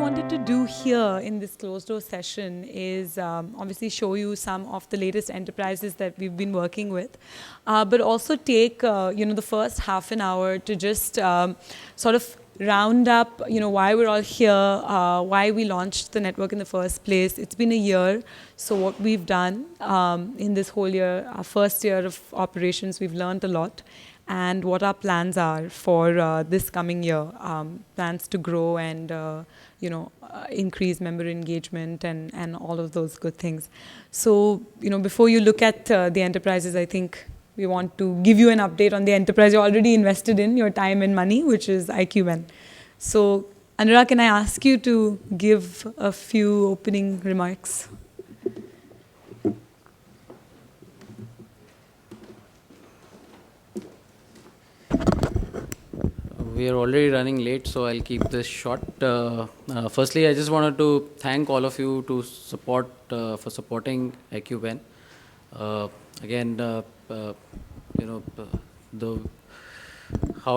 wanted to do here in this closed door session is obviously show you some of the latest enterprises that we've been working with, but also take the first half an hour to just sort of round up why we're all here, why we launched the network in the first place. It's been a year, so what we've done in this whole year, our first year of operations, we've learned a lot, and what our plans are for this coming year, plans to grow and increase member engagement and all of those good things. So before you look at the enterprises, I think we want to give you an update on the enterprise you're already invested in, your time and money, which is IQVen. So Anurag, can I ask you to give a few opening remarks? We are already running late, so I'll keep this short. Firstly, I just wanted to thank all of you for supporting IQVen. How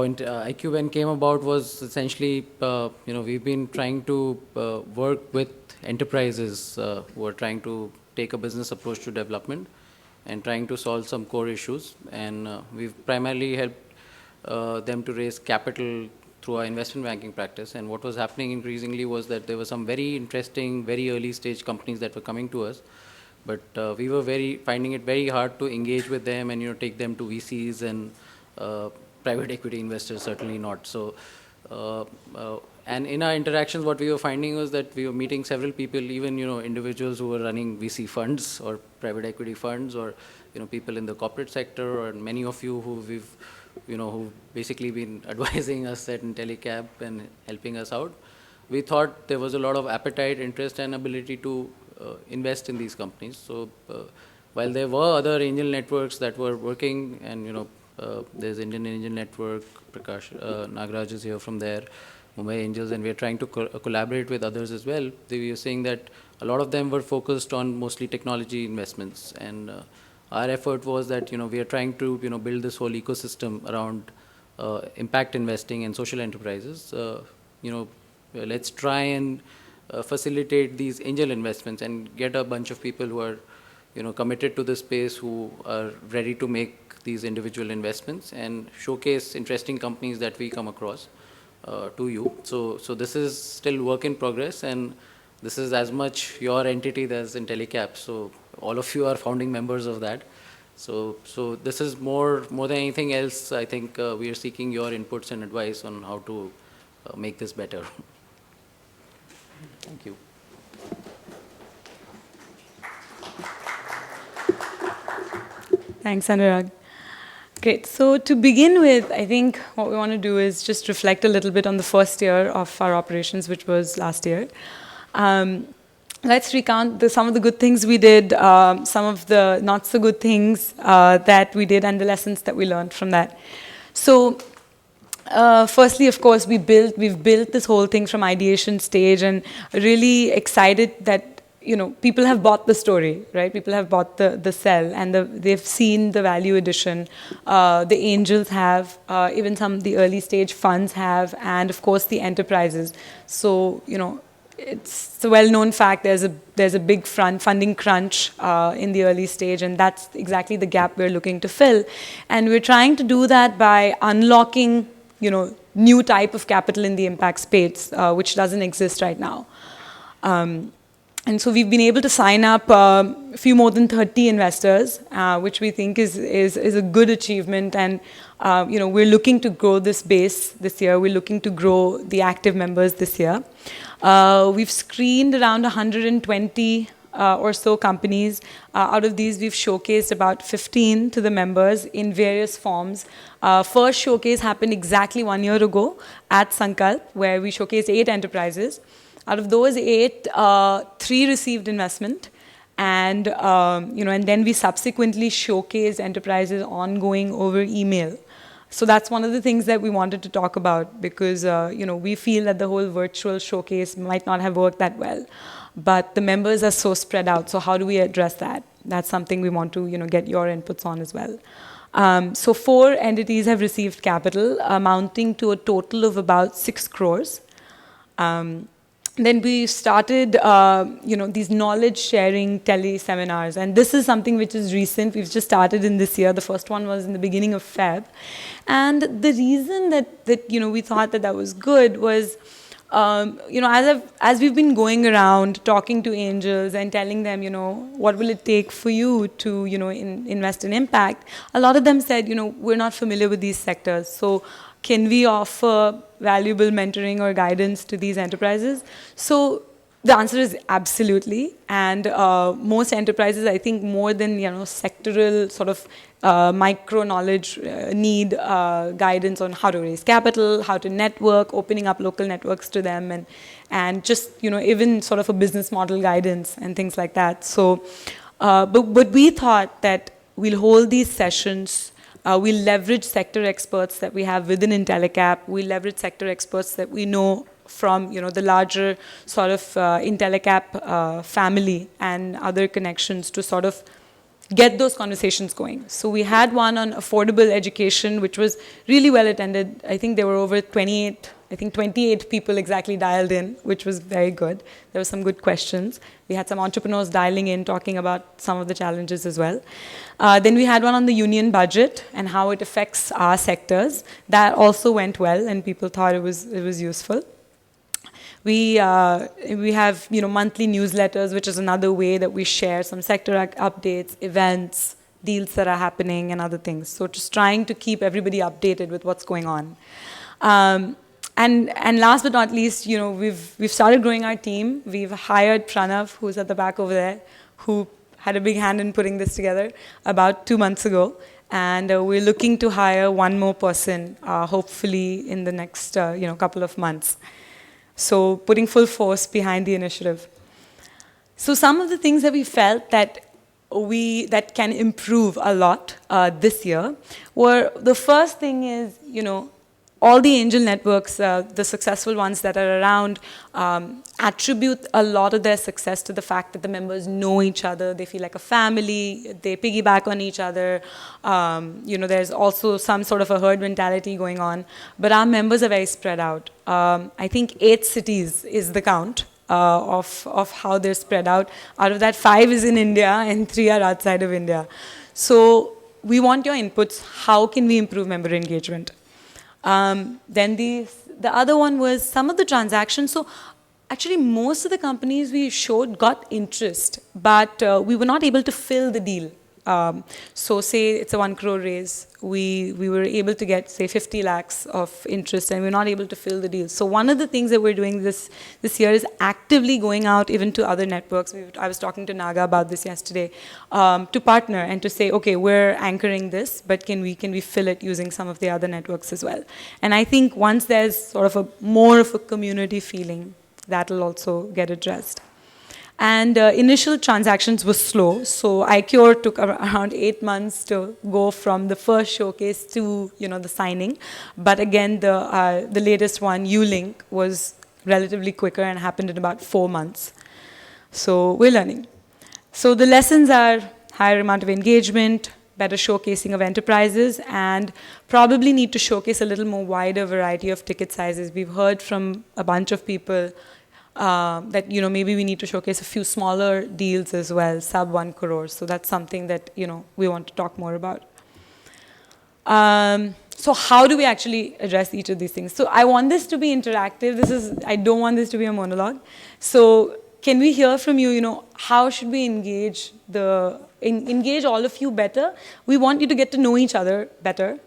IQVen came about was essentially, we've been trying to work with enterprises who are trying to take a business approach to development and trying to solve some core issues. And we've primarily helped them to raise capital through our investment banking practice. And what was happening increasingly was that there were some very interesting, very early stage companies that were coming to us, but we were finding it very hard to engage with them and take them to VCs and private equity investors, certainly not. So, and in our interactions, what we were finding was that we were meeting several people, even individuals who were running VC funds or private equity funds, or people in the corporate sector, or many of you who've basically been advising us at IntelliCap and helping us out. We thought there was a lot of appetite, interest, and ability to invest in these companies. So while there were other angel networks that were working, and there's Indian Angel Network, Prakash Nagaraj is here from there, Mumbai Angels, and we are trying to collaborate with others as well. We were saying that a lot of them were focused on mostly technology investments, and our effort was that we are trying to build this whole ecosystem around impact investing and social enterprises. Let's try and facilitate these angel investments and get a bunch of people who are committed to the space, who are ready to make these individual investments and showcase interesting companies that we come across to you. So this is still work in progress, and this is as much your entity as IntelliCap. So all of you are founding members of that. So this is more than anything else, I think we are seeking your inputs and advice on how to make this better. Thank you. Thanks, Anurag. Great. So to begin with, I think what we want to do is just reflect a little bit on the first year of our operations, which was last year. Let's recount some of the good things we did, some of the not so good things that we did, and the lessons that we learned from that. So firstly, of course, we've built this whole thing from ideation stage, and really excited that people have bought the story, right? People have bought the sell, and they've seen the value addition. The angels have, even some of the early stage funds have, and of course the enterprises. So it's a well-known fact there's a big funding crunch in the early stage, and that's exactly the gap we're looking to fill. And we're trying to do that by unlocking new type of capital in the impact space, which doesn't exist right now. And so we've been able to sign up a few more than 30 investors, which we think is a good achievement. And we're looking to grow this base this year. We're looking to grow the active members this year. We've screened around 120 or so companies. Out of these, we've showcased about 15 to the members in various forms. First showcase happened exactly 1 year ago at Sankalp, where we showcased 8 enterprises. Out of those 8, 3 received investment, and and then we subsequently showcased enterprises ongoing over email. So that's one of the things that we wanted to talk about, because we feel that the whole virtual showcase might not have worked that well, but the members are so spread out. So how do we address that? That's something we want to get your inputs on as well. So 4 entities have received capital, amounting to a total of about 6 crores. then we started, these knowledge sharing tele-seminars. And this is something which is recent. We've just started in this year. The first one was in the beginning of Feb. And the reason that we thought that was good was, as we've been going around talking to angels and telling them, what will it take for you to, invest in impact, a lot of them said, we're not familiar with these sectors. So can we offer valuable mentoring or guidance to these enterprises? So the answer is absolutely. And most enterprises, I think, more than sectoral sort of micro knowledge, need guidance on how to raise capital, how to network, opening up local networks to them, and just even sort of a business model guidance and things like that. So, but we thought that we'll hold these sessions. We'll leverage sector experts that we have within Intellicap. We'll leverage sector experts that we know from the larger sort of Intellicap family and other connections to sort of get those conversations going. So we had one on affordable education, which was really well attended. I think there were over 28 people exactly dialed in, which was very good. There were some good questions. We had some entrepreneurs dialing in, talking about some of the challenges as well. Then we had one on the union budget and how it affects our sectors. That also went well, and people thought it was useful. We have monthly newsletters, which is another way that we share some sector updates, events, deals that are happening, and other things. So just trying to keep everybody updated with what's going on. And last but not least, we've started growing our team. We've hired Pranav, who's at the back over there, who had a big hand in putting this together about 2 months ago. And we're looking to hire one more person, hopefully in the next couple of months. So putting full force behind the initiative. So some of the things that we felt that can improve a lot this year were, the first thing is, all the angel networks, the successful ones that are around, attribute a lot of their success to the fact that the members know each other, they feel like a family, they piggyback on each other. There's also some sort of a herd mentality going on, but our members are very spread out. I think 8 cities is the count of how they're spread out. Out of that, 5 is in India and 3 are outside of India. So we want your inputs. How can we improve member engagement? Then the other one was some of the transactions. So actually, most of the companies we showed got interest, but we were not able to fill the deal. So say it's a 1 crore raise, we were able to get, say, 50 lakhs of interest, and we're not able to fill the deal. So one of the things that we're doing this year is actively going out even to other networks. I was talking to Naga about this yesterday, to partner and to say, okay, we're anchoring this, but can we fill it using some of the other networks as well? And I think once there's sort of more of a community feeling, that'll also get addressed. And initial transactions were slow, so iCure took around 8 months to go from the first showcase to the signing. But again, the latest one, Ulink, was relatively quicker and happened in about 4 months. So we're learning. So the lessons are higher amount of engagement, better showcasing of enterprises, and probably need to showcase a little more wider variety of ticket sizes. We've heard from a bunch of people that maybe we need to showcase a few smaller deals as well, sub 1 crore. So that's something that we want to talk more about. So how do we actually address each of these things? So I want this to be interactive. I don't want this to be a monologue. So can we hear from you? How should we engage engage all of you better? We want you to get to know each other better,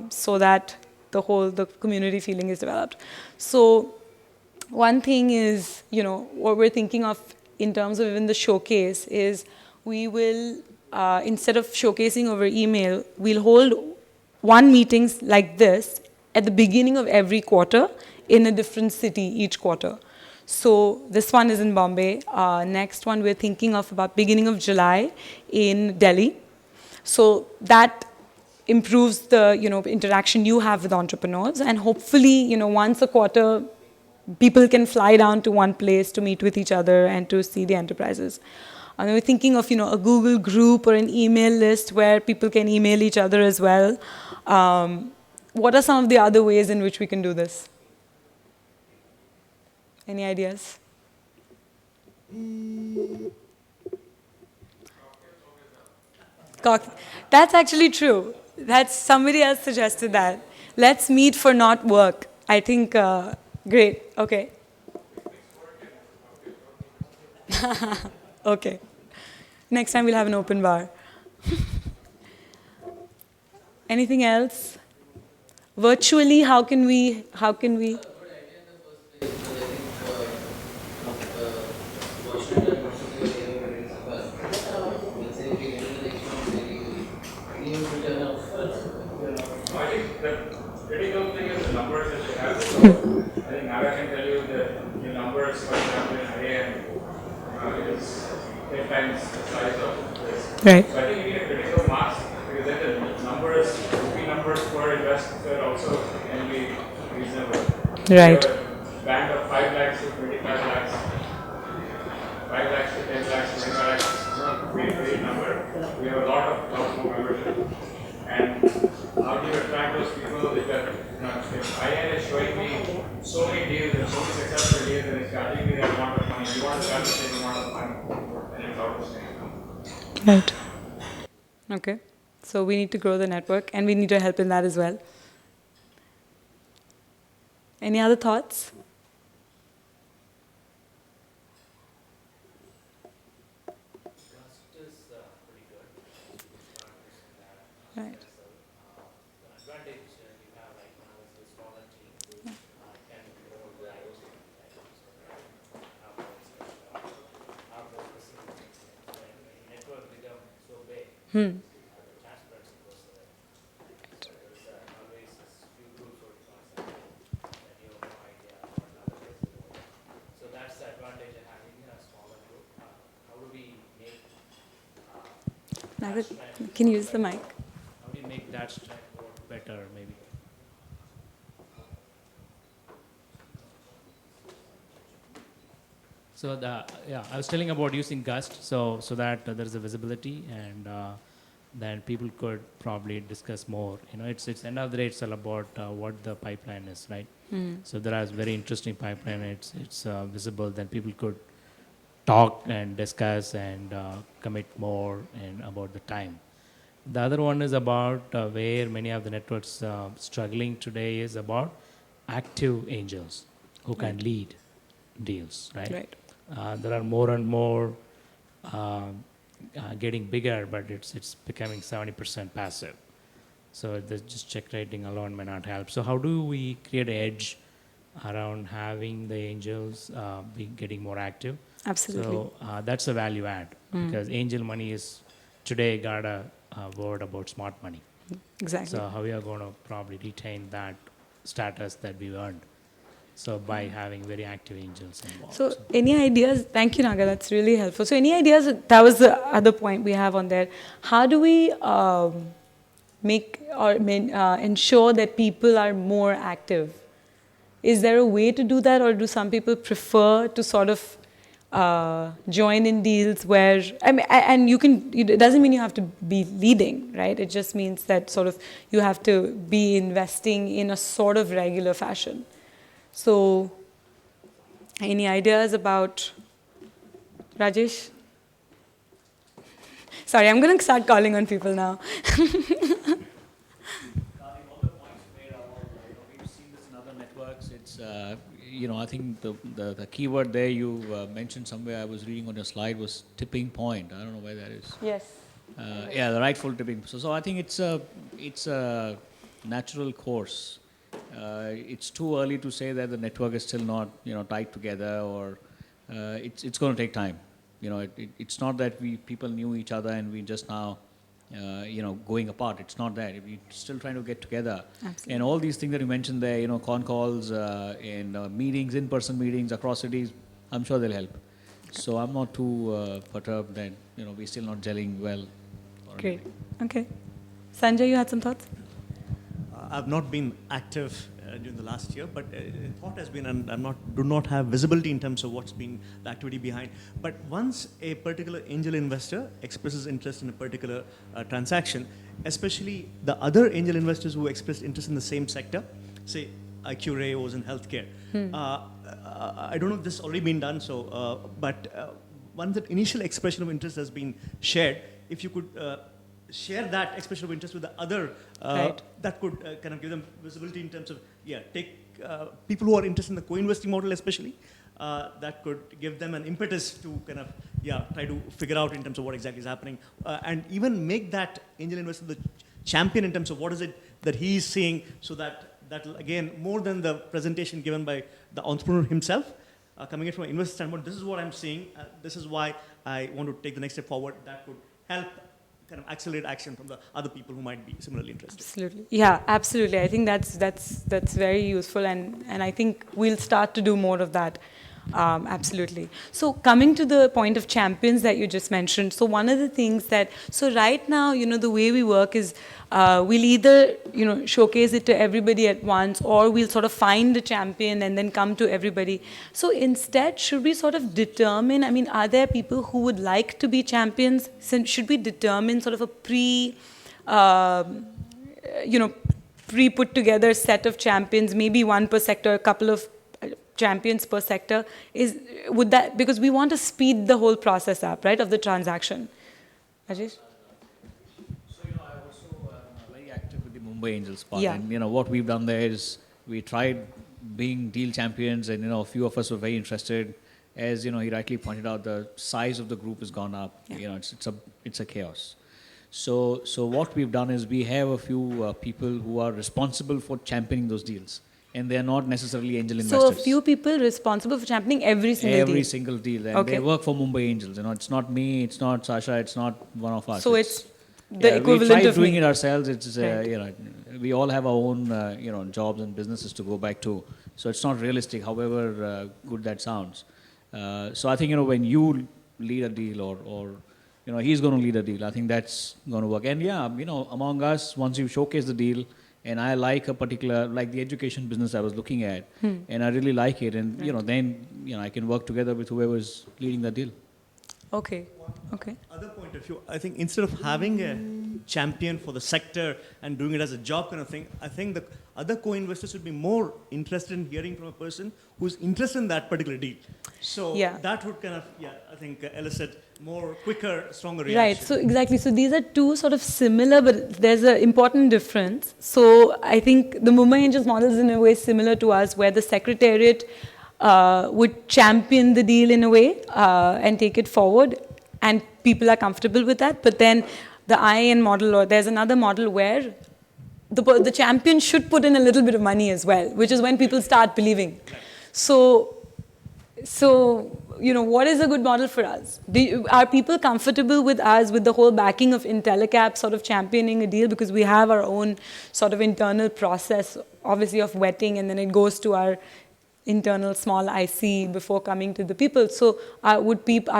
so that the community feeling is developed. So one thing is, what we're thinking of in terms of even the showcase is we will, instead of showcasing over email, we'll hold 1 meetings like this at the beginning of every quarter in a different city each quarter. So this one is in Bombay. Next one we're thinking of about beginning of July in Delhi. So that improves the interaction you have with entrepreneurs, and hopefully once a quarter people can fly down to one place to meet with each other and to see the enterprises. And we're thinking of a Google group or an email list where people can email each other as well. What are some of the other ways in which we can do this? Any ideas? Cock- That's actually true. That's somebody else suggested that. Let's meet for not work. I think great. Okay. Okay. Next time we'll have an open bar. Anything else? Virtually, how can we I think the critical thing is the numbers that you have. So I think now I can tell you that the numbers, for example, in IAM is 10 times the size of this. Right. So I think you need a critical mass because then the numbers, rupee numbers per investor also can be reasonable. Right. You have a band of 5 lakhs to 25 lakhs, 5 lakhs to 10 lakhs, 25 lakhs, it's not a great number. We have a lot more membership. And how do you attract those people? Because if IN is showing me so many deals and so many successful deals and it's charging me that amount of money, you want to charge the same amount of money, and it's out of sync. Right. Okay. So we need to grow the network and we need your help in that as well. Any other thoughts? Right. Hmm. Nagar, can you use the mic? How do you make that strike work better, maybe? So I was telling about using Gust, so that there is a visibility, and then people could probably discuss more. It's end of the day, it's all about what the pipeline is, right? So there is very interesting pipeline. It's visible. Then people could talk and discuss and commit more and about the time. The other one is about where many of the networks struggling today is about active angels who can lead deals, right? Right. There are more and more getting bigger, but it's becoming 70% passive. So just check rating alone may not help. So how do we create an edge around having the angels be getting more active? Absolutely. So that's a value add because angel money is today got a word about smart money. Exactly. So how we are going to probably retain that status that we earned. So by having very active angels involved. So, any ideas? Thank you, Naga. That's really helpful. So, any ideas? That was the other point we have on there. How do we make or ensure that people are more active? Is there a way to do that, or do some people prefer to sort of join in deals where I mean, and you can? It doesn't mean you have to be leading, right? It just means that sort of you have to be investing in a sort of regular fashion. So, any ideas about Rajesh? Sorry, I'm going to start calling on people now. All the points made are all, we've seen this in other networks. It's, I think the keyword there you mentioned somewhere, I was reading on your slide, was tipping point. I don't know where that is. Yes. Yeah, the rightful tipping. So I think it's a natural course. It's too early to say that the network is still not tied together, or it's going to take time. It's not that people knew each other and we just now going apart. It's not that. We're still trying to get together. Absolutely. And all these things that you mentioned there, con calls and meetings, in-person meetings across cities, I'm sure they'll help. So I'm not too perturbed that we're still not gelling well. Great. Okay. Sanjay, you had some thoughts? I've not been active during the last year, but thought has been, and do not have visibility in terms of what's been the activity behind. But once a particular angel investor expresses interest in a particular transaction, especially the other angel investors who express interest in the same sector, say IQRay was in healthcare, I don't know if this has already been done, but once that initial expression of interest has been shared, if you could share that expression of interest with the other, Right. that could kind of give them visibility in terms of, take people who are interested in the co-investing model especially, that could give them an impetus to kind of, try to figure out in terms of what exactly is happening, and even make that angel investor the champion in terms of what is it that he is seeing, so that again, more than the presentation given by the entrepreneur himself, coming in from an investor standpoint, this is what I'm seeing, this is why I want to take the next step forward, that could help kind of accelerate action from the other people who might be similarly interested. Absolutely. Yeah, absolutely. I think that's very useful, and I think we'll start to do more of that. Absolutely. So coming to the point of champions that you just mentioned, so one of the things that, so right now, the way we work is we'll either, showcase it to everybody at once, or we'll sort of find a champion and then come to everybody. So instead, should we sort of determine, are there people who would like to be champions? Should we determine sort of a pre-put together set of champions, maybe one per sector, a couple of champions per sector, because we want to speed the whole process up, right, of the transaction. Rajesh? So, I also very active with the Mumbai Angels part. Yeah. And, what we've done there is we tried being deal champions, and, a few of us were very interested. As, he rightly pointed out, the size of the group has gone up. Yeah. It's a chaos. So what we've done is we have a few people who are responsible for championing those deals. And they are not necessarily angel investors. So a few people responsible for championing every single deal. Every single deal. And they work for Mumbai Angels. It's not me, it's not Sasha, it's not one of us. So it's the equivalent we tried of doing me. it ourselves. It's, Right. We all have our own, jobs and businesses to go back to. So it's not realistic, however good that sounds. So I think, when you lead a deal or he's going to lead a deal, I think that's going to work. And among us, once you showcase the deal, and I like a particular, like the education business I was looking at, and I really like it, and then I can work together with whoever's leading the deal. Okay. Other point of view, I think instead of having a champion for the sector and doing it as a job kind of thing, I think the other co-investors would be more interested in hearing from a person who's interested in that particular deal. So that would kind of, I think elicit more quicker, stronger reaction. Right, so exactly. So these are two sort of similar, but there's an important difference. So I think the Mumbai Angels model is in a way similar to us, where the secretariat would champion the deal in a way and take it forward, and people are comfortable with that. But then the IAN model, or there's another model where the champion should put in a little bit of money as well, which is when people start believing. So what is a good model for us? Are people comfortable with us, with the whole backing of Intellicap sort of championing a deal? Because we have our own sort of internal process, obviously, of vetting, and then it goes to our internal small IC before coming to the people. So are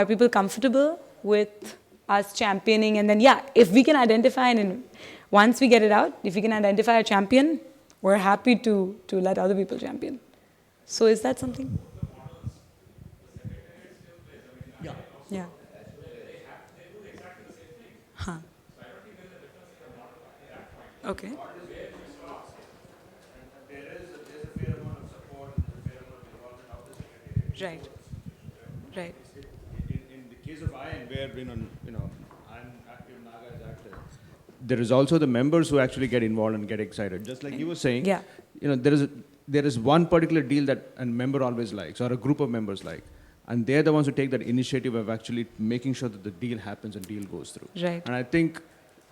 people comfortable with us championing? And then, if we can identify, and once we get it out, if we can identify a champion, we're happy to let other people champion. So is that something? Yeah. Huh. Okay. Right. Right. In the case of IAN, where I'm active, Naga is active, there is also the members who actually get involved and get excited. Just like you were saying, there is one particular deal that a member always likes, or a group of members like. And they're the ones who take that initiative of actually making sure that the deal happens and deal goes through. Right. And I think,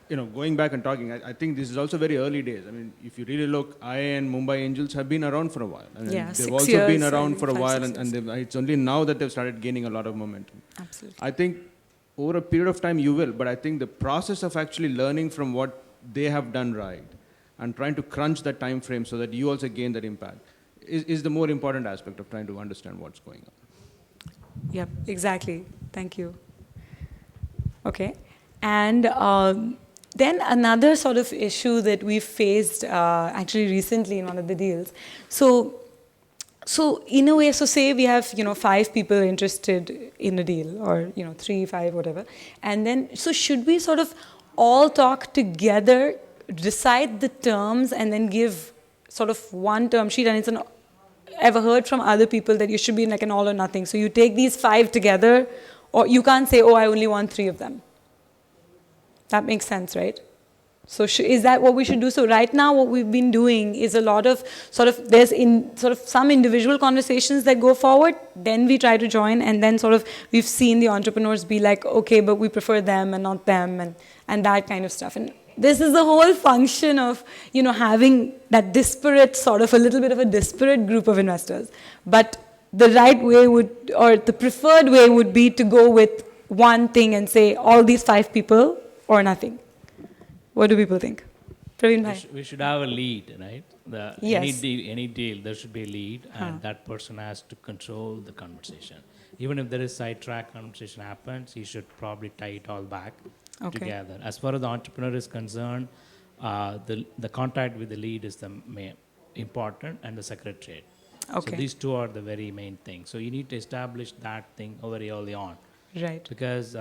going back and talking, I think this is also very early days. I mean, if you really look, and Mumbai Angels have been around for a while. And they've also been around for a while, and it's only now that they've started gaining a lot of momentum. Absolutely. I think over a period of time you will, but I think the process of actually learning from what they have done right and trying to crunch that time frame so that you also gain that impact is the more important aspect of trying to understand what's going on. Yep, exactly. Thank you. Okay. And then another sort of issue that we faced actually recently in one of the deals. So in a way, so say we have, 5 people interested in a deal, or, 3, 5, whatever. And then, so should we sort of all talk together, decide the terms, and then give sort of one term sheet, and ever heard from other people that you should be in like an all or nothing. So you take these 5 together, or you can't say, oh, I only want 3 of them. That makes sense, right? So is that what we should do? So right now what we've been doing is a lot of there's some individual conversations that go forward, then we try to join, and then we've seen the entrepreneurs be like, okay, but we prefer them and not them, and that kind of stuff. And this is the whole function of, having that disparate, a little bit of a disparate group of investors. But the right way or the preferred way would be to go with one thing and say all these 5 people or nothing. What do people think? Praveen bhai? We should have a lead, right? Yes. Any deal, there should be a lead, and that person has to control the conversation. Even if there is sidetrack conversation happens, he should probably tie it all back together. As far as the entrepreneur is concerned, the contact with the lead is the important, and the secretariat. Okay. So these 2 are the very main things. So you need to establish that thing very early on. Right. Because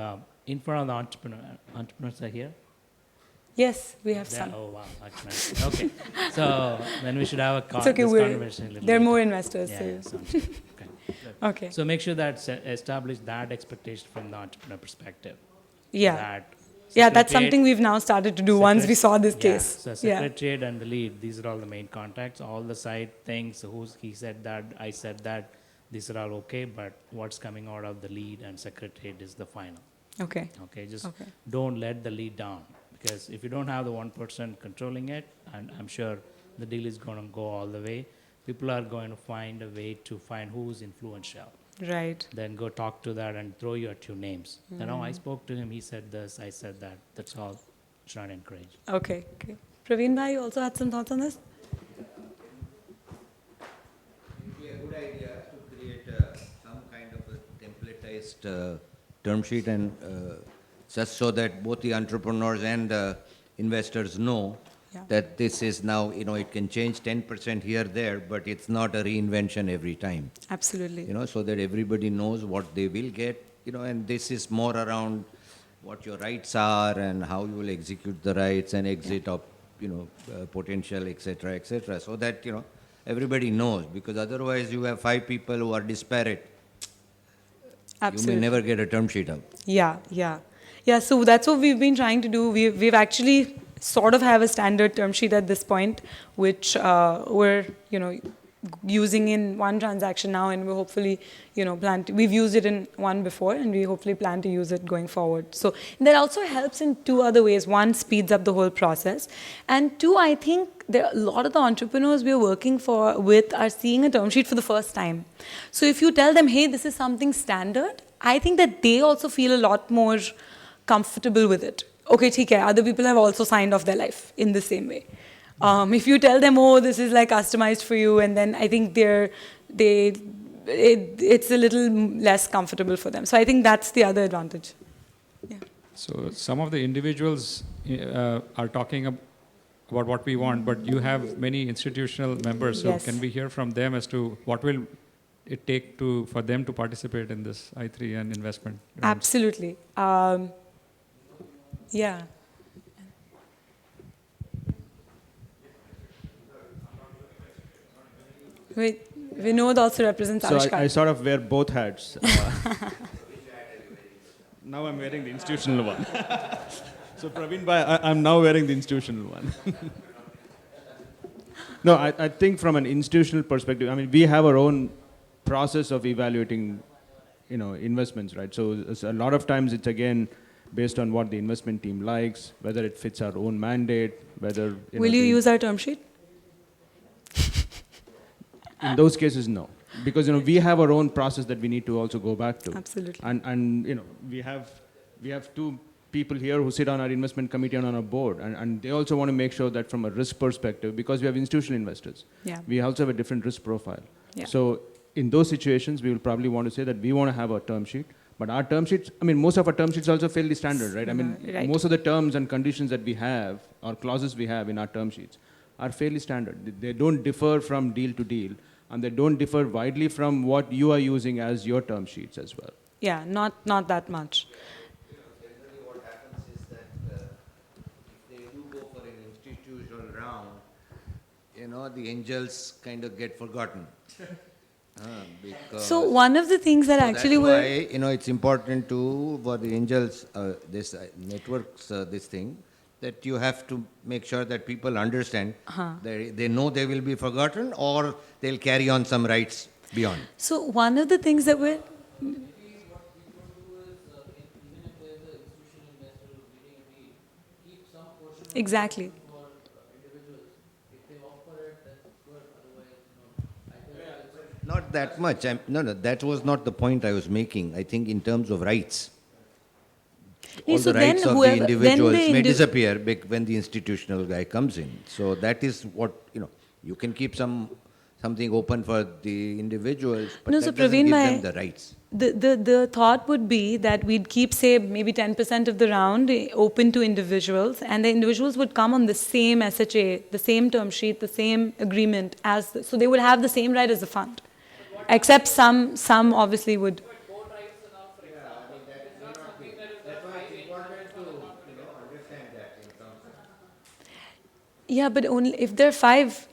in front of the entrepreneurs are here. Yes, we have some. Oh, wow. That's nice. Okay. So then we should have a it's okay, conversation. There are more investors. Yeah, so. okay. Okay. So make sure that establish that expectation from the entrepreneur perspective. Yeah. That's something we've now started to do once we saw this case. So secretariat and the lead, these are all the main contacts. All the side things, he said that, I said that, these are all okay, but what's coming out of the lead and secretariat is the final. Okay. Okay, don't let the lead down. Because if you don't have the one person controlling it, and I'm sure the deal is going to go all the way, people are going to find a way to find who's influential. Right. Then go talk to that and throw you at your names. I spoke to him, he said this, I said that. That's all. Should not encourage. Okay. Praveen bhai, you also had some thoughts on this? It would be a good idea to create some kind of a templatized term sheet, and just so that both the entrepreneurs and the investors know that this is now, it can change 10% here, there, but it's not a reinvention every time. Absolutely. So that everybody knows what they will get, and this is more around what your rights are and how you will execute the rights and exit of, potential, etc., so that, everybody knows, because otherwise you have 5 people who are disparate. Absolutely. You may never get a term sheet out. Yeah, so that's what we've been trying to do. We've actually have a standard term sheet at this point, which we're, using in one transaction now, and we hopefully, we've used it in one before, and we hopefully plan to use it going forward. So that also helps in 2 other ways. 1, speeds up the whole process, and 2, I think there are a lot of the entrepreneurs we're working with are seeing a term sheet for the first time. So if you tell them, hey, this is something standard, I think that they also feel a lot more comfortable with it. Okay, theek hai, other people have also signed off their life in the same way. If you tell them, oh, this is like customized for you, and then I think it's a little less comfortable for them. So I think that's the other advantage. Yeah. So some of the individuals are talking about what we want, but you have many institutional members. So can we hear from them as to what will it take for them to participate in this I3 and investment rounds? Absolutely. Yeah. Wait, Vinod also represents So Avishkar. I sort of wear both hats. Now I'm wearing the institutional one. So Praveen bhai, I'm now wearing the institutional one. No, I think from an institutional perspective, I mean, we have our own process of evaluating, investments, right? So a lot of times it's again based on what the investment team likes, whether it fits our own mandate, whether... Will you use our term sheet? In those cases, no. Because, we have our own process that we need to also go back to. Absolutely. And we have 2 people here who sit on our investment committee and on our board, and they also want to make sure that from a risk perspective, because we have institutional investors, we also have a different risk profile. Yeah. So in those situations, we will probably want to say that we want to have a term sheet, but our term sheets, I mean, most of our term sheets are also fairly standard, right? I mean, most of the terms and conditions that we have, or clauses we have in our term sheets, are fairly standard. They don't differ from deal to deal, and they don't differ widely from what you are using as your term sheets as well. Yeah, not that much. Generally what happens is that if they do go for an institutional round, the angels kind of get forgotten. Because So one of the things that actually that's why, it's important for the angels, this networks, this thing, that you have to make sure that people understand that they know they will be forgotten or they'll carry on some rights beyond. So one of the things that we're exactly. Not that much. No, that was not the point I was making. I think in terms of rights. All So the rights then of the whoever- individuals when the may disappear when the institutional guy comes in. So that is what, you can keep something open for the individuals, but No, that so doesn't Praveen, give my- them the rights. The thought would be that we'd keep, say, maybe 10% of the round open to individuals, and the individuals would come on the same SHA, the same term sheet, the same agreement so they would have the same right as the fund, except some obviously would. Yeah, but only if there are 5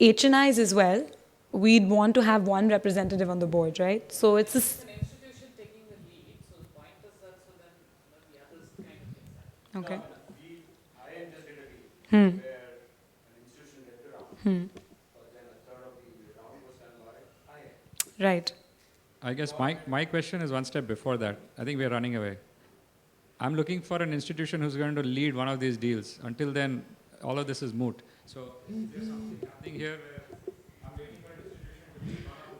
HNIs as well, we'd want to have 1 representative on the board, right? So it's okay. Right. I guess my question is one step before that. I think we are running away. I'm looking for an institution who's going to lead one of these deals. Until then, all of this is moot. So there's something happening here where I'm waiting for an institution to lead one of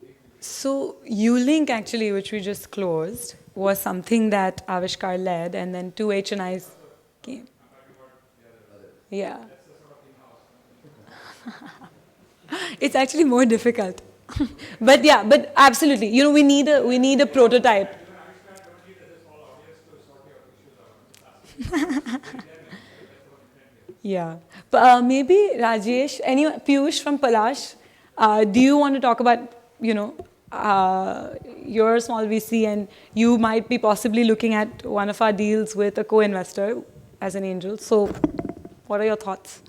the... So ULink actually, which we just closed, was something that Avishkar led, and then 2 HNIs came. Yeah. It's actually more difficult. But yeah, but absolutely. We need a prototype. Yeah. But maybe Rajesh, Piyush from Palash, do you want to talk about, your small VC and you might be possibly looking at one of our deals with a co-investor as an angel. So what are your thoughts?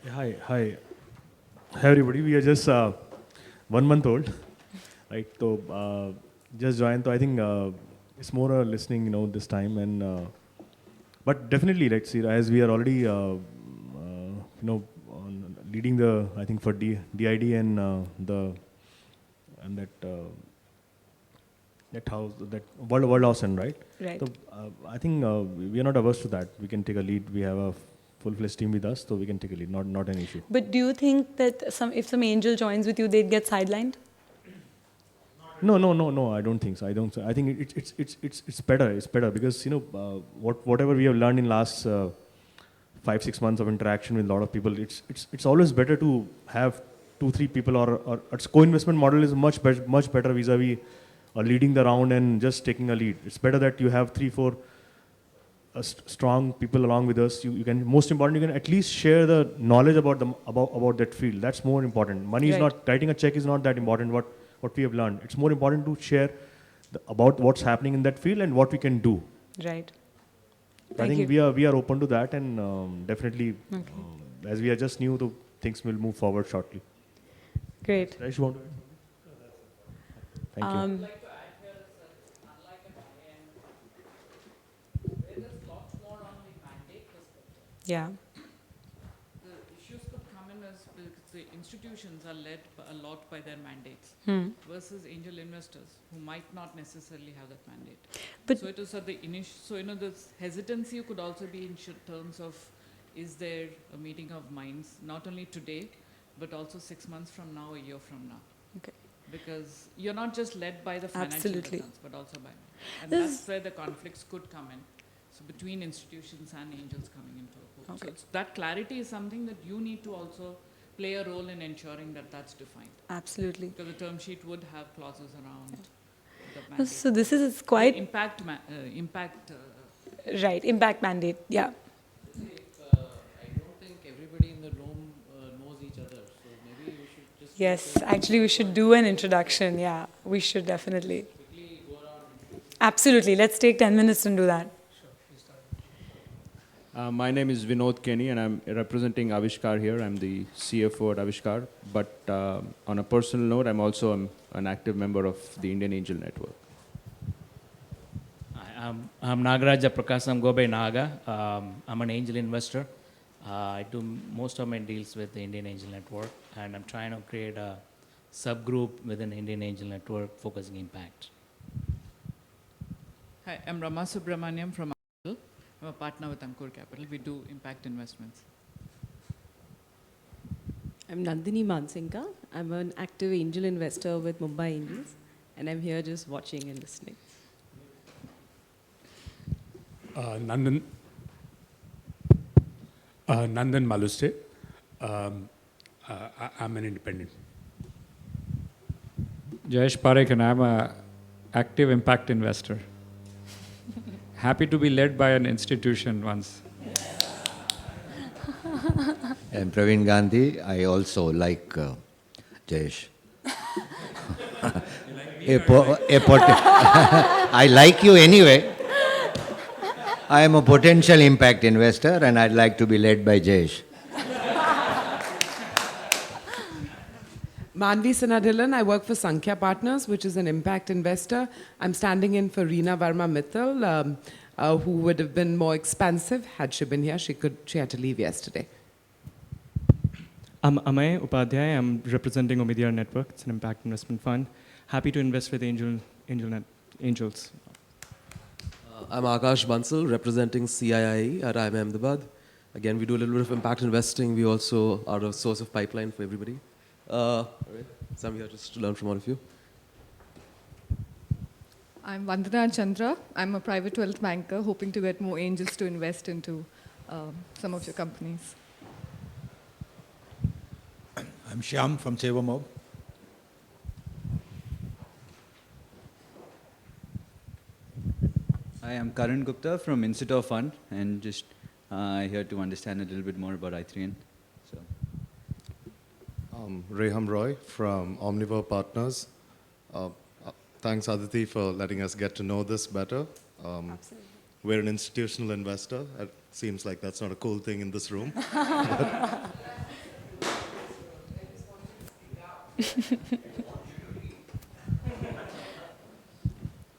Hi. Hi everybody. We are just 1 month old, right? So just joined. So I think it's more listening, this time, and but definitely, let's see. As we are already, leading the, I think for DID and that house, that World House, right? Right. So I think we are not averse to that. We can take a lead. We have a full-fledged team with us, so we can take a lead. Not an issue. But do you think that if some angel joins with you, they'd get sidelined? No. I don't think so. I think it's better. It's better because whatever we have learned in last 5-6 months of interaction with a lot of people, it's always better to have 2-3 people or its co-investment model is much better vis-a-vis leading the round and just taking a lead. It's better that you have 3-4 strong people along with us. You can, most important, you can at least share the knowledge about that field. That's more important. Money is not, writing a check is not that important. What we have learned, it's more important to share about what's happening in that field and what we can do. Right. I think we are open to that, and definitely, as we are just new, the things will move forward shortly. Great. Thank you. I'd like to add here is that unlike an IIM, where there's lots more on the mandate perspective. Yeah. The issues could come in as because the institutions are led a lot by their mandates versus angel investors who might not necessarily have that mandate. But so it is at the initial. So this hesitancy could also be in terms of, is there a meeting of minds not only today, but also 6 months from now, a year from now. Okay. Because you're not just led by the financial returns, but also by, and that's where the conflicts could come in. So between institutions and angels coming into a pool. Okay. So that clarity is something that you need to also play a role in ensuring that that's defined. Absolutely. Because the term sheet would have clauses around the mandate. So this is quite impact. Right, impact mandate. Yeah. I don't think everybody in the room knows each other, so maybe we should just... Yes, actually we should do an introduction. Yeah, we should definitely. Quickly go around. Absolutely. Let's take 10 minutes and do that. My name is Vinod Kenny, and I'm representing Avishkar here. I'm the CFO at Avishkar. But on a personal note, I'm also an active member of the Indian Angel Network. Hi, I'm Nagaraja Prakasam Gobe Naga. I'm an angel investor. I do most of my deals with the Indian Angel Network, and I'm trying to create a subgroup within Indian Angel Network focusing impact. Hi, I'm Rama Subramaniam from Ankur. I'm a partner with Ankur Capital. We do impact investments. I'm Nandini Mansinka. I'm an active angel investor with Mumbai Indians, and I'm here just watching and listening. Nandan Maluste. I'm an independent. Jayesh Parekh, and I'm an active impact investor. Happy to be led by an institution once. And Praveen Gandhi, I also like Jayesh. I like you anyway. I am a potential impact investor, and I'd like to be led by Jayesh. Manvi Sanadhilan, I work for Sankalp Partners, which is an impact investor. I'm standing in for Reena Verma Mittal, who would have been more expansive had she been here. She had to leave yesterday. I'm Amay Upadhyay. I'm representing Omidyar Network. It's an impact investment fund. Happy to invest with angels. I'm Akash Bansal, representing CIIE at IIM Ahmedabad. Again, we do a little bit of impact investing. We also are a source of pipeline for everybody. So I'm here just to learn from all of you. I'm Vandana Chandra. I'm a private wealth banker, hoping to get more angels to invest into some of your companies. I'm Shyam from Sevamob. Hi, I'm Karan Gupta from Institute Fund, and just here to understand a little bit more about i3N. So. Reham Roy from Omnivore Partners. Thanks, Aditi, for letting us get to know this better. We're an institutional investor. It seems like that's not a cool thing in this room.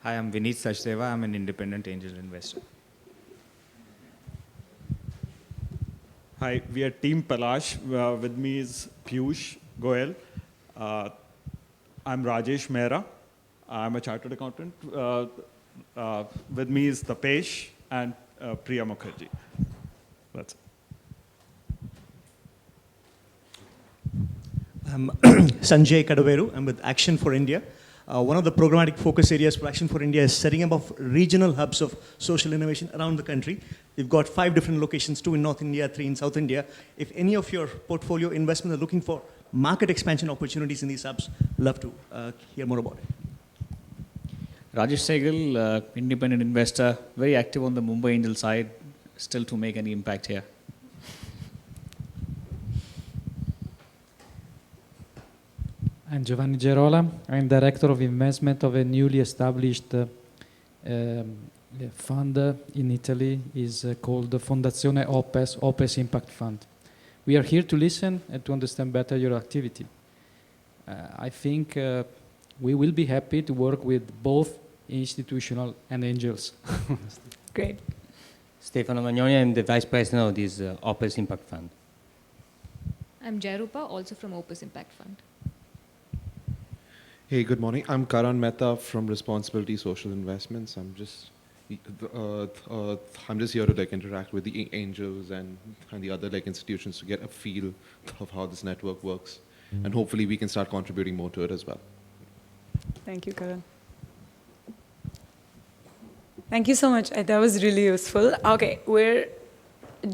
Hi, I'm Vineet Sachdeva. I'm an independent angel investor. Hi, we are Team Palash. With me is Piyush Goel. I'm Rajesh Mehra. I'm a chartered accountant. With me is Tapesh and Priya Mukherjee. That's it. I'm Sanjay Kadaveru. I'm with Action for India. One of the programmatic focus areas for Action for India is setting up of regional hubs of social innovation around the country. We've got 5 different locations, 2 in North India, 3 in South India. If any of your portfolio investments are looking for market expansion opportunities in these hubs, love to hear more about it. Rajesh Sehgal, independent investor, very active on the Mumbai Angel side, still to make any impact here. I'm Giovanni Gerola. I'm director of investment of a newly established fund in Italy. Is called the Fondazione Opes Impact Fund. We are here to listen and to understand better your activity. I think we will be happy to work with both institutional and angels. Great. Stefano Magnoni, I'm the vice president of this Opes Impact Fund. I'm Jairupa, also from Opes Impact Fund. Hey, good morning. I'm Karan Mehta from Responsibility Social Investments. I'm just here to interact with the angels and the other institutions to get a feel of how this network works, and hopefully we can start contributing more to it as well. Thank you, Karan. Thank you so much. That was really useful. Okay, we're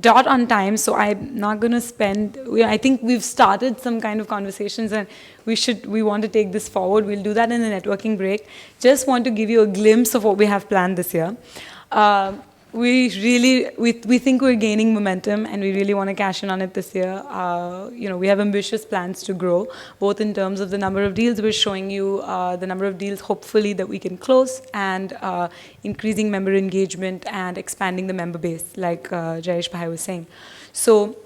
dot on time, so I'm not going to spend. I think we've started some kind of conversations, and we want to take this forward. We'll do that in the networking break. Just want to give you a glimpse of what we have planned this year. we think we're gaining momentum, and we really want to cash in on it this year. We have ambitious plans to grow, both in terms of the number of deals we're showing you, the number of deals hopefully that we can close, and increasing member engagement and expanding the member base, like Jayesh Bhai was saying. So,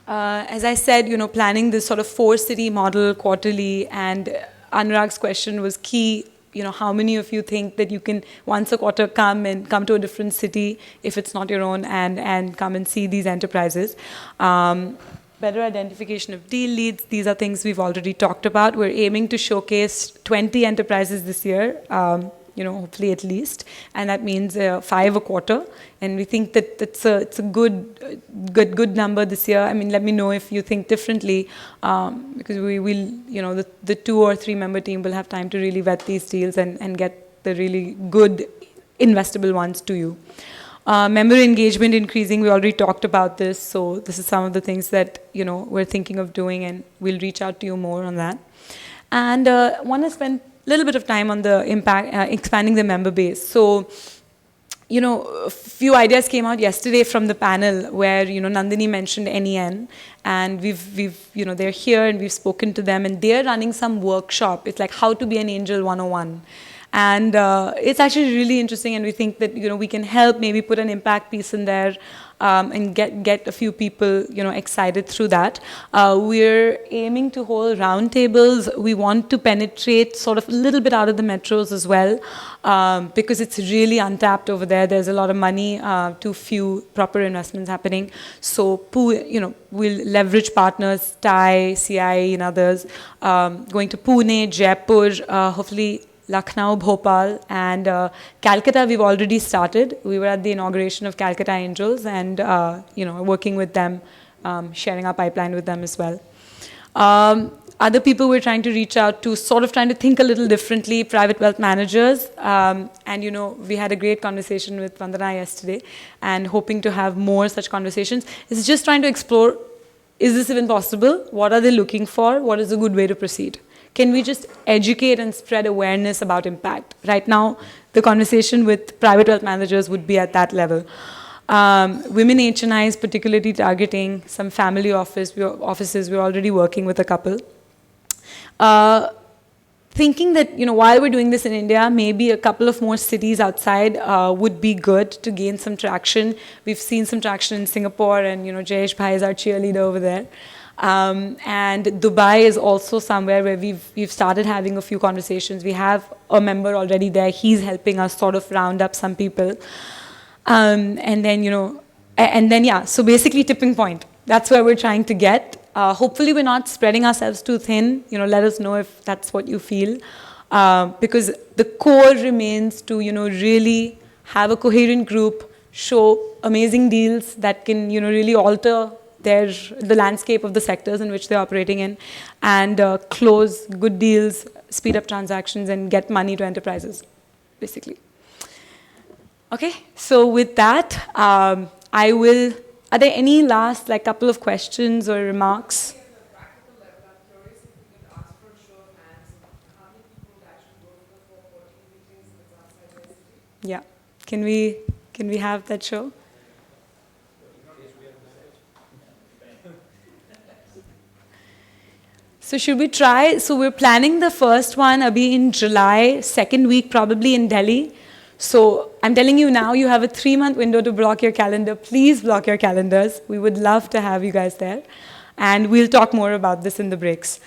as I said, planning this sort of 4-city model quarterly, and Anurag's question was key. How many of you think that you can once a quarter come to a different city if it's not your own, and come and see these enterprises? Better identification of deal leads. These are things we've already talked about. We're aiming to showcase 20 enterprises this year, hopefully at least, and that means 5 a quarter. And we think that it's a good number this year. I mean, let me know if you think differently, because we will, the 2 or 3 member team will have time to really vet these deals and get the really good investable ones to you. Member engagement increasing, we already talked about this, so this is some of the things that we're thinking of doing, and we'll reach out to you more on that. And want to spend a little bit of time on the impact, expanding the member base. So, a few ideas came out yesterday from the panel where, Nandini mentioned NEN, and they're here and we've spoken to them, and they're running some workshop. It's like how to be an angel 101. And it's actually really interesting, and we think that, we can help maybe put an impact piece in there, and get a few people, excited through that. We're aiming to hold roundtables. We want to penetrate sort of a little bit out of the metros as well, because it's really untapped over there. There's a lot of money, too few proper investments happening. So, we'll leverage partners, TAI, CI, and others, going to Pune, Jaipur, hopefully Lucknow, Bhopal, and Calcutta we've already started. We were at the inauguration of Calcutta Angels, and working with them, sharing our pipeline with them as well. Other people we're trying to reach out to, sort of trying to think a little differently, private wealth managers. And we had a great conversation with Vandana yesterday, and hoping to have more such conversations. It's just trying to explore, is this even possible? What are they looking for? What is a good way to proceed? Can we just educate and spread awareness about impact? Right now, the conversation with private wealth managers would be at that level. Women HNIs, particularly targeting some family offices, we're already working with a couple. Thinking that, while we're doing this in India, maybe a couple of more cities outside would be good to gain some traction. We've seen some traction in Singapore, and, Jayesh Bhai is our cheerleader over there. And Dubai is also somewhere where we've started having a few conversations. We have a member already there. He's helping us sort of round up some people. And then, so basically tipping point. That's where we're trying to get. Hopefully we're not spreading ourselves too thin. Let us know if that's what you feel. Because the core remains to, really have a coherent group, show amazing deals that can, really alter the landscape of the sectors in which they're operating in, and close good deals, speed up transactions, and get money to enterprises, basically. Okay, so with that, are there any last couple of questions or remarks? Yeah, can we have that show? So should we try? So we're planning the first one, Abhi, in July, second week probably in Delhi. So I'm telling you now, you have a 3-month window to block your calendar. Please block your calendars. We would love to have you guys there. And we'll talk more about this in the breaks.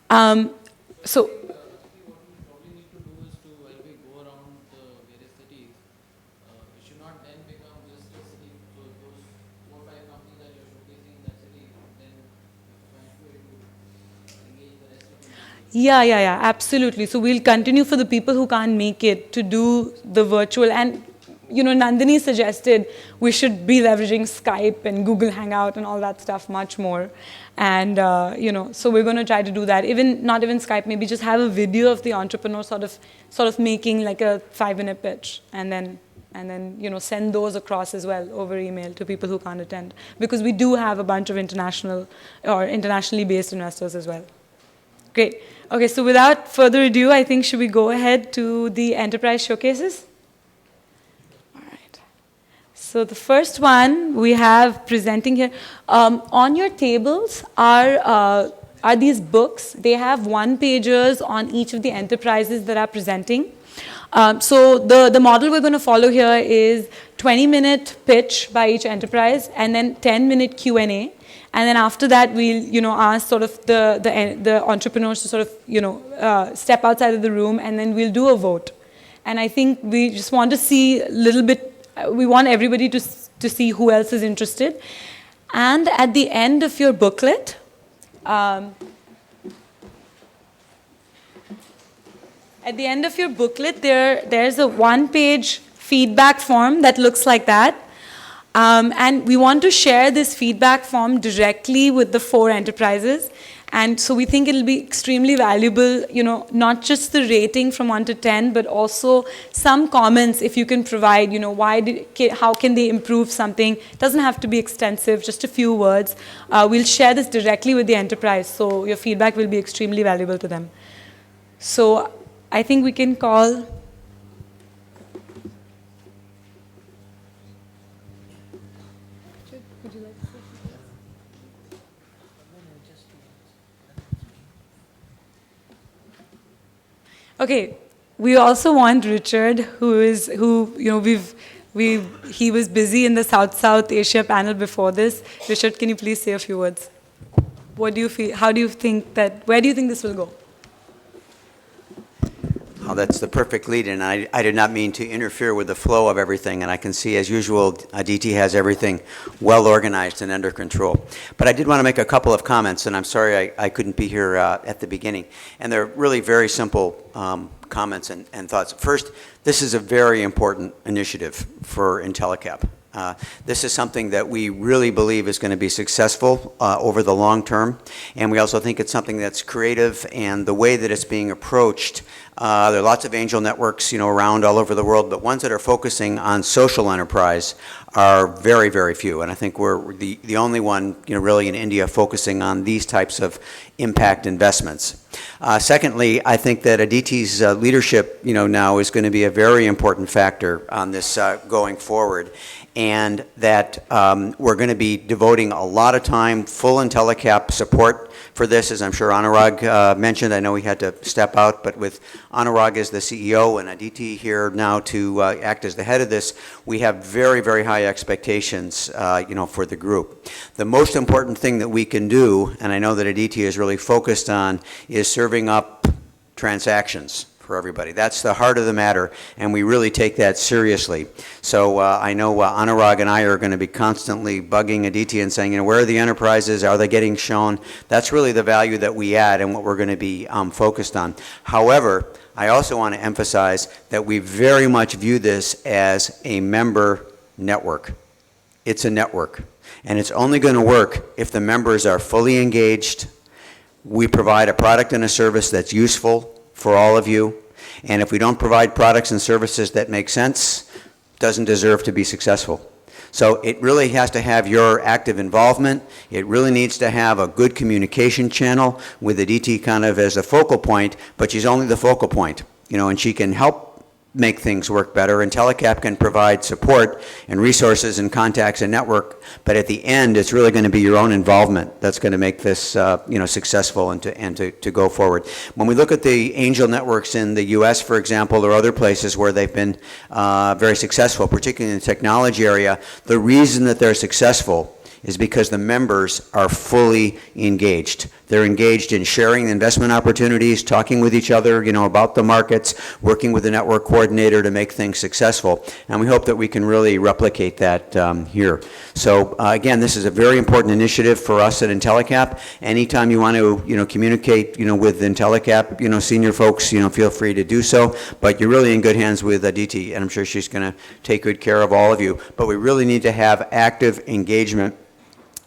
So Yeah, absolutely. So we'll continue for the people who can't make it to do the virtual. And, Nandini suggested we should be leveraging Skype and Google Hangout and all that stuff much more. And, so we're going to try to do that. Not even Skype, maybe just have a video of the entrepreneur sort of making like a 5-minute pitch, and then send those across as well over email to people who can't attend. Because we do have a bunch of internationally based investors as well. Great. Okay, so without further ado, I think should we go ahead to the enterprise showcases? All right. So the first one we have presenting here. On your tables are these books. They have one-pagers on each of the enterprises that are presenting. So the model we're going to follow here is 20-minute pitch by each enterprise and then 10-minute Q&A. And then after that, we'll ask sort of the entrepreneurs to sort of step outside of the room, and then we'll do a vote. And I think we just want to see a little bit. We want everybody to see who else is interested. And at the end of your booklet, there's a one-page feedback form that looks like that. And we want to share this feedback form directly with the 4 enterprises. And so we think it'll be extremely valuable, not just the rating from 1 to 10, but also some comments if you can provide, how can they improve something. It doesn't have to be extensive, just a few words. We'll share this directly with the enterprise, so your feedback will be extremely valuable to them. So I think we can call... Okay, we also want Richard, he was busy in the South Asia panel before this. Richard, can you please say a few words? What do you feel? Where do you think this will go? Oh, that's the perfect lead, and I did not mean to interfere with the flow of everything, and I can see, as usual, Aditi has everything well organized and under control. But I did want to make a couple of comments, and I'm sorry I couldn't be here at the beginning. And they're really very simple comments and thoughts. First, this is a very important initiative for IntelliCap. This is something that we really believe is going to be successful over the long term, and we also think it's something that's creative, and the way that it's being approached, there are lots of angel networks around all over the world, but ones that are focusing on social enterprise are very, very few, and I think we're the only one really in India focusing on these types of impact investments. Secondly, I think that Aditi's leadership now is going to be a very important factor on this going forward, and that we're going to be devoting a lot of time, full IntelliCap support for this, as I'm sure Anurag mentioned. I know he had to step out, but with Anurag as the CEO and Aditi here now to act as the head of this, we have very, very high expectations, for the group. The most important thing that we can do, and I know that Aditi is really focused on, is serving up transactions for everybody. That's the heart of the matter, and we really take that seriously. So I know Anurag and I are going to be constantly bugging Aditi and saying, where are the enterprises? Are they getting shown? That's really the value that we add and what we're going to be focused on. However, I also want to emphasize that we very much view this as a member network. It's a network, and it's only going to work if the members are fully engaged. We provide a product and a service that's useful for all of you, and if we don't provide products and services that make sense, it doesn't deserve to be successful. So it really has to have your active involvement. It really needs to have a good communication channel with Aditi kind of as a focal point, but she's only the focal point, and she can help make things work better. IntelliCap can provide support and resources and contacts and network, but at the end, it's really going to be your own involvement that's going to make this, successful and to go forward. When we look at the angel networks in the U.S., for example, or other places where they've been very successful, particularly in the technology area, the reason that they're successful is because the members are fully engaged. They're engaged in sharing the investment opportunities, talking with each other, about the markets, working with the network coordinator to make things successful. And we hope that we can really replicate that here. So again, this is a very important initiative for us at IntelliCap. Anytime you want to, communicate, with IntelliCap, senior folks, feel free to do so. But you're really in good hands with Aditi, and I'm sure she's going to take good care of all of you. But we really need to have active engagement.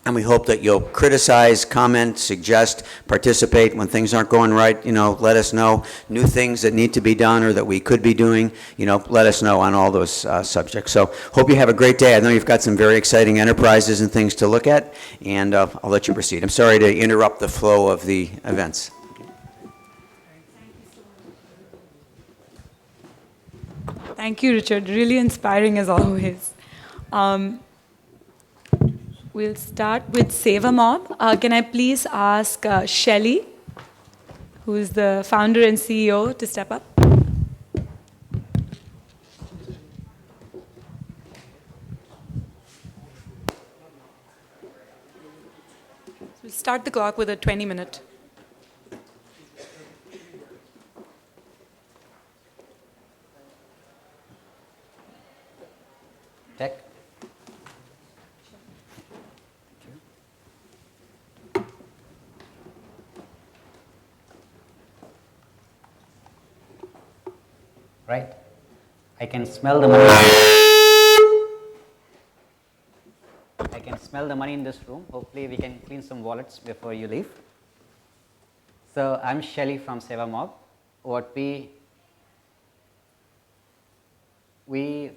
And we hope that you'll criticize, comment, suggest, participate. When things aren't going right, let us know. New things that need to be done or that we could be doing, let us know on all those subjects. So hope you have a great day. I know you've got some very exciting enterprises and things to look at, and I'll let you proceed. I'm sorry to interrupt the flow of the events. Thank you, Richard. Really inspiring as always. We'll start with Save a Mob. Can I please ask Shelley, who is the founder and CEO, to step up? We'll start the clock with a 20-minute. Tech. Right. I can smell the money. I can smell the money in this room. Hopefully we can clean some wallets before you leave. So I'm Shelly from Seva Mob. What we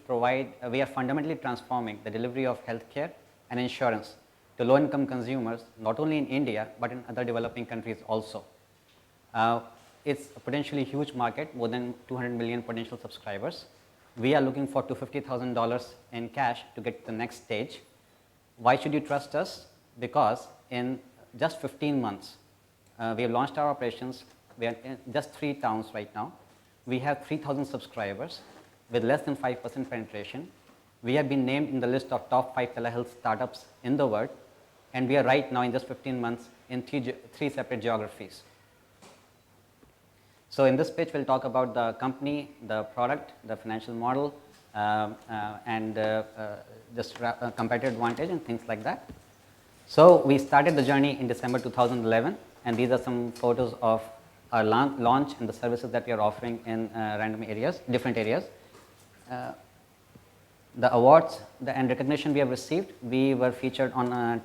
provide, we are fundamentally transforming the delivery of healthcare and insurance to low-income consumers, not only in India, but in other developing countries also. It's a potentially huge market, more than 200 million potential subscribers. We are looking for $250,000 in cash to get to the next stage. Why should you trust us? Because in just 15 months, we have launched our operations. We are in just 3 towns right now. We have 3,000 subscribers with less than 5% penetration. We have been named in the list of top 5 telehealth startups in the world, and we are right now in just 15 months in 3 separate geographies. So in this pitch, we'll talk about the company, the product, the financial model, and just competitive advantage and things like that. So we started the journey in December 2011, and these are some photos of our launch and the services that we are offering in different areas. The awards and recognition we have received, we were featured on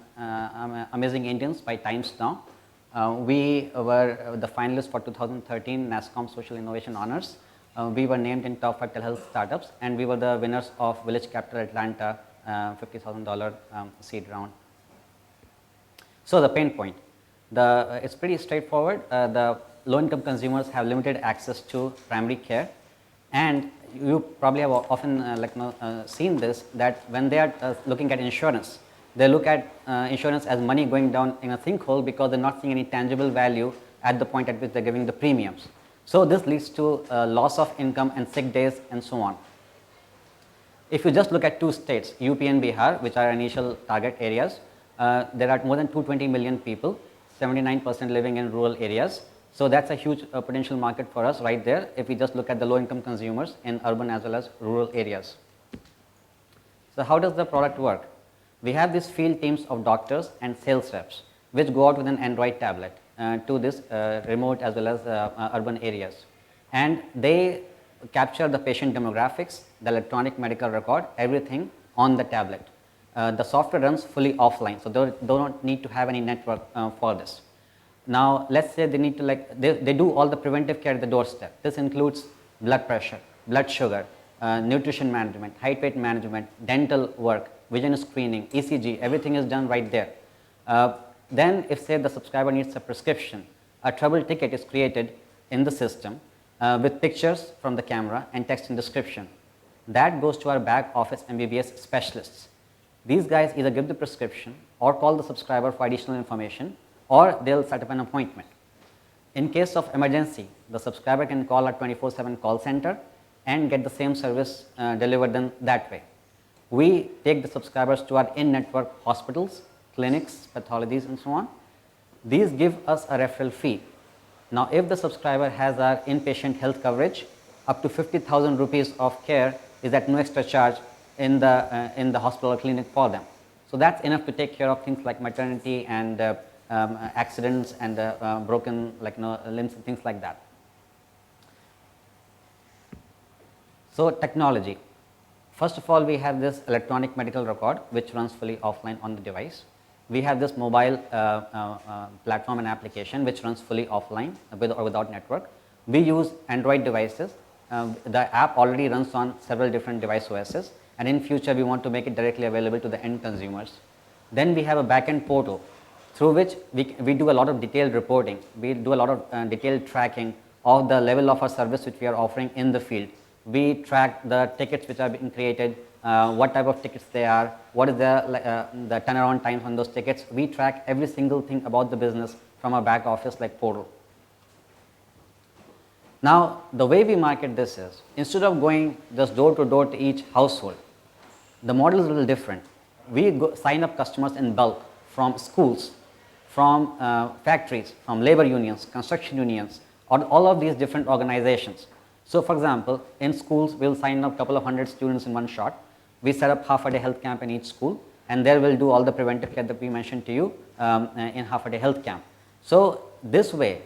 Amazing Indians by Times Now. We were the finalists for 2013 NASSCOM Social Innovation Honors. We were named in top 5 telehealth startups, and we were the winners of Village Capital Atlanta $50,000 seed round. So the pain point, it's pretty straightforward. The low-income consumers have limited access to primary care, and you probably have often seen this, that when they are looking at insurance, they look at insurance as money going down in a sinkhole because they're not seeing any tangible value at the point at which they're giving the premiums. So this leads to loss of income and sick days and so on. If you just look at 2 states, UP and Bihar, which are our initial target areas, there are more than 220 million people, 79% living in rural areas. So that's a huge potential market for us right there if we just look at the low-income consumers in urban as well as rural areas. So how does the product work? We have these field teams of doctors and sales reps which go out with an Android tablet to this remote as well as urban areas, and they capture the patient demographics, the electronic medical record, everything on the tablet. The software runs fully offline, so they don't need to have any network for this. Now let's say they need to they do all the preventive care at the doorstep. This includes blood pressure, blood sugar, nutrition management, height weight management, dental work, vision screening, ECG, everything is done right there. Then if say the subscriber needs a prescription, a trouble ticket is created in the system with pictures from the camera and text and description. That goes to our back office MBBS specialists. These guys either give the prescription or call the subscriber for additional information, or they'll set up an appointment. In case of emergency, the subscriber can call our 24/7 call center and get the same service delivered that way. We take the subscribers to our in-network hospitals, clinics, pathologies and so on. These give us a referral fee. Now if the subscriber has our inpatient health coverage, up to 50,000 rupees of care is at no extra charge in the hospital or clinic for them. So that's enough to take care of things like maternity and accidents and broken limbs and things like that. So technology. First of all, we have this electronic medical record which runs fully offline on the device. We have this mobile platform and application which runs fully offline with or without network. We use Android devices. The app already runs on several different device OSs, and in future we want to make it directly available to the end consumers. Then we have a backend portal through which we do a lot of detailed reporting. We do a lot of detailed tracking of the level of our service which we are offering in the field. We track the tickets which are being created, what type of tickets they are, what is the turnaround times on those tickets. We track every single thing about the business from our back office like portal. Now, the way we market this is, instead of going just door to door to each household, the model is a little different. We sign up customers in bulk from schools, from factories, from labor unions, construction unions, or all of these different organizations. So, for example, in schools, we'll sign up a couple of hundred students in one shot. We set up half-a-day health camp in each school, and there we'll do all the preventive care that we mentioned to you in half-a-day health camp. So, this way,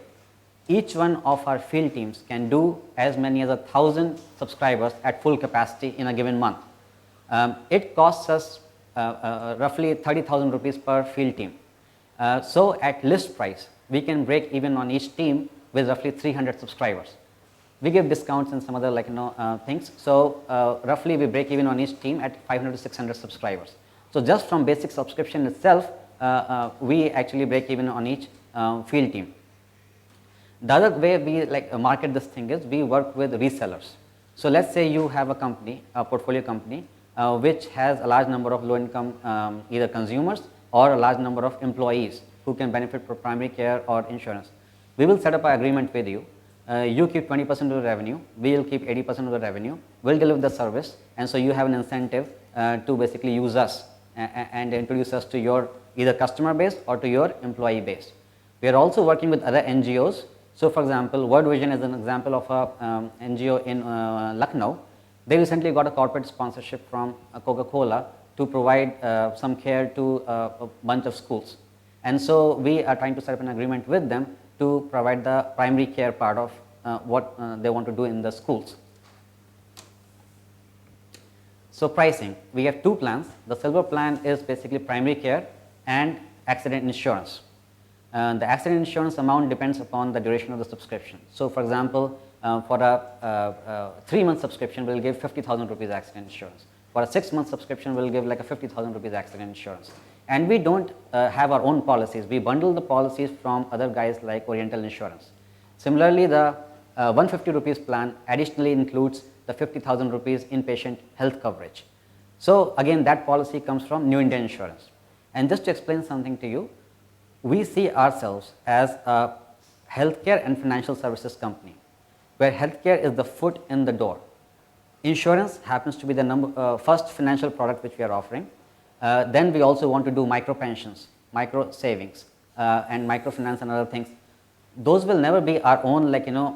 each one of our field teams can do as many as 1,000 subscribers at full capacity in a given month. It costs us roughly 30,000 rupees per field team. So at list price, we can break even on each team with roughly 300 subscribers. We give discounts and some other things. So roughly we break even on each team at 500 to 600 subscribers. So just from basic subscription itself, we actually break even on each field team. The other way we market this thing is we work with resellers. So let's say you have a company, a portfolio company, which has a large number of low-income either consumers or a large number of employees who can benefit from primary care or insurance. We will set up an agreement with you. You keep 20% of the revenue, we will keep 80% of the revenue, we'll deliver the service, and so you have an incentive to basically use us and introduce us to your either customer base or to your employee base. We are also working with other NGOs. So for example, World Vision is an example of a NGO in Lucknow. They recently got a corporate sponsorship from Coca-Cola to provide some care to a bunch of schools. And so we are trying to set up an agreement with them to provide the primary care part of what they want to do in the schools. So pricing, we have two plans. The silver plan is basically primary care and accident insurance. The accident insurance amount depends upon the duration of the subscription. So for example, for a 3-month subscription, we'll give 50,000 rupees accident insurance. For a 6-month subscription, we'll give like a 50,000 rupees accident insurance. And we don't have our own policies. We bundle the policies from other guys like Oriental Insurance. Similarly, the 150 rupees plan additionally includes the 50,000 rupees inpatient health coverage. So again, that policy comes from New India Insurance. And just to explain something to you, we see ourselves as a healthcare and financial services company, where healthcare is the foot in the door. Insurance happens to be the first financial product which we are offering. Then we also want to do micro pensions, micro savings, and microfinance and other things. Those will never be our own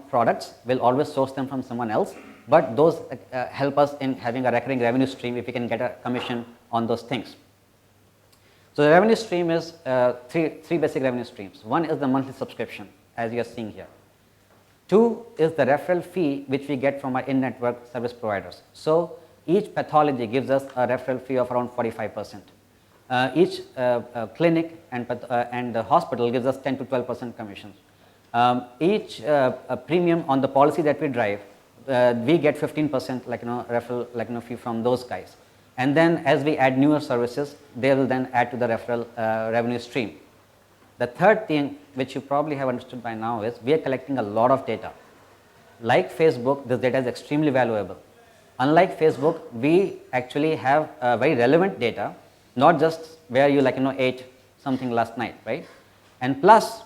products. We'll always source them from someone else. But those help us in having a recurring revenue stream if we can get a commission on those things. So the revenue stream is three basic revenue streams. One is the monthly subscription, as you are seeing here. Two is the referral fee which we get from our in-network service providers. So each pathology gives us a referral fee of around 45%. Each clinic and the hospital gives us 10 to 12% commissions. Each premium on the policy that we drive, we get 15% referral fee from those guys. And then as we add newer services, they will then add to the referral revenue stream. The third thing which you probably have understood by now is we are collecting a lot of data. Like Facebook, this data is extremely valuable. Unlike Facebook, we actually have very relevant data, not just where you ate something last night, right? And plus,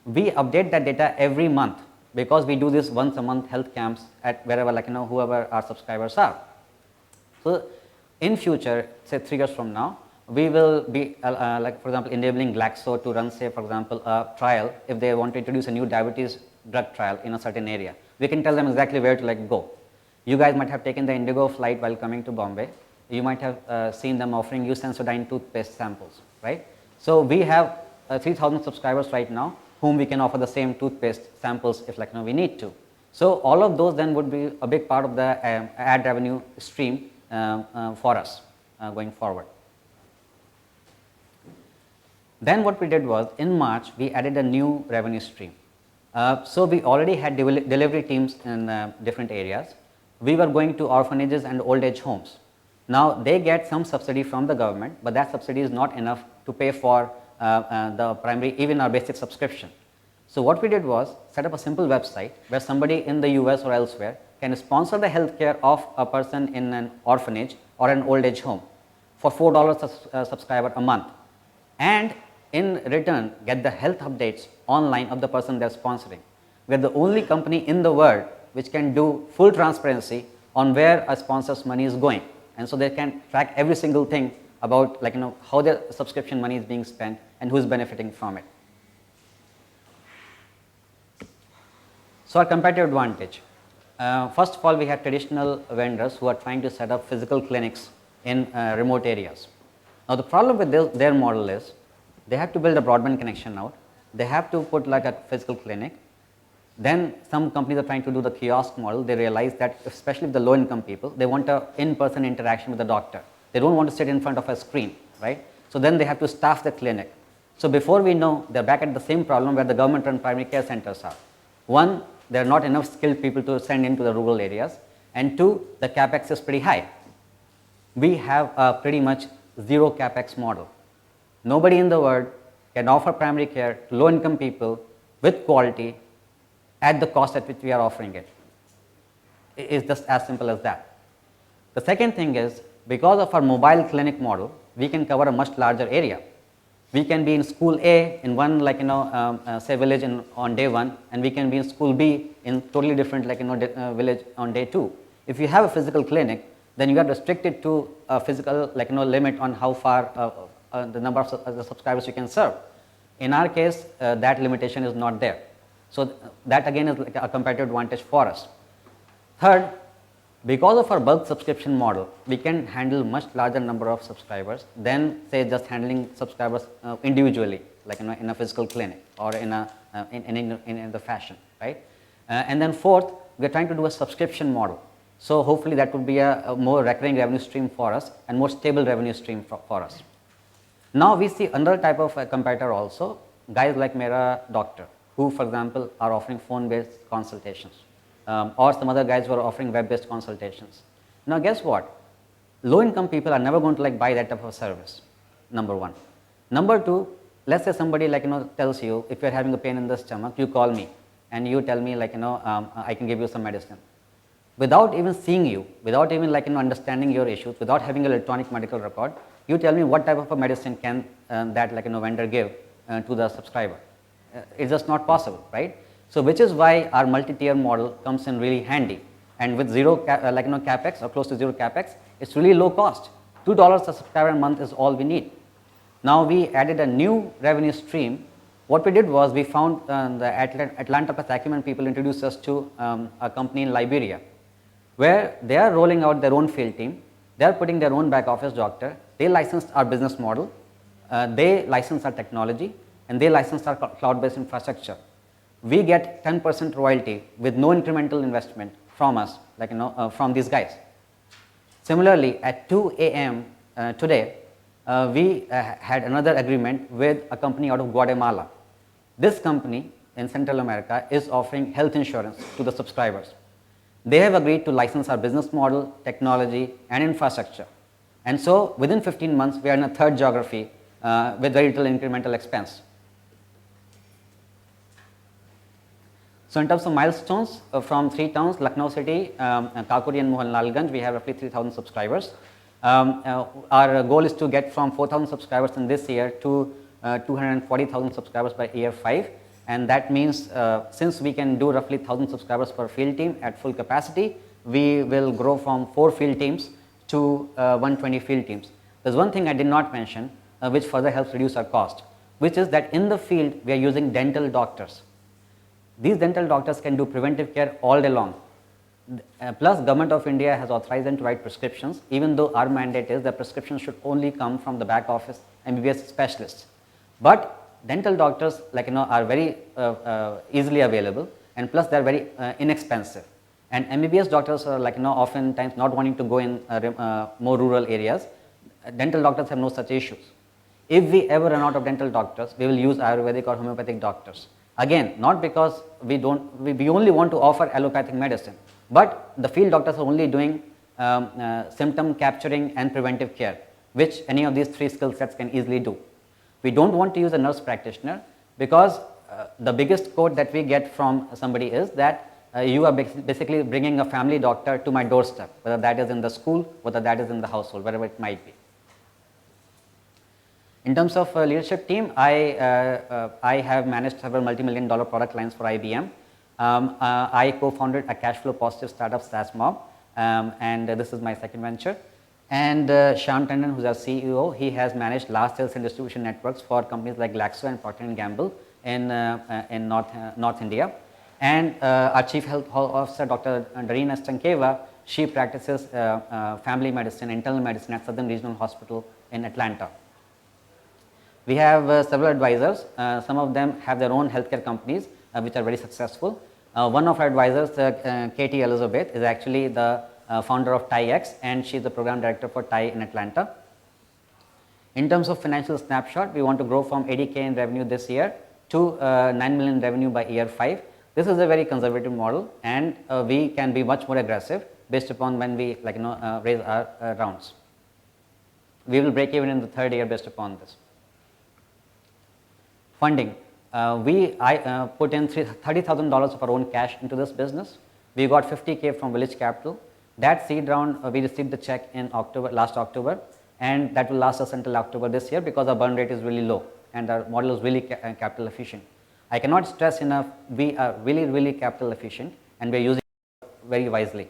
we update that data every month because we do this once a month health camps at wherever whoever our subscribers are. So in future, say 3 years from now, we will be for example enabling Glaxo to run, say for example, a trial if they want to introduce a new diabetes drug trial in a certain area. We can tell them exactly where to go. You guys might have taken the Indigo flight while coming to Bombay. You might have seen them offering you Sensodyne toothpaste samples, right? So we have 3,000 subscribers right now whom we can offer the same toothpaste samples if we need to. So all of those then would be a big part of the ad revenue stream for us going forward. Then what we did was, in March, we added a new revenue stream. So we already had delivery teams in different areas. We were going to orphanages and old age homes. Now they get some subsidy from the government, but that subsidy is not enough to pay for the primary, even our basic subscription. So what we did was set up a simple website where somebody in the US or elsewhere can sponsor the healthcare of a person in an orphanage or an old age home for $4 subscriber a month, and in return get the health updates online of the person they are sponsoring. We are the only company in the world which can do full transparency on where a sponsor's money is going, and so they can track every single thing about how their subscription money is being spent and who is benefiting from it. So our competitive advantage. First of all, we have traditional vendors who are trying to set up physical clinics in remote areas. Now the problem with their model is they have to build a broadband connection out, they have to put like a physical clinic. Then some companies are trying to do the kiosk model. They realize that especially the low income people, they want an in-person interaction with the doctor. They don't want to sit in front of a screen, right? So then they have to staff the clinic. So before we know, they're back at the same problem where the government run primary care centers are. One, there are not enough skilled people to send into the rural areas, and two, the capex is pretty high. We have a pretty much zero capex model. Nobody in the world can offer primary care to low income people with quality at the cost at which we are offering it. It is just as simple as that. The second thing is, because of our mobile clinic model, we can cover a much larger area. We can be in school A in one say village on day 1, and we can be in school B in totally different village on day 2. If you have a physical clinic, then you are restricted to a physical limit on how far the number of the subscribers you can serve. In our case, that limitation is not there. So that again is like a competitive advantage for us. Third, because of our bulk subscription model, we can handle much larger number of subscribers than say just handling subscribers individually, like in a physical clinic or in the fashion, right? And then fourth, we are trying to do a subscription model. So hopefully that would be a more recurring revenue stream for us and more stable revenue stream for us. Now we see another type of competitor also, guys like Mera Doctor, who for example are offering phone-based consultations, or some other guys who are offering web-based consultations. Now guess what? Low-income people are never going to buy that type of service, number one. Number two, let's say somebody tells you, if you're having a pain in the stomach, you call me and you tell me I can give you some medicine. Without even seeing you, without even understanding your issues, without having an electronic medical record, you tell me what type of a medicine can that vendor give to the subscriber. It's just not possible, right? So which is why our multi-tier model comes in really handy, and with zero capex or close to zero capex, it's really low cost. $2 a subscriber a month is all we need. Now we added a new revenue stream. What we did was we found the Atlanta plus Acumen people introduced us to a company in Liberia, where they are rolling out their own field team. They are putting their own back office doctor. They licensed our business model. They licensed our technology, and they licensed our cloud-based infrastructure. We get 10% royalty with no incremental investment from us, from these guys. Similarly, at 2 a.m. Today, we had another agreement with a company out of Guatemala. This company in Central America is offering health insurance to the subscribers. They have agreed to license our business model, technology, and infrastructure. And so within 15 months, we are in a third geography with very little incremental expense. So in terms of milestones, from 3 towns, Lucknow City, Kakuri and Mohanlalganj, we have roughly 3,000 subscribers. Our goal is to get from 4,000 subscribers in this year to 240,000 subscribers by year 5. And that means since we can do roughly 1,000 subscribers per field team at full capacity, we will grow from 4 field teams to 120 field teams. There's one thing I did not mention, which further helps reduce our cost, which is that in the field we are using dental doctors. These dental doctors can do preventive care all day long. Plus, Government of India has authorized them to write prescriptions, even though our mandate is that prescriptions should only come from the back office MBBS specialists. But dental doctors are very easily available, and plus they are very inexpensive. And MBBS doctors are oftentimes not wanting to go in more rural areas. Dental doctors have no such issues. If we ever run out of dental doctors, we will use Ayurvedic or homeopathic doctors. Again, not because we only want to offer allopathic medicine, but the field doctors are only doing symptom capturing and preventive care, which any of these 3 skill sets can easily do. We don't want to use a nurse practitioner because the biggest quote that we get from somebody is that you are basically bringing a family doctor to my doorstep, whether that is in the school, whether that is in the household, wherever it might be. In terms of leadership team, I have managed several multi-million-dollar product lines for IBM. I co-founded a cash flow positive startup, SaaS Mob, and this is my second venture. And Shyam Tandon, who's our CEO, he has managed large sales and distribution networks for companies like Glaxo and Procter & Gamble in North India. And our Chief Health Officer, Dr. Darina Stankeva, she practices family medicine, internal medicine at Southern Regional Hospital in Atlanta. We have several advisors. Some of them have their own healthcare companies, which are very successful. One of our advisors, Katie Elizabeth, is actually the founder of TIEX, and she is the program director for TIE in Atlanta. In terms of financial snapshot, we want to grow from 80K in revenue this year to 9 million revenue by year 5. This is a very conservative model, and we can be much more aggressive based upon when we raise our rounds. We will break even in the third year based upon this. Funding. I put in $30,000 of our own cash into this business. We got 50K from Village Capital. That seed round, we received the check in last October, and that will last us until October this year because our burn rate is really low and our model is really capital efficient. I cannot stress enough, we are really, really capital efficient, and we are using it very wisely.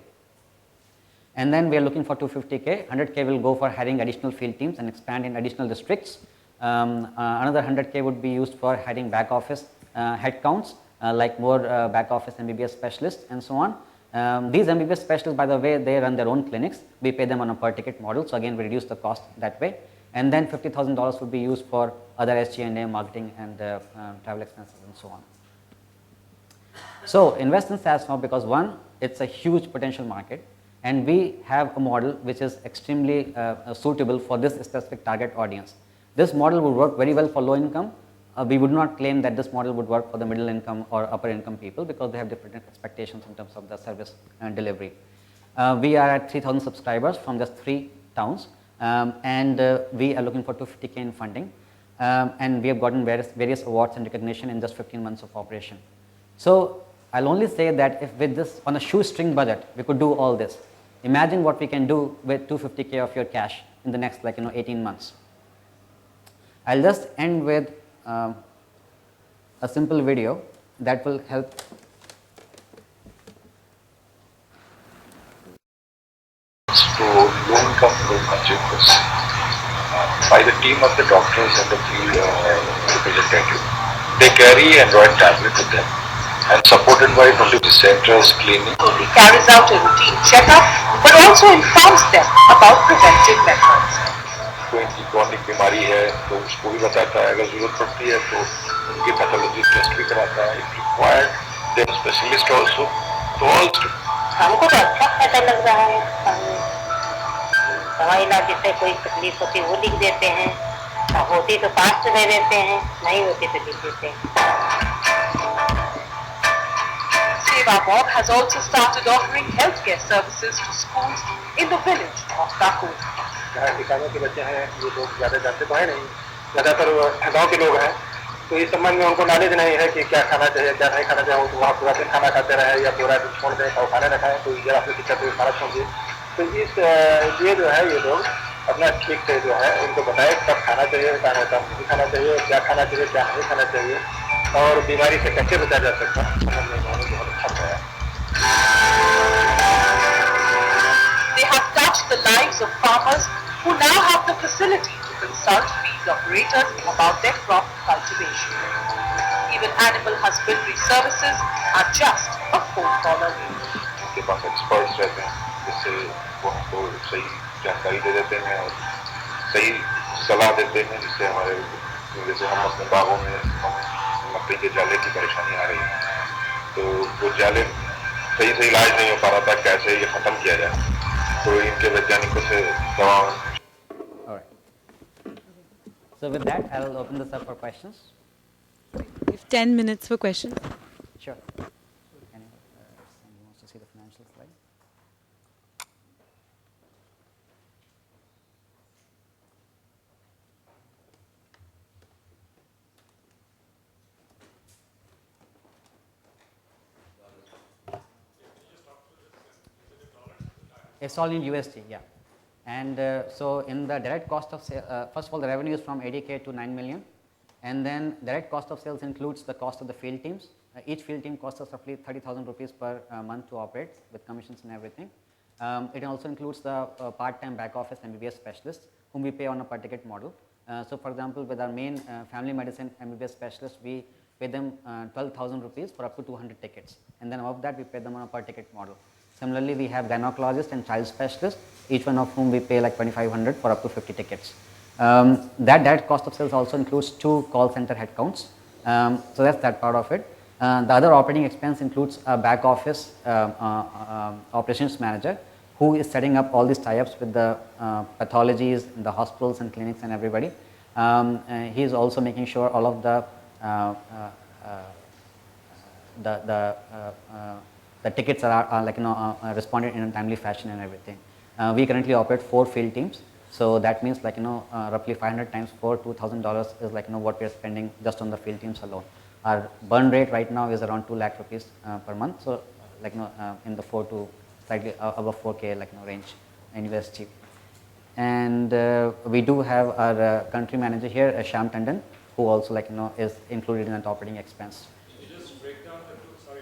And then we are looking for 250K. 100K will go for hiring additional field teams and expand in additional districts. Another 100K would be used for hiring back office headcounts, like more back office MBBS specialists and so on. These MBBS specialists, by the way, they run their own clinics. We pay them on a per ticket model, so again we reduce the cost that way. And then $50,000 would be used for other SG&A, marketing, and travel expenses and so on. So invest in SaaS now because one, it's a huge potential market, and we have a model which is extremely suitable for this specific target audience. This model would work very well for low income. We would not claim that this model would work for the middle income or upper income people because they have different expectations in terms of the service and delivery. We are at 3,000 subscribers from just 3 towns, and we are looking for 250K in funding, and we have gotten various awards and recognition in just 15 months of operation. So I'll only say that if with this on a shoestring budget we could do all this, imagine what we can do with 250K of your cash in the next 18 months. I'll just end with a simple video that will help. To low-income consumers by the team of the doctors and the field representative. They carry Android tablet with them and supported by multiple centers, clinics. He carries out a routine checkup but also informs them about preventive methods. कोई इनकी chronic बीमारी है तो उसको भी बताता है, अगर जरूरत पड़ती है तो उनकी पैथोलॉजी टेस्ट भी कराता है, if required then specialist also तो ऑल हमको तो अच्छा फायदा लग रहा है। दवाई ला जिससे कोई तकलीफ होती वो लिख देते हैं, होती तो पास दे देते हैं, नहीं होती तो लिख देते हैं। Seva Mob has also started offering healthcare services to schools in the village of Dakur. जहाँ किसानों के बच्चे हैं ये लोग ज़्यादा जानते तो है नहीं, ज़्यादातर गाँव के लोग हैं, तो इस संबंध में उनको नॉलेज नहीं है कि क्या खाना चाहिए क्या नहीं खाना चाहिए, तो वहाँ पूरा दिन खाना खाते रहे या पूरा दिन छोड़ दें और खाने रखाएं तो जरा से दिक्कत हुई खाना छोड़ दिए। तो ये जो है ये लोग अपना ठीक से जो है उनको बताए कब खाना चाहिए कब नहीं खाना चाहिए, क्या खाना चाहिए क्या नहीं खाना चाहिए और बीमारी से कैसे बचा जा सकता है, समझ में उन्होंने बहुत अच्छा बताया। They have touched the lives of farmers who now have the facility to consult field operators about their crop cultivation. Even animal husbandry services are just a phone call away. उनके पास एक्सपर्ट्स रहते हैं जिससे वो हमको सही जानकारी दे देते हैं और सही सलाह देते हैं, जिससे हमारे जैसे हम अपने बागों में मकई के जाले की परेशानी आ रही है तो वो जाले सही से इलाज नहीं हो पा रहा था, कैसे ये खत्म किया जाए, तो इनके वैज्ञानिकों से दवा। So with that, I'll open this up for questions. We have 10 minutes for questions. Sure. Anyone wants to see the financial slide? It's all in USD, yeah. And so in the direct cost of sale, first of all, the revenue is from 80K to 9 million. And then direct cost of sales includes the cost of the field teams. Each field team costs us roughly 30,000 rupees per month to operate with commissions and everything. It also includes the part-time back office MBBS specialists whom we pay on a per ticket model. So for example, with our main family medicine MBBS specialist, we pay them 12,000 rupees for up to 200 tickets. And then above that, we pay them on a per ticket model. Similarly, we have gynecologist and child specialist, each one of whom we pay like 2,500 for up to 50 tickets. That direct cost of sales also includes 2 call center headcounts. So that's that part of it. The other operating expense includes a back office operations manager who is setting up all these tie-ups with the pathologies in the hospitals and clinics and everybody. He is also making sure all of the tickets are like responded in a timely fashion and everything. We currently operate 4 field teams. So that means like roughly 500 times 4, $2,000 is like what we are spending just on the field teams alone. Our burn rate right now is around 2 lakh rupees per month. So like in the 4 to slightly above 4K like range in USD. And we do have our country manager here, Shyam Tandon, who also like is included in that operating expense. Can you just break down the two? Sorry,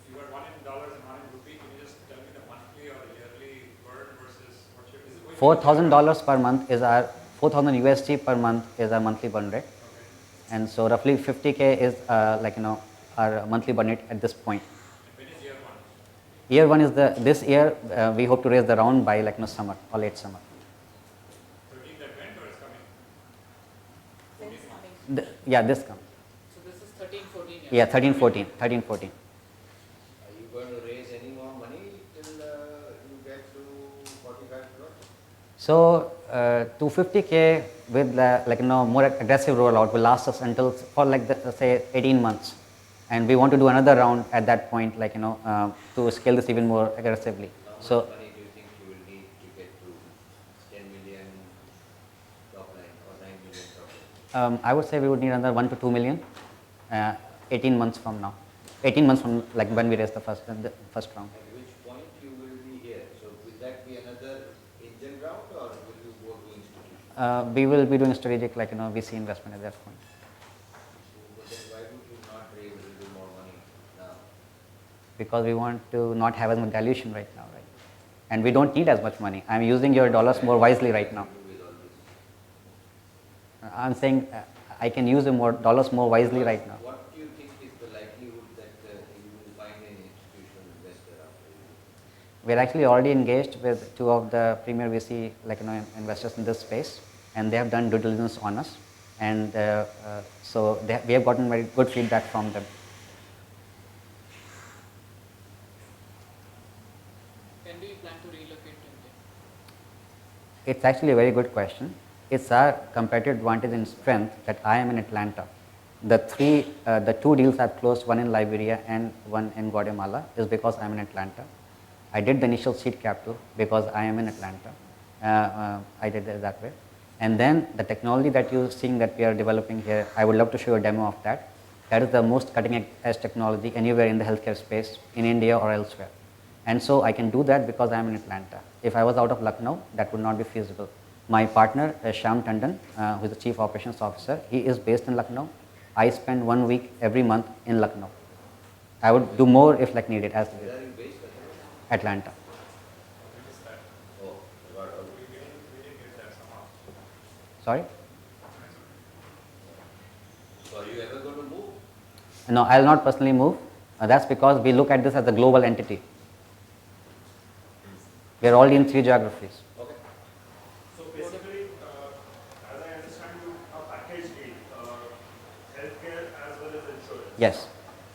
you got one in dollars and one in rupee. Can you just tell me the monthly or yearly burn versus what your is it going $4,000 per month is our 4,000 USD per month is our monthly burn rate. Okay. And so roughly 50K is our monthly burn rate at this point. And when is year 1? Year 1 is this year we hope to raise the round by summer or late summer. 13 that went or is coming? Yeah, this comes. So this is 13, 14. Yeah, 13, 14. 13, 14. Are you going to raise any more money till you get to 45 crores? So 250K with more aggressive rollout will last us until for say 18 months, and we want to do another round at that point, to scale this even more aggressively. How much money do you think you will need to get to 10 million top line or 9 million top line? I would say we would need another 1 to 2 million 18 months from now. 18 months from when we raise the first round. At which point you will be here? So will that be another angel round or will you go to institution? We will be doing strategic VC investment at that point. But then why would you not raise a little more money now? Because we want to not have as much dilution right now, right? And we don't need as much money. I'm using your dollars more wisely right now. I'm saying I can use the dollars more wisely right now. What do you think is the likelihood that you will find an institutional investor after you? We're actually already engaged with 2 of the premier VC investors in this space, and they have done due diligence on us, and so we have gotten very good feedback from them. When do you plan to relocate to India? It's actually a very good question. It's our competitive advantage and strength that I am in Atlanta. The 2 deals I've closed, one in Liberia and one in Guatemala, is because I'm in Atlanta. I did the initial seed capital because I am in Atlanta. I did it that way. And then the technology that you're seeing that we are developing here, I would love to show you a demo of that. That is the most cutting edge technology anywhere in the healthcare space, in India or elsewhere. And so I can do that because I'm in Atlanta. If I was out of Lucknow, that would not be feasible. My partner, Shyam Tandon, who is the Chief Operations Officer, he is based in Lucknow. I spend 1 week every month in Lucknow. I would do more if needed as needed. Where are you based? Atlanta. Sorry? So are you ever going to move? No, I will not personally move. That's because we look at this as a global entity. We are already in 3 geographies. Okay. So basically, as I understand you, a package deal, healthcare as well as insurance. Yes.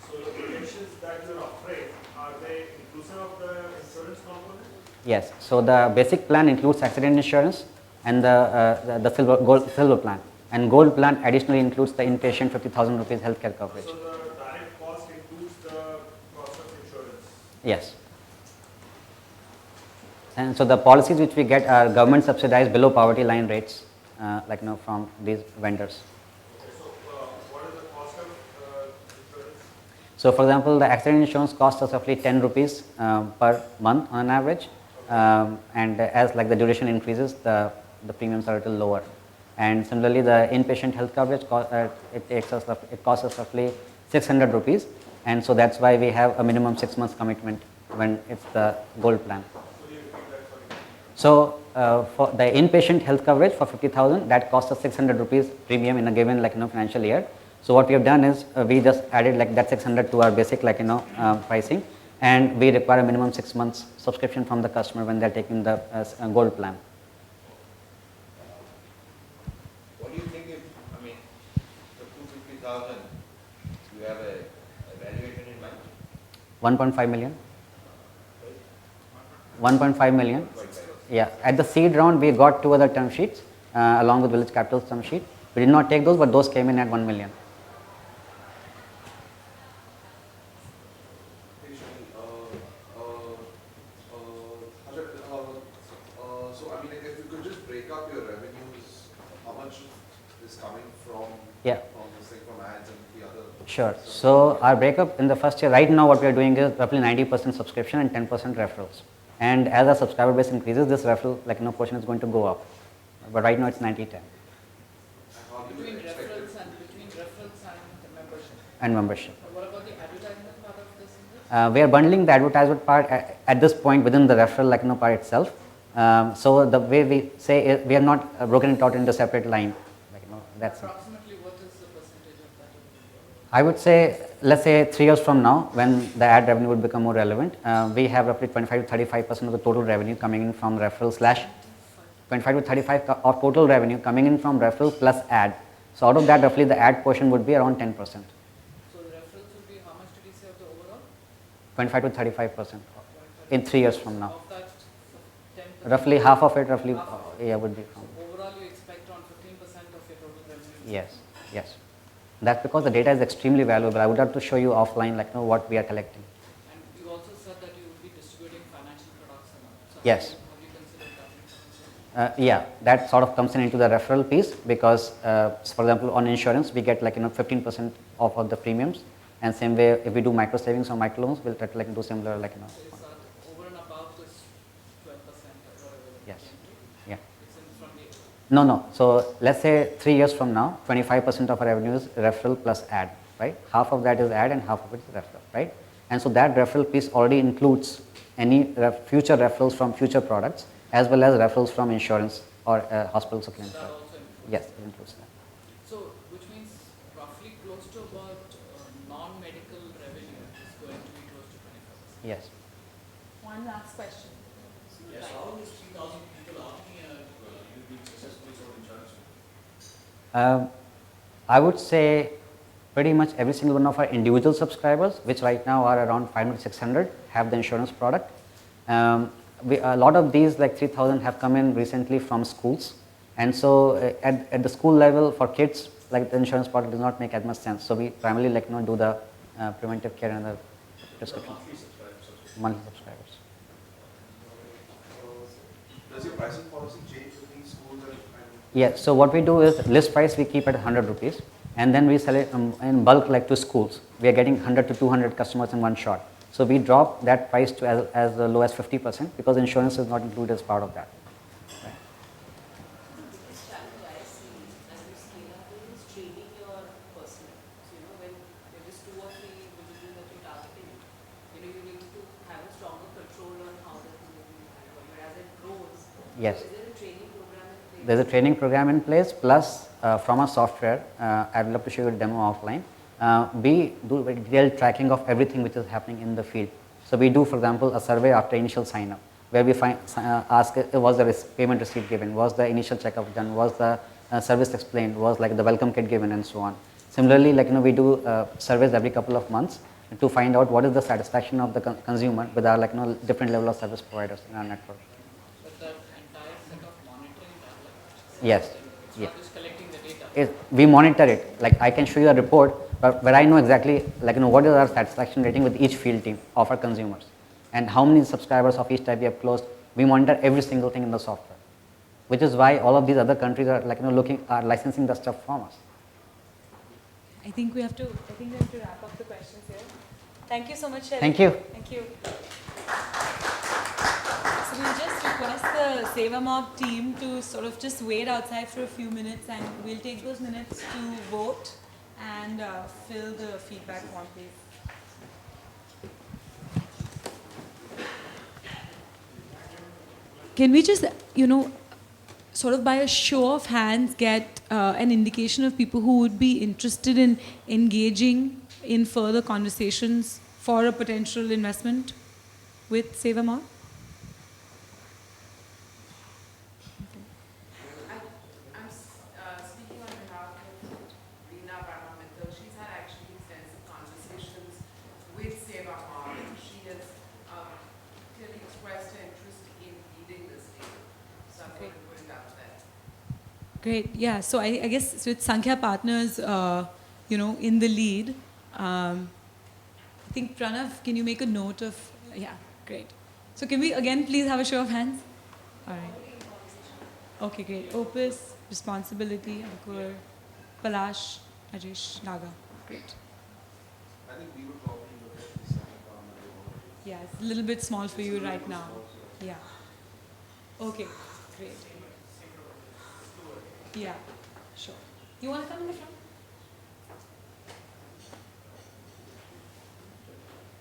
So the protections that you're offering, are they inclusive of the insurance component? Yes. So the basic plan includes accident insurance and the silver plan. And gold plan additionally includes the inpatient 50,000 rupees healthcare coverage. So the direct cost includes the cost of insurance? Yes. And so the policies which we get are government subsidized below poverty line rates, from these vendors. Okay, so what is the cost of insurance? So for example, the accident insurance costs us roughly 10 rupees per month on an average, and as like the duration increases, the premiums are a little lower. And similarly, the inpatient health coverage it costs us roughly 600 rupees, and so that's why we have a minimum 6 months commitment when it's the gold plan. So for the inpatient health coverage for 50,000, that costs us 600 rupees premium in a given financial year. So what we have done is we just added like that 600 to our basic pricing, and we require a minimum 6 months subscription from the customer when they're taking the gold plan. What do you think if, I mean, for 250,000, you have a valuation in mind? 1.5 million. 1.5 million. Yeah. At the seed round, we got 2 other term sheets along with Village Capital's term sheet. We did not take those, but those came in at 1 million. So, I mean, if you could just break up your revenues, how much is coming from, from ads and the other? Sure. So, our breakup in the first year, right now what we are doing is roughly 90% subscription and 10% referrals. And as our subscriber base increases, this referral portion is going to go up. But right now it's 90-10. Between referrals and membership. And membership. What about the advertisement part of this? We are bundling the advertisement part at this point within the referral part itself. So the way we say it, we have not broken it out into separate line. That's approximately what is the percentage of that? I would say, let's say 3 years from now, when the ad revenue would become more relevant, we have roughly 25 to 35% of the total revenue coming in from referral / 25 to 35 of total revenue coming in from referral plus ad. So out of that, roughly the ad portion would be around 10%. So the referrals would be how much did you say of the overall? 25 to 35% in 3 years from now. Of that, 10%? Roughly half of it, would be from. So overall, you expect around 15% of your total revenue? Yes, yes. That's because the data is extremely valuable. I would have to show you offline, what we are collecting. And you also said that you would be distributing financial products. So yes. Have you considered that? Yeah, that sort of comes into the referral piece because, for example, on insurance, we get 15% off of the premiums, and same way if we do micro savings or micro loans, we'll try to do similar So is that over and above this 12% or whatever? Yes. Yeah. It's in from the No. So let's say 3 years from now, 25% of our revenue is referral plus ad, right? Half of that is ad and half of it is referral, right? And so that referral piece already includes any future referrals from future products as well as referrals from insurance or hospitals or clinics. Yes, it includes that. So, which means roughly close to about non-medical revenue is going to be close to 25%. Yes. One last question. Yes, all these 3,000 people, how many you've been successfully sold insurance to? I would say pretty much every single one of our individual subscribers, which right now are around 500 to 600, have the insurance product. A lot of these, like 3,000, have come in recently from schools. And so at the school level for kids, the insurance product does not make as much sense. So we primarily do the preventive care and the prescription. Monthly subscribers. Does your pricing policy change with these schools? Yeah, so what we do is list price we keep at 100 rupees and then we sell it in bulk to schools. We are getting 100 to 200 customers in one shot. So we drop that price to as low as 50% because insurance is not included as part of that. Right. The biggest challenge I see as you scale up is training your personnel. So when there is 2 or 3 individuals that you're targeting, you need to have a stronger control on how that is moving. But as it grows, yes. Is there a training program in place? There's a training program in place, plus from our software, I'd love to show you a demo offline. We do detailed tracking of everything which is happening in the field. So we do, for example, a survey after initial sign up, where we ask, was the payment receipt given, was the initial checkup done, was the service explained, was the welcome kit given, and so on. Similarly, we do surveys every couple of months to find out what is the satisfaction of the consumer with our different level of service providers in our network. But that entire set of monitoring that, Yes. It's Yeah. not just collecting the data. We monitor it. I can show you a report, but where I know exactly what is our satisfaction rating with each field team of our consumers, and how many subscribers of each type we have closed. We monitor every single thing in the software, which is why all of these other countries are are licensing the stuff from us. I think we have to wrap up the questions here. Thank you so much, Sherry. Thank you. Thank you. So we'll Seva Mob team to sort of just wait outside for a few minutes, and we'll take those minutes to vote and fill the feedback form, please. Can we just, sort of by a show of hands get an indication of people who would be interested in engaging in further conversations for a potential investment with Seva Mob? I'm speaking on behalf of Reena Parmamital. She's had actually extensive conversations with Seva Mob. She has clearly expressed her interest in leading this team. So I'm going to put it out there. Great, yeah. So I guess with Sankhya Partners, in the lead, I think Pranav, can you make a note of, yeah, great. So can we again please have a show of hands? All right. Okay, great. Opus, Responsibility, Ankur, Palash, Ajesh, Naga. Great. I think we would probably look at the second one. Yeah, it's a little bit small for you right now. Yeah. Okay, great. Yeah, sure. You want to come in the front?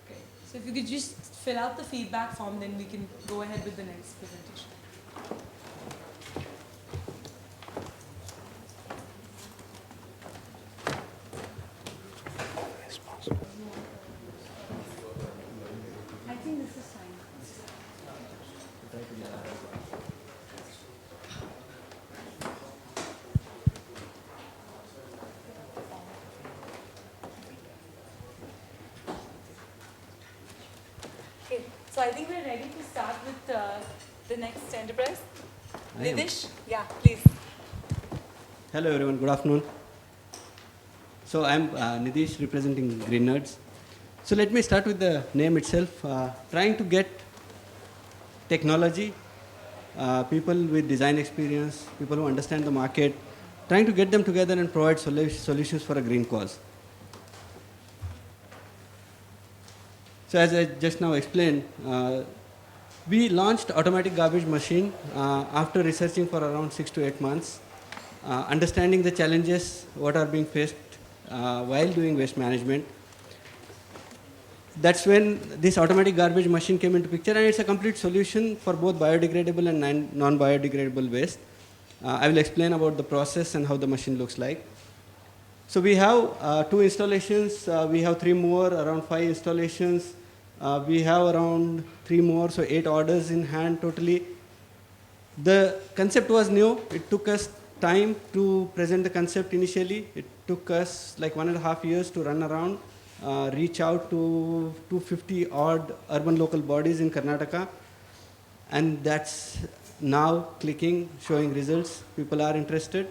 Okay. So if you could just fill out the feedback form, then we can go ahead with the next presentation. I think this is fine. Okay, so I think we're ready to start with the next enterprise. I am. Nidish? Yeah, please. Hello everyone, good afternoon. So I'm Nidish representing Green Nerds. So let me start with the name itself. Trying to get technology, people with design experience, people who understand the market, trying to get them together and provide solutions for a green cause. So as I just now explained, we launched automatic garbage machine after researching for around 6 to 8 months, understanding the challenges what are being faced while doing waste management. That's when this automatic garbage machine came into picture, and it's a complete solution for both biodegradable and non-biodegradable waste. I will explain about the process and how the machine looks like. So we have 2 installations, we have 3 more, around 5 installations. We have around 3 more, so 8 orders in hand totally. The concept was new. It took us time to present the concept initially. It took us like 1.5 years to run around, reach out to 250 odd urban local bodies in Karnataka. And that's now clicking, showing results. People are interested.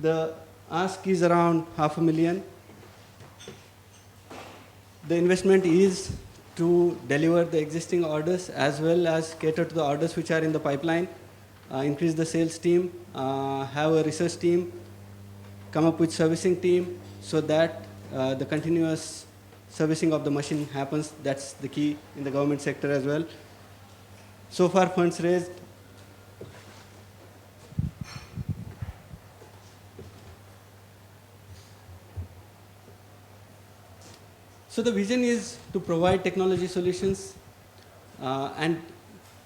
The ask is around $500,000. The investment is to deliver the existing orders as well as cater to the orders which are in the pipeline, increase the sales team, have a research team, come up with servicing team so that the continuous servicing of the machine happens. That's the key in the government sector as well. So far funds raised. So the vision is to provide technology solutions and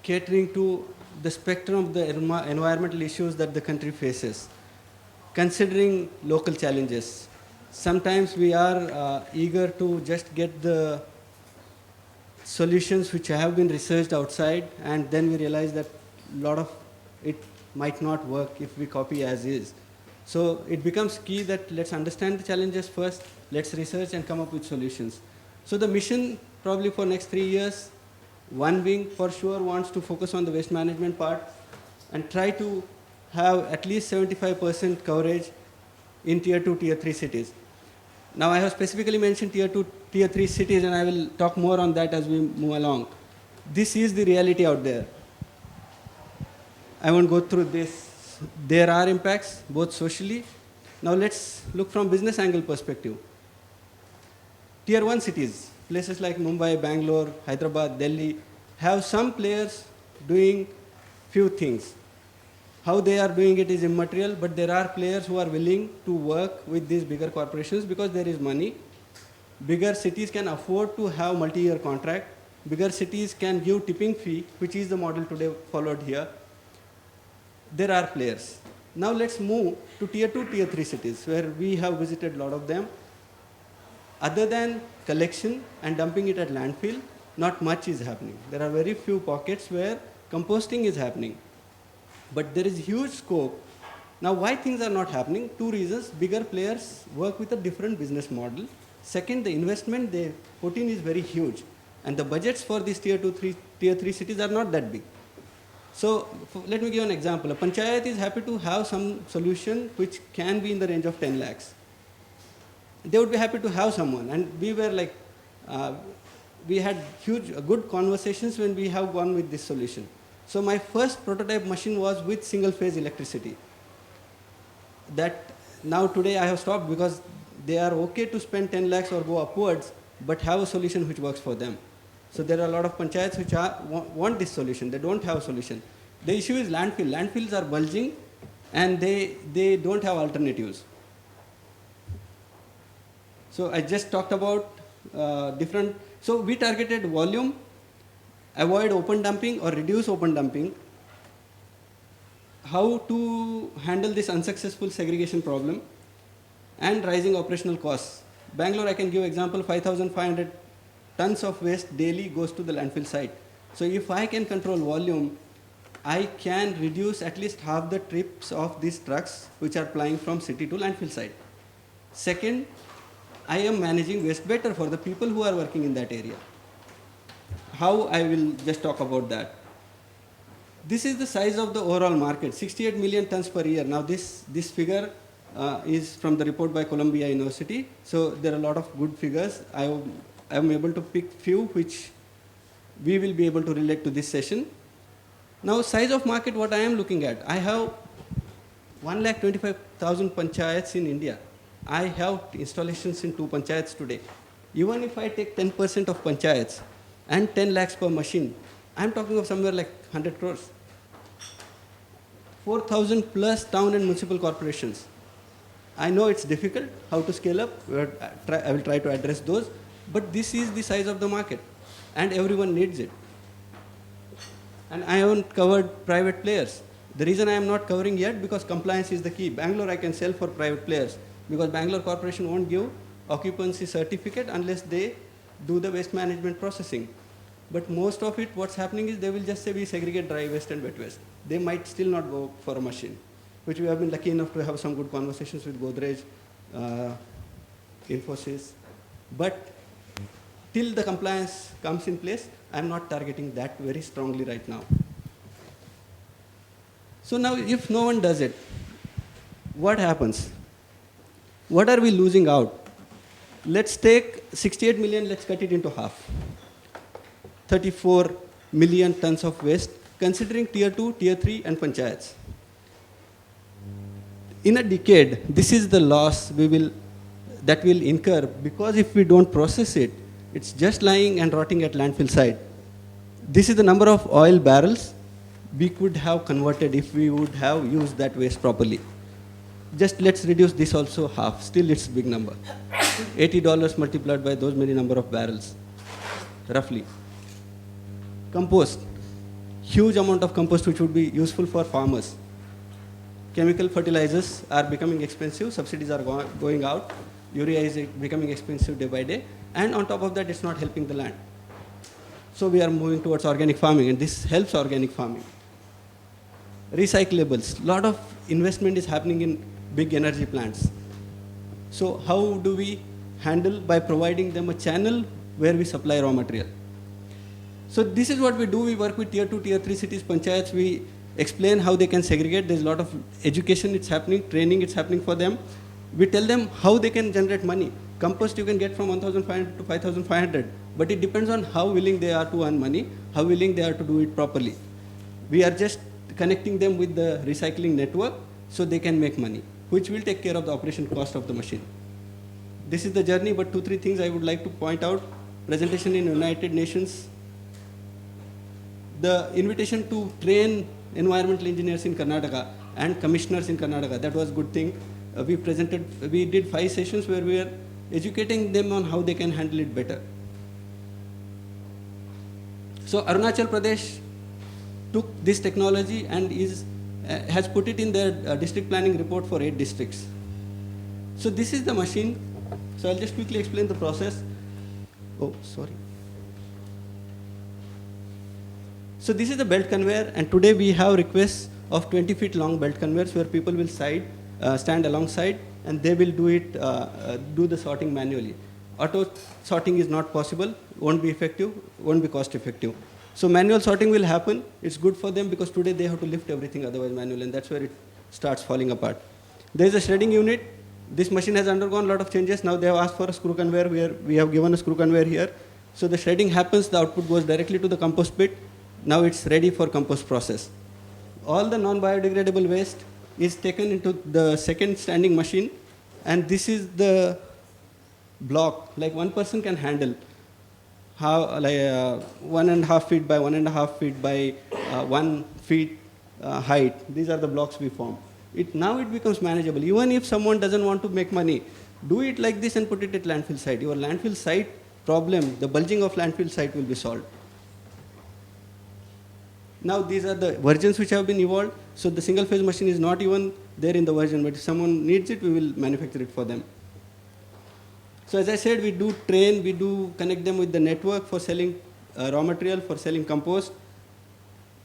catering to the spectrum of the environmental issues that the country faces, considering local challenges. Sometimes we are eager to just get the solutions which have been researched outside, and then we realize that a lot of it might not work if we copy as is. So it becomes key that let's understand the challenges first, let's research and come up with solutions. So the mission probably for next 3 years, one wing for sure wants to focus on the waste management part and try to have at least 75% coverage in tier 2, tier 3 cities. Now I have specifically mentioned tier 2, tier 3 cities, and I will talk more on that as we move along. This is the reality out there. I won't go through this. There are impacts, both socially. Now let's look from business angle perspective. Tier 1 cities, places like Mumbai, Bangalore, Hyderabad, Delhi, have some players doing few things. How they are doing it is immaterial, but there are players who are willing to work with these bigger corporations because there is money. Bigger cities can afford to have multi-year contract. Bigger cities can give tipping fee, which is the model today followed here. There are players. Now let's move to tier 2, tier 3 cities where we have visited a lot of them. Other than collection and dumping it at landfill, not much is happening. There are very few pockets where composting is happening. But there is huge scope. Now why things are not happening? Two reasons. Bigger players work with a different business model. Second, the investment they put in is very huge. And the budgets for these tier 2, tier 3 cities are not that big. So let me give an example. A panchayat is happy to have some solution which can be in the range of 10 lakhs. They would be happy to have someone. And we were like, we had good conversations when we have gone with this solution. So my first prototype machine was with single phase electricity. That now today I have stopped because they are okay to spend 10 lakhs or go upwards, but have a solution which works for them. So there are a lot of panchayats which want this solution. They don't have a solution. The issue is landfill. Landfills are bulging and they don't have alternatives. So I just talked about different, so we targeted volume, avoid open dumping or reduce open dumping, how to handle this unsuccessful segregation problem, and rising operational costs. Bangalore, I can give example, 5,500 tons of waste daily goes to the landfill site. So if I can control volume, I can reduce at least half the trips of these trucks which are plying from city to landfill site. Second, I am managing waste better for the people who are working in that area. How? I will just talk about that. This is the size of the overall market, 68 million tons per year. Now this figure is from the report by Columbia University. So there are a lot of good figures. I am able to pick few which we will be able to relate to this session. Now size of market, what I am looking at, I have 1,25,000 panchayats in India. I have installations in 2 panchayats today. Even if I take 10% of panchayats and 10 lakhs per machine, I am talking of somewhere like 100 crores. 4,000 plus town and municipal corporations. I know it's difficult how to scale up. I will try to address those. But this is the size of the market and everyone needs it. And I haven't covered private players. The reason I am not covering yet because compliance is the key. Bangalore I can sell for private players because Bangalore Corporation won't give occupancy certificate unless they do the waste management processing. But most of it, what's happening is they will just say we segregate dry waste and wet waste. They might still not go for a machine, which we have been lucky enough to have some good conversations with Godrej, Infosys. But till the compliance comes in place, I'm not targeting that very strongly right now. So now if no one does it, what happens? What are we losing out? Let's take 68 million, let's cut it into half. 34 million tons of waste, considering tier 2, tier 3 and panchayats. In a decade, this is the loss that we'll incur because if we don't process it, it's just lying and rotting at landfill site. This is the number of oil barrels we could have converted if we would have used that waste properly. Just let's reduce this also half. Still it's a big number. $80 multiplied by those many number of barrels, roughly. Compost. Huge amount of compost which would be useful for farmers. Chemical fertilizers are becoming expensive. Subsidies are going out. Urea is becoming expensive day by day. And on top of that, it's not helping the land. So we are moving towards organic farming, and this helps organic farming. Recyclables. A lot of investment is happening in big energy plants. So how do we handle? By providing them a channel where we supply raw material. So this is what we do. We work with tier 2, tier 3 cities, panchayats. We explain how they can segregate. There's a lot of education it's happening, training it's happening for them. We tell them how they can generate money. Compost you can get from 1,500 to 5,500, but it depends on how willing they are to earn money, how willing they are to do it properly. We are just connecting them with the recycling network so they can make money, which will take care of the operation cost of the machine. This is the journey, but 2-3 things I would like to point out. Presentation in United Nations. The invitation to train environmental engineers in Karnataka and commissioners in Karnataka. That was a good thing. We did 5 sessions where we were educating them on how they can handle it better. So Arunachal Pradesh took this technology and has put it in their district planning report for 8 districts. So this is the machine. So I'll just quickly explain the process. Oh, sorry. So this is the belt conveyor, and today we have requests of 20 feet long belt conveyors where people will stand alongside, and they will do the sorting manually. Auto sorting is not possible, won't be effective, won't be cost effective. So manual sorting will happen. It's good for them because today they have to lift everything otherwise manual, and that's where it starts falling apart. There is a shredding unit. This machine has undergone a lot of changes. Now they have asked for a screw conveyor where we have given a screw conveyor here. So the shredding happens, the output goes directly to the compost pit. Now it's ready for compost process. All the non-biodegradable waste is taken into the second standing machine, and this is the block, like one person can handle. How, like 1.5 feet by 1.5 feet by 1 feet height. These are the blocks we form. Now it becomes manageable. Even if someone doesn't want to make money, do it like this and put it at landfill site. Your landfill site problem, the bulging of landfill site will be solved. Now these are the versions which have been evolved. So the single phase machine is not even there in the version, but if someone needs it, we will manufacture it for them. So as I said, we do train, we do connect them with the network for selling raw material, for selling compost.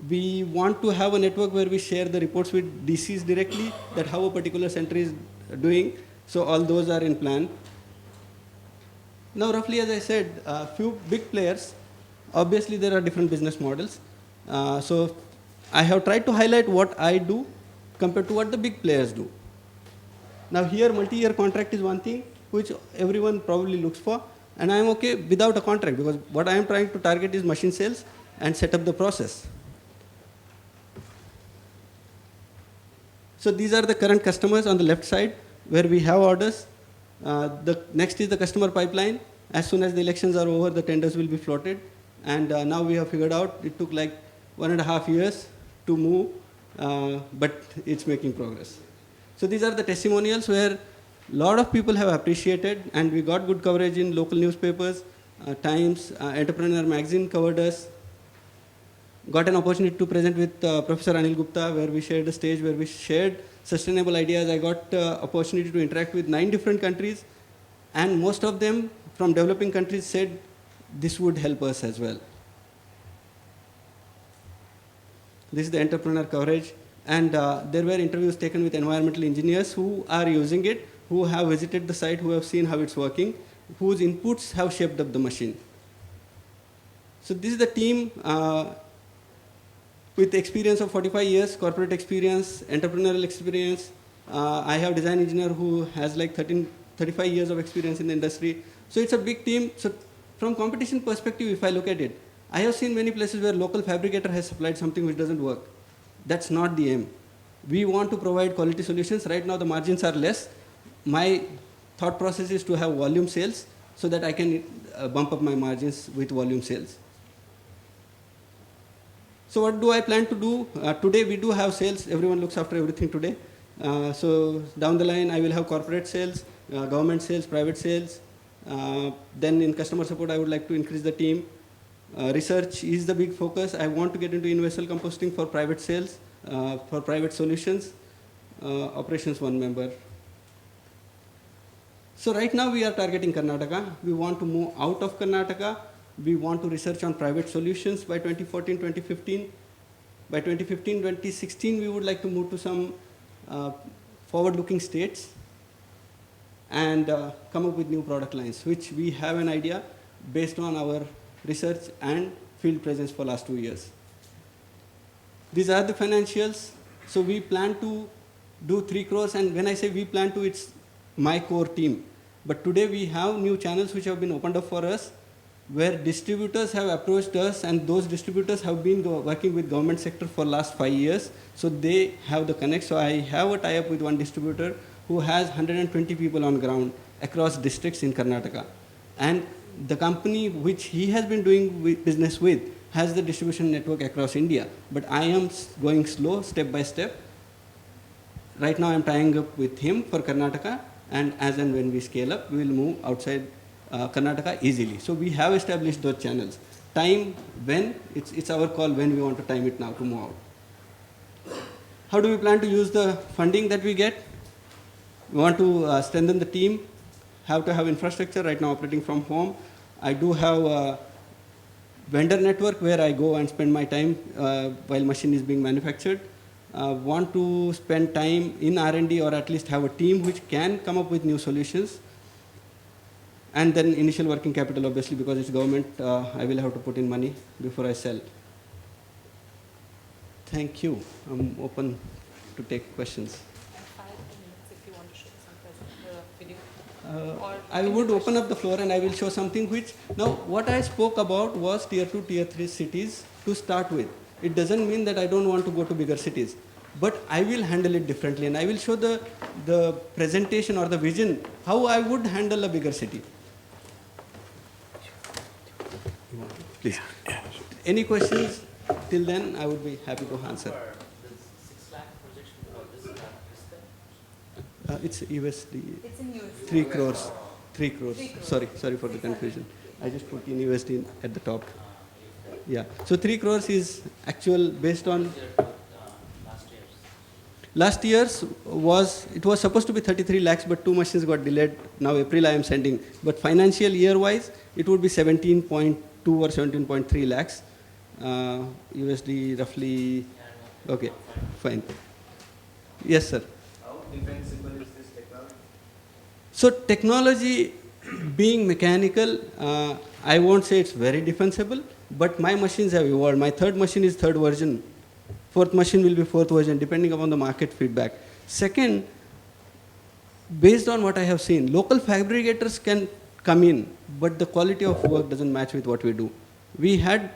We want to have a network where we share the reports with DCs directly, that how a particular center is doing. So all those are in plan. Now roughly, as I said, a few big players. Obviously there are different business models. So I have tried to highlight what I do compared to what the big players do. Now here multi-year contract is one thing which everyone probably looks for, and I am okay without a contract because what I am trying to target is machine sales and set up the process. So these are the current customers on the left side where we have orders. The next is the customer pipeline. As soon as the elections are over, the tenders will be floated. And now we have figured out it took like 1.5 years to move, but it's making progress. So these are the testimonials where a lot of people have appreciated, and we got good coverage in local newspapers. Times, Entrepreneur magazine covered us. Got an opportunity to present with Professor Anil Gupta, where we shared a stage where we shared sustainable ideas. I got opportunity to interact with 9 different countries, and most of them from developing countries said this would help us as well. This is the entrepreneur coverage, and there were interviews taken with environmental engineers who are using it, who have visited the site, who have seen how it's working, whose inputs have shaped up the machine. So this is the team with experience of 45 years, corporate experience, entrepreneurial experience. I have design engineer who has like 35 years of experience in the industry. So it's a big team. So from competition perspective, if I look at it, I have seen many places where local fabricator has supplied something which doesn't work. That's not the aim. We want to provide quality solutions. Right now the margins are less. My thought process is to have volume sales so that I can bump up my margins with volume sales. So what do I plan to do? Today we do have sales. Everyone looks after everything today. So down the line I will have corporate sales, government sales, private sales. Then in customer support I would like to increase the team. Research is the big focus. I want to get into universal composting for private sales, for private solutions. Operations 1 member. So right now we are targeting Karnataka. We want to move out of Karnataka. We want to research on private solutions by 2014, 2015. By 2015, 2016, we would like to move to some forward-looking states and come up with new product lines, which we have an idea based on our research and field presence for last 2 years. These are the financials. So we plan to do 3 crores, and when I say we plan to, it's my core team. But today we have new channels which have been opened up for us, where distributors have approached us, and those distributors have been working with government sector for last 5 years. So they have the connect. So I have a tie-up with one distributor who has 120 people on ground across districts in Karnataka. And the company which he has been doing business with has the distribution network across India. But I am going slow, step by step. Right now I'm tying up with him for Karnataka, and as and when we scale up, we will move outside Karnataka easily. So we have established those channels. Time when, it's our call when we want to time it now to move out. How do we plan to use the funding that we get? We want to strengthen the team, have to have infrastructure, right now operating from home. I do have a vendor network where I go and spend my time while machine is being manufactured. Want to spend time in R&D, or at least have a team which can come up with new solutions. And then initial working capital, obviously, because it's government, I will have to put in money before I sell. Thank you. I'm open to take questions. I would open up the floor and I will show something which, now what I spoke about was tier 2, tier 3 cities to start with. It doesn't mean that I don't want to go to bigger cities, but I will handle it differently, and I will show the presentation or the vision, how I would handle a bigger city. Please. Any questions? Till then, I would be happy to answer. It's USD. It's in USD. 3 crores. 3 crores. Sorry for the confusion. I just put in USD at the top. Yeah. So 3 crores is actual based on. Last year's was supposed to be 33 lakhs, but 2 machines got delayed. Now April I am sending. But financial year wise, it would be 17.2 or 17.3 lakhs. USD roughly. Okay, fine. Yes, sir. How defensible is this technology? So technology being mechanical, I won't say it's very defensible, but my machines have evolved. My third machine is third version. Fourth machine will be fourth version, depending upon the market feedback. Second, based on what I have seen, local fabricators can come in, but the quality of work doesn't match with what we do. We had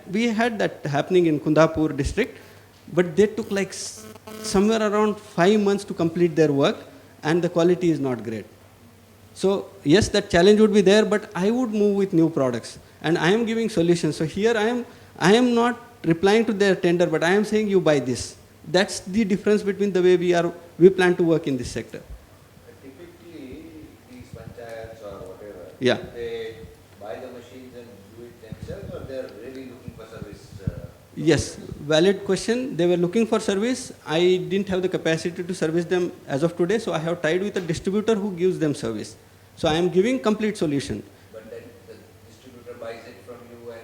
that happening in Kundapur district, but they took like somewhere around 5 months to complete their work, and the quality is not great. So yes, that challenge would be there, but I would move with new products, and I am giving solutions. So here I am not replying to their tender, but I am saying you buy this. That's the difference between the way we plan to work in this sector. Typically, these panchayats or whatever, Yeah. they buy the machines and do it themselves, or they're really looking for service? Yes, valid question. They were looking for service. I didn't have the capacity to service them as of today, so I have tied with a distributor who gives them service. So I am giving complete solution. But then the distributor buys it from you and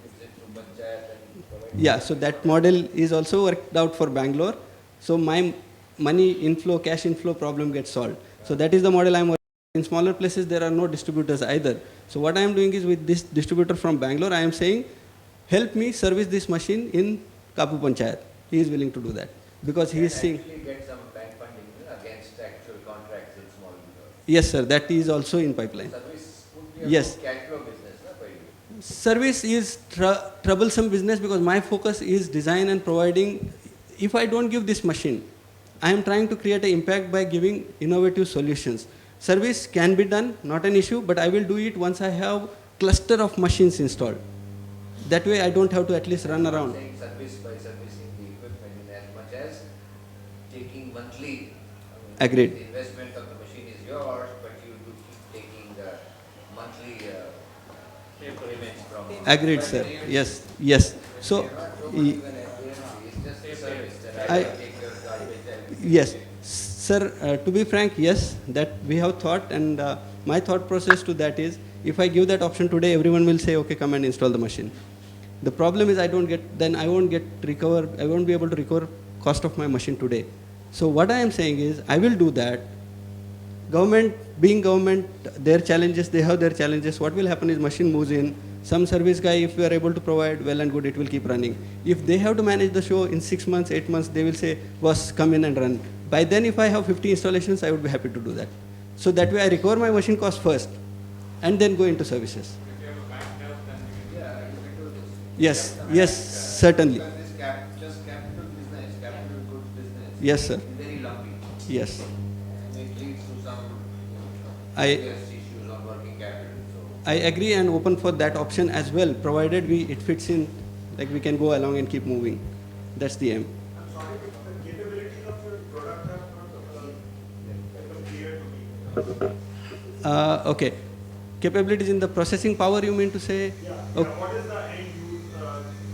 gives it to panchayat and provides. Yeah, so that model is also worked out for Bangalore. So my money inflow, cash inflow problem gets solved. So that is the model I am working. In smaller places, there are no distributors either. So what I am doing is with this distributor from Bangalore, I am saying, help me service this machine in Kapu Panchayat. He is willing to do that because he is seeing. Actually get some bank funding against actual contracts in small business. Yes, sir, that is also in pipeline. Service would be a Yes. good cash flow business for you. Service is troublesome business because my focus is design and providing. If I don't give this machine, I am trying to create an impact by giving innovative solutions. Service can be done, not an issue, but I will do it once I have cluster of machines installed. That way I don't have to at least run around. Saying service by servicing the equipment in as much as taking monthly. Agreed. The investment of the machine is yours, but you do keep taking the monthly payments from. Agreed, sir. Yes, yes. So, It's just a service that I take your garbage. yes, sir. To be frank, yes, that we have thought, and my thought process to that is, if I give that option today, everyone will say, okay, come and install the machine. The problem is I won't be able to recover cost of my machine today. So what I am saying is, I will do that. Government, being government, their challenges, they have their challenges. What will happen is machine moves in. Some service guy, if we are able to provide, well and good, it will keep running. If they have to manage the show in 6 months, 8 months, they will say, boss, come in and run. By then, if I have 50 installations, I would be happy to do that. So that way I recover my machine cost first, and then go into services. Yes, yes, certainly. Because this just capital business, capital goods business. Yes, sir. Is very lumpy. Yes. And it leads to some I- issues on working capital. So I agree and open for that option as well, provided it fits in Like we can go along and keep moving. That's the aim. I'm sorry, but the capabilities of your product are not clear to me. Okay. Capabilities in the processing power, you mean to say? Yeah. Okay. What is the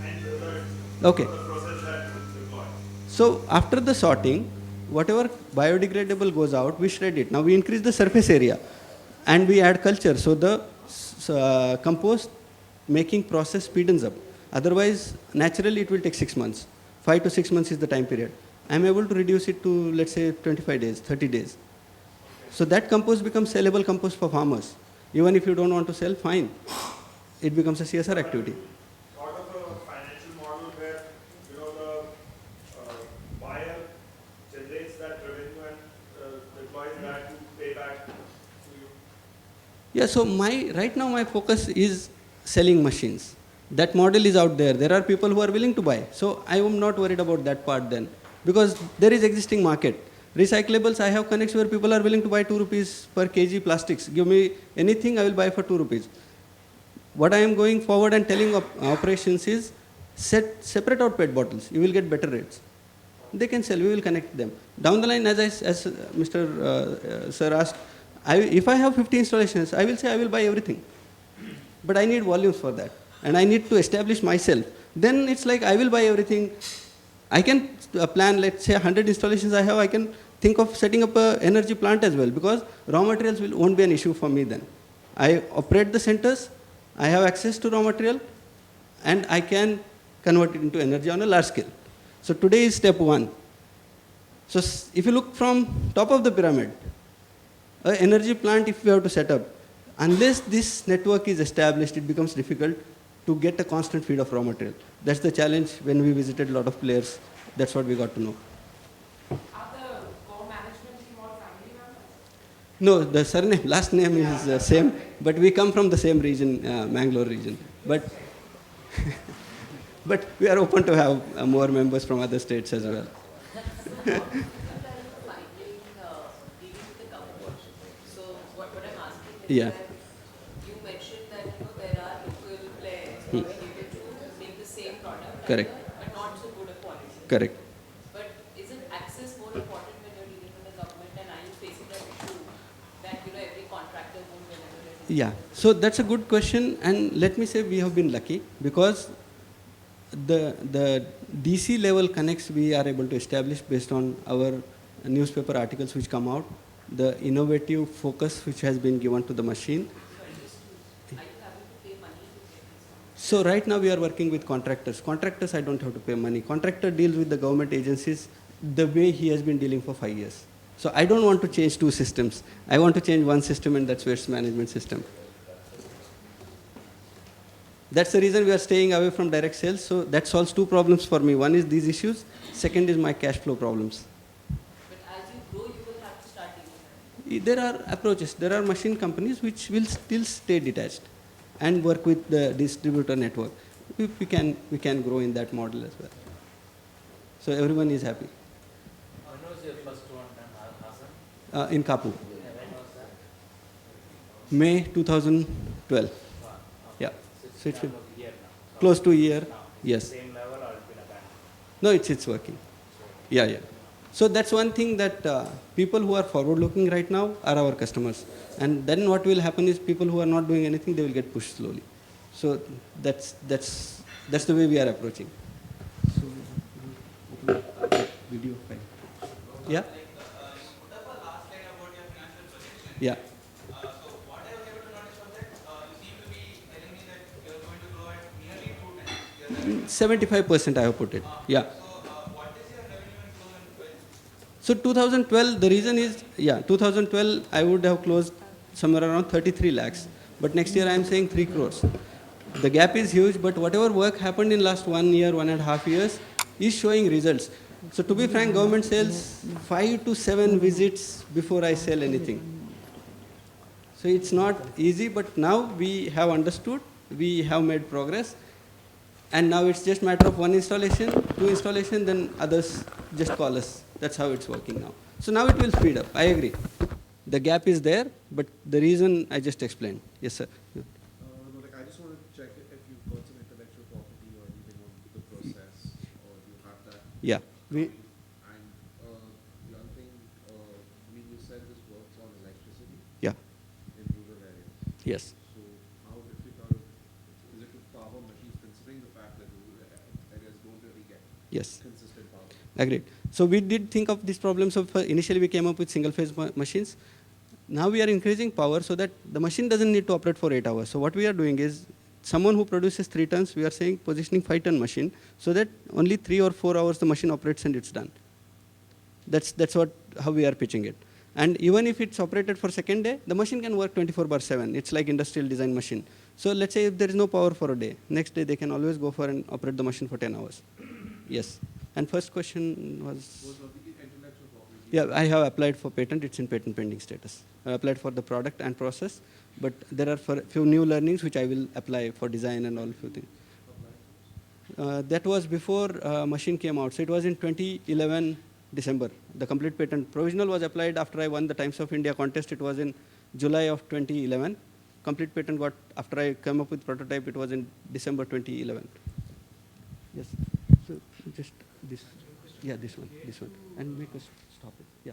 end result Okay. of the process that is deployed? So after the sorting, whatever biodegradable goes out, we shred it. Now we increase the surface area and we add culture. So the compost making process speedens up. Otherwise, naturally it will take 6 months. 5 to 6 months is the time period. I'm able to reduce it to, let's say, 25 days, 30 days. So that compost becomes sellable compost for farmers. Even if you don't want to sell, fine. It becomes a CSR activity. Sort of a financial model where, you know, the buyer generates that revenue and deploys that to pay back to you. Yeah, so right now my focus is selling machines. That model is out there. There are people who are willing to buy. So I am not worried about that part then. Because there is existing market. Recyclables, I have connects where people are willing to buy 2 rupees per kg plastics. Give me anything, I will buy for 2 rupees. What I am going forward and telling operations is separate out PET bottles. You will get better rates. They can sell, we will connect them. Down the line, as Mr. Sir asked, if I have 50 installations, I will say I will buy everything. But I need volumes for that. And I need to establish myself. Then it's like I will buy everything. I can plan, let's say 100 installations I have, I can think of setting up an energy plant as well, because raw materials won't be an issue for me then. I operate the centers, I have access to raw material, and I can convert it into energy on a large scale. So today is step 1. So if you look from top of the pyramid, an energy plant, if we have to set up, unless this network is established, it becomes difficult to get a constant feed of raw material. That's the challenge when we visited a lot of players. That's what we got to know. Are the core management team all family members? No, the surname, last name is the same, but we come from the same region, Mangalore region. But but we are open to have more members from other states as well. Yeah. You mentioned that there are local players who are able to make the same product, Correct. but not so good a quality. Correct. But isn't access more important when you're dealing with the government, and are you facing that issue that every contractor won't whenever? Yeah. So that's a good question, and let me say we have been lucky because the DC level connects we are able to establish based on our newspaper articles which come out, the innovative focus which has been given to the machine. So right now we are working with contractors. Contractors I don't have to pay money. Contractor deals with the government agencies the way he has been dealing for 5 years. So I don't want to change 2 systems. I want to change 1 system, and that's waste management system. That's the reason we are staying away from direct sales. So that solves 2 problems for me. One is these issues. Second is my cash flow problems. But as you grow, you will have to start dealing. There are approaches. There are machine companies which will still stay detached and work with the distributor network. We can grow in that model as well. So everyone is happy. When was your first one done, Hassan? In Kapu. When was that? May 2012. Wow. Yeah. So it's been almost a year now. close to a year. Now, Yes. Same level or it's been abandoned? No, it's working. Yeah. So that's one thing that people who are forward-looking right now are our customers. And then what will happen is people who are not doing anything, they will get pushed slowly. So that's the way we are approaching. So, video file. Yeah. Yeah. 75% I have put it. Yeah. So 2012, the reason is, 2012 I would have closed somewhere around 33 lakhs. But next year I am saying 3 crores. The gap is huge, but whatever work happened in last 1 year, 1.5 years is showing results. So to be frank, government sells 5 to 7 visits before I sell anything. So it's not easy, but now we have understood, we have made progress. And now it's just matter of 1 installation, 2 installation, then others just call us. That's how it's working now. So now it will speed up. I agree. The gap is there, but the reason I just explained. Yes, sir. I just want to check if you've got some intellectual property or anything on Yeah. We, And the other thing, I mean, you said this works on electricity. Yeah. In rural areas. Yes. So how difficult is it to power machines, considering the fact that rural areas don't really get Yes. consistent power? Agreed. So we did think of these problems. Of initially we came up with single phase machines. Now we are increasing power so that the machine doesn't need to operate for 8 hours. So what we are doing is, someone who produces 3 tons, we are saying positioning 5-ton machine, so that only 3 or 4 hours the machine operates and it's done. That's how we are pitching it. And even if it's operated for second day, the machine can work 24/7. It's like industrial design machine. So let's say if there is no power for a day, next day they can always go for and operate the machine for 10 hours. Yes. And first question was? Yeah, I have applied for patent. It's in patent pending status. I applied for the product and process, but there are few new learnings which I will apply for design and all few things. That was before machine came out. So it was in 2011 December. The complete patent provisional was applied after I won the Times of India contest. It was in July of 2011. Complete patent got after I came up with prototype. It was in December 2011. Yes. So just this. Yeah, this one. And make us stop it. Yeah.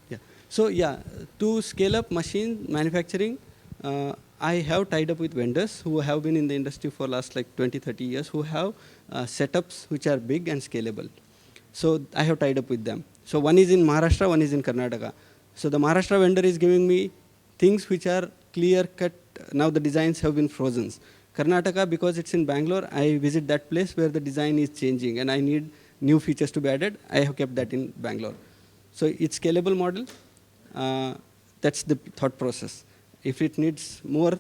Yeah. So yeah, to scale up machine manufacturing, I have tied up with vendors who have been in the industry for last like 20-30 years, who have setups which are big and scalable. So I have tied up with them. So one is in Maharashtra, one is in Karnataka. So the Maharashtra vendor is giving me things which are clear cut. Now the designs have been frozen. Karnataka, because it's in Bangalore, I visit that place where the design is changing and I need new features to be added. I have kept that in Bangalore. So it's scalable model. That's the thought process. If it needs more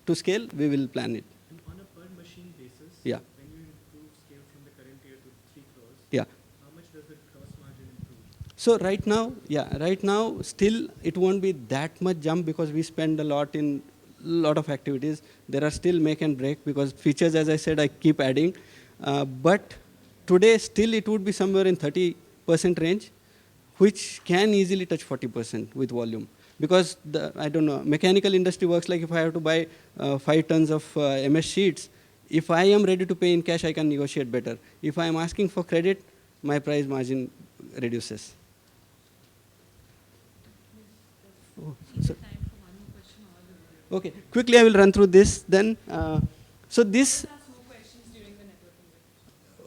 to scale, we will plan it. And on a per machine basis, yeah. When you improve scale from the current year to 3 crores, yeah. How much does the gross margin improve? So right now, still it won't be that much jump because we spend a lot in lot of activities. There are still make and break because features, as I said, I keep adding. But today, still it would be somewhere in 30% range, which can easily touch 40% with volume. Because I don't know, mechanical industry works like if I have to buy 5 tons of MS sheets, if I am ready to pay in cash, I can negotiate better. If I am asking for credit, my price margin reduces. Oh, so, okay, quickly I will run through this then. So this.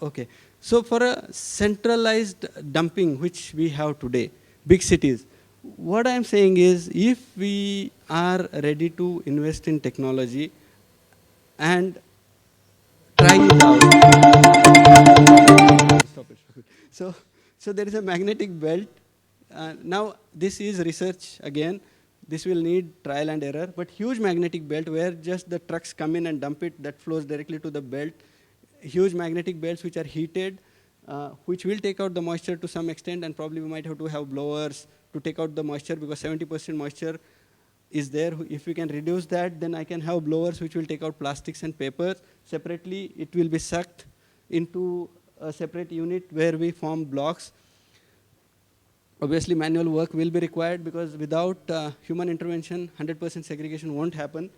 Okay, so for a centralized dumping which we have today, big cities, what I am saying is if we are ready to invest in technology and try it out. Stop it. So there is a magnetic belt. Now this is research again. This will need trial and error, but huge magnetic belt where just the trucks come in and dump it, that flows directly to the belt. Huge magnetic belts which are heated, which will take out the moisture to some extent, and probably we might have to have blowers to take out the moisture because 70% moisture is there. If we can reduce that, then I can have blowers which will take out plastics and papers. Separately, it will be sucked into a separate unit where we form blocks. Obviously, manual work will be required because without human intervention, 100% segregation won't happen.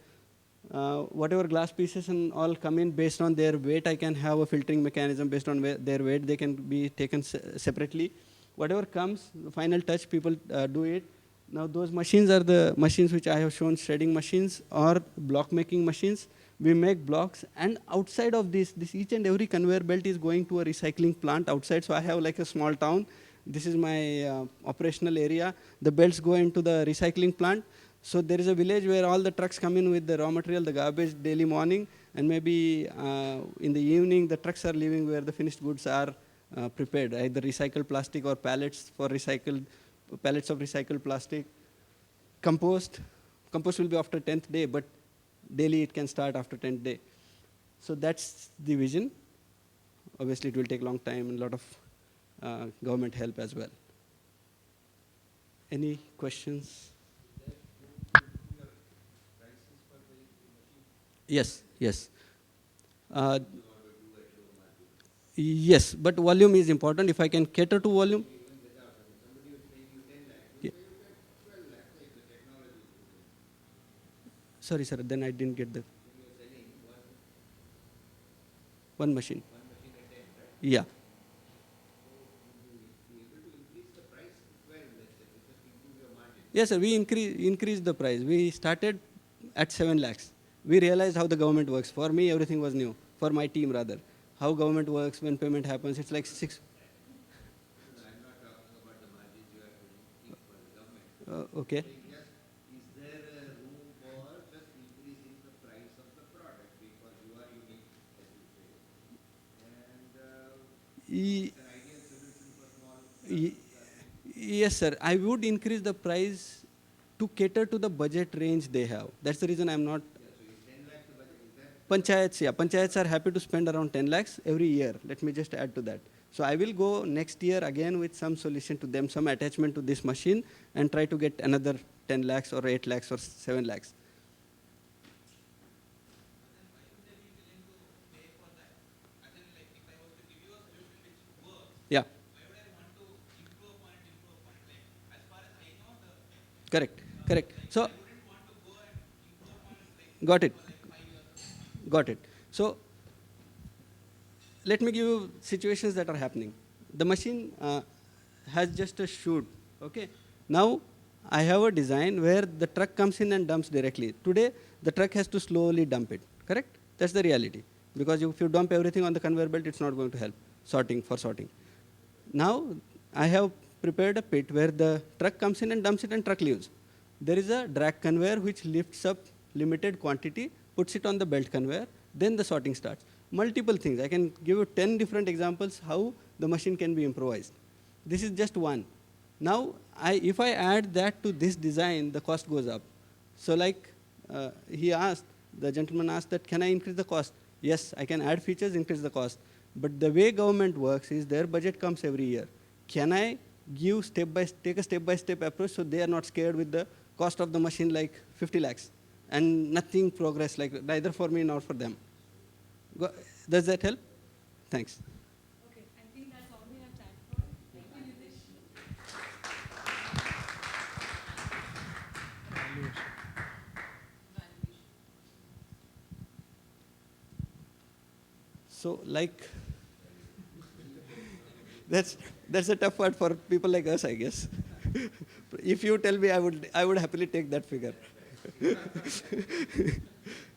Whatever glass pieces and all come in based on their weight, I can have a filtering mechanism based on their weight. They can be taken separately. Whatever comes, the final touch, people do it. Now those machines are the machines which I have shown, shredding machines or block making machines. We make blocks, and outside of this each and every conveyor belt is going to a recycling plant outside. So I have like a small town. This is my operational area. The belts go into the recycling plant. So there is a village where all the trucks come in with the raw material, the garbage daily morning, and maybe in the evening the trucks are leaving where the finished goods are prepared, either recycled plastic or pallets of recycled plastic. Compost will be after 10th day, but daily it can start after 10th day. So that's the vision. Obviously it will take a long time and a lot of government help as well. Any questions? Yes. Yes, but volume is important. If I can cater to volume. Yeah. Sorry, sir, then I didn't get the. One machine. Yeah. Yes, sir, we increased the price. We started at 7 lakhs. We realized how the government works. For me, everything was new. For my team, rather. How government works, when payment happens, it's like 6. Okay. Ye- ye- Yes, sir. I would increase the price to cater to the budget range they have. That's the reason I'm not. Panchayats, yeah. Panchayats are happy to spend around 10 lakhs every year. Let me just add to that. So I will go next year again with some solution to them, some attachment to this machine, and try to get another 10 lakhs or 8 lakhs or 7 lakhs. Yeah. Correct. Correct. So, got it. Got it. So, let me give you situations that are happening. The machine has just a chute. Okay. Now, I have a design where the truck comes in and dumps directly. Today, the truck has to slowly dump it. Correct? That's the reality. Because if you dump everything on the conveyor belt, it's not going to help for sorting. Now, I have prepared a pit where the truck comes in and dumps it and truck leaves. There is a drag conveyor which lifts up limited quantity, puts it on the belt conveyor, then the sorting starts. Multiple things. I can give you 10 different examples how the machine can be improvised. This is just one. Now, if I add that to this design, the cost goes up. So like the gentleman asked that, can I increase the cost? Yes, I can add features, increase the cost. But the way government works is their budget comes every year. Can I take a step-by-step approach so they are not scared with the cost of the machine like 50 lakhs and nothing progress, like neither for me nor for them. Does that help? Thanks. Okay, I think that's all we have time for. Thank you, Nidish. So like, that's a tough part for people like us, I guess. If you tell me, I would happily take that figure.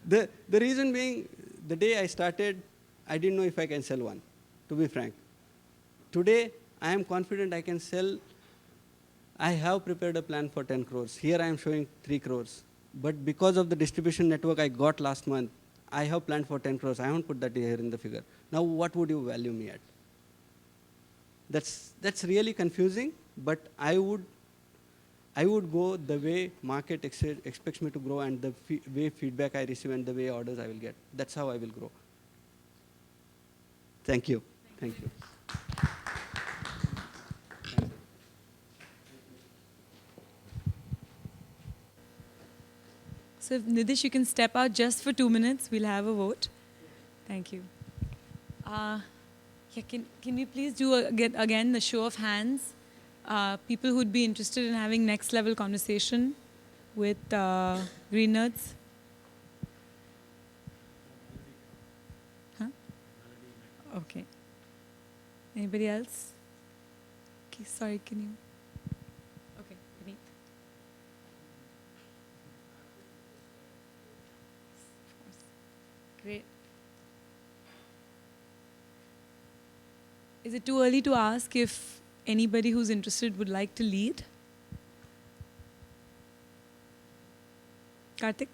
The reason being, the day I started, I didn't know if I can sell one, to be frank. Today, I am confident I can sell. I have prepared a plan for 10 crores. Here I am showing 3 crores. But because of the distribution network I got last month, I have planned for 10 crores. I haven't put that here in the figure. Now, what would you value me at? That's really confusing, but I would go the way market expects me to grow and the way feedback I receive and the way orders I will get. That's how I will grow. Thank you. Thank you. So if Nidish, you can step out just for 2 minutes. We'll have a vote. Thank you. Yeah, can we please do again the show of hands? People who'd be interested in having next level conversation with Green Nerds. Huh? Okay. Anybody else? Okay, sorry, can you? Okay, Vineet. Great. Is it too early to ask if anybody who's interested would like to lead? Karthik?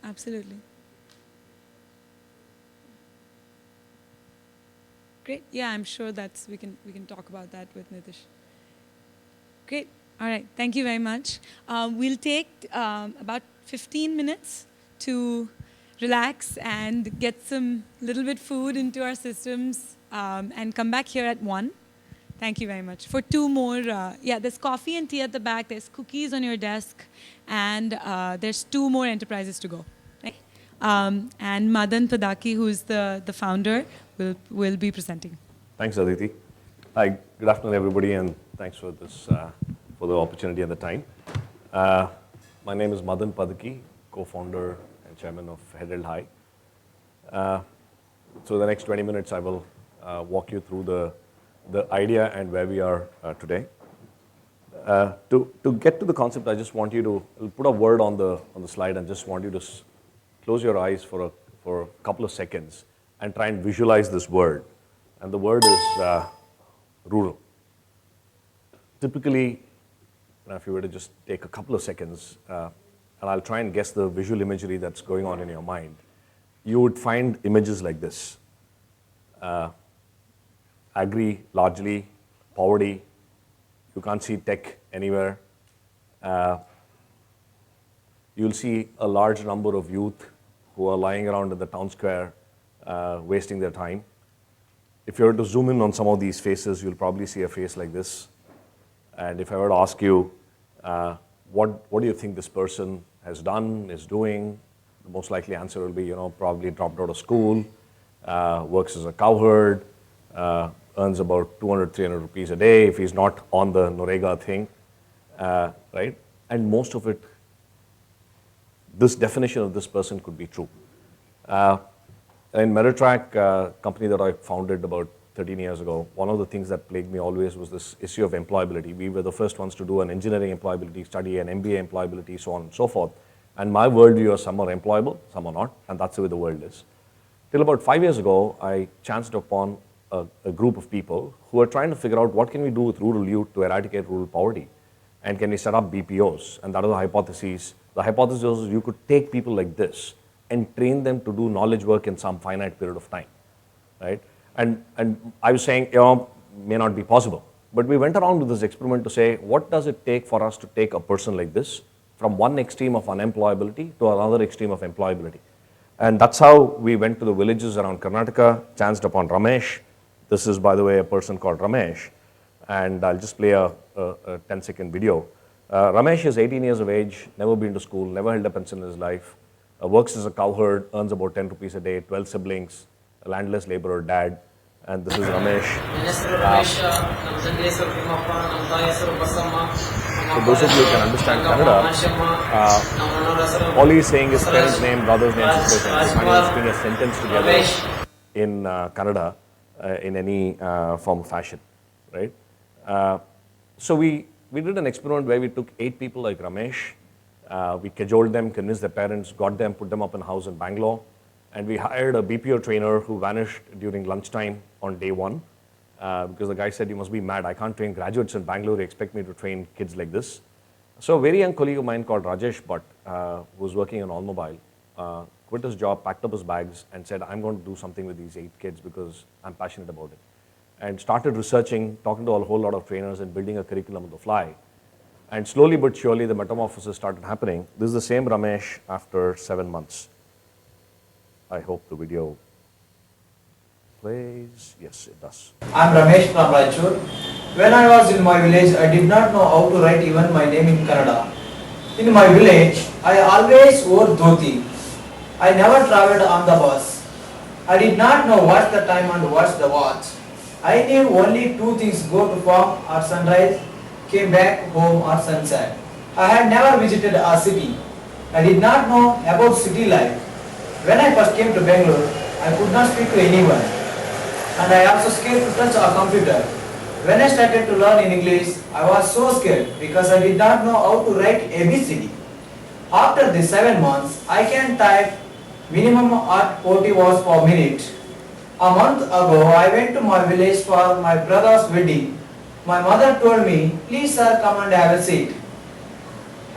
Absolutely. Great. Yeah, I'm sure we can talk about that with Nitish. Great. All right. Thank you very much. We'll take about 15 minutes to relax and get some little bit food into our systems and come back here at 1. Thank you very much. For 2 more, there's coffee and tea at the back. There's cookies on your desk. And there's 2 more enterprises to go. Okay? And Madan Padaki, who's the founder, will be presenting. Thanks, Aditi. Hi, good afternoon, everybody, and thanks for this for the opportunity and the time. My name is Madan Padaki, co-founder and chairman of Head Held High. So the next 20 minutes I will walk you through the idea and where we are today. To get to the concept, I just want you to put a word on the slide and just want you to close your eyes for a couple of seconds and try and visualize this word. And the word is rural. Typically, if you were to just take a couple of seconds, and I'll try and guess the visual imagery that's going on in your mind, you would find images like this. Agri, largely, poverty, you can't see tech anywhere. You'll see a large number of youth who are lying around in the town square, wasting their time. If you were to zoom in on some of these faces, you'll probably see a face like this. And if I were to ask you, what do you think this person has done, is doing, the most likely answer will be, probably dropped out of school, works as a cowherd, earns about 200, 300 rupees a day if he's not on the Norega thing, right? And most of it, this definition of this person could be true. In Meritrack, company that I founded about 13 years ago, one of the things that plagued me always was this issue of employability. We were the first ones to do an engineering employability study, an MBA employability, so on and so forth. And my worldview is some are employable, some are not, and that's the way the world is. Till about 5 years ago, I chanced upon a group of people who are trying to figure out what can we do with rural youth to eradicate rural poverty, and can we set up BPOs? And that was the hypothesis. The hypothesis was you could take people like this and train them to do knowledge work in some finite period of time, right? And I was saying, may not be possible. But we went around with this experiment to say, what does it take for us to take a person like this from one extreme of unemployability to another extreme of employability? And that's how we went to the villages around Karnataka, chanced upon Ramesh. This is, by the way, a person called Ramesh. And I'll just play a 10-second video. Ramesh is 18 years of age, never been to school, never held a pencil in his life, works as a cowherd, earns about 10 rupees a day, 12 siblings, a landless laborer dad. And this is Ramesh. For those of you who can understand Kannada, all he's saying is parents' name, brother's name, sister's name. You can't even string a sentence together in Kannada in any form of fashion, right? So we did an experiment where we took 8 people like Ramesh. We cajoled them, convinced their parents, got them, put them up in a house in Bangalore. And we hired a BPO trainer who vanished during lunchtime on day 1 because the guy said, you must be mad. I can't train graduates in Bangalore. You expect me to train kids like this. So a very young colleague of mine called Rajesh Bhatt, who was working on Allmobile, quit his job, packed up his bags and said, I'm going to do something with these 8 kids because I'm passionate about it. And started researching, talking to a whole lot of trainers and building a curriculum on the fly. And slowly but surely the metamorphosis started happening. This is the same Ramesh after 7 months. I hope the video plays. Yes, it does. I'm Ramesh from Raichur. When I was in my village, I did not know how to write even my name in Kannada. In my village, I always wore dhoti. I never traveled on the bus. I did not know what's the time and what's the watch. I knew only 2 things, go to farm or sunrise, came back home or sunset. I had never visited a city. I did not know about city life. When I first came to Bangalore, I could not speak to anyone. And I also scared to touch a computer. When I started to learn in English, I was so scared because I did not know how to write ABCD. After the 7 months, I can type minimum at 40 words per minute. A month ago, I went to my village for my brother's wedding. My mother told me, please sir, come and have a seat.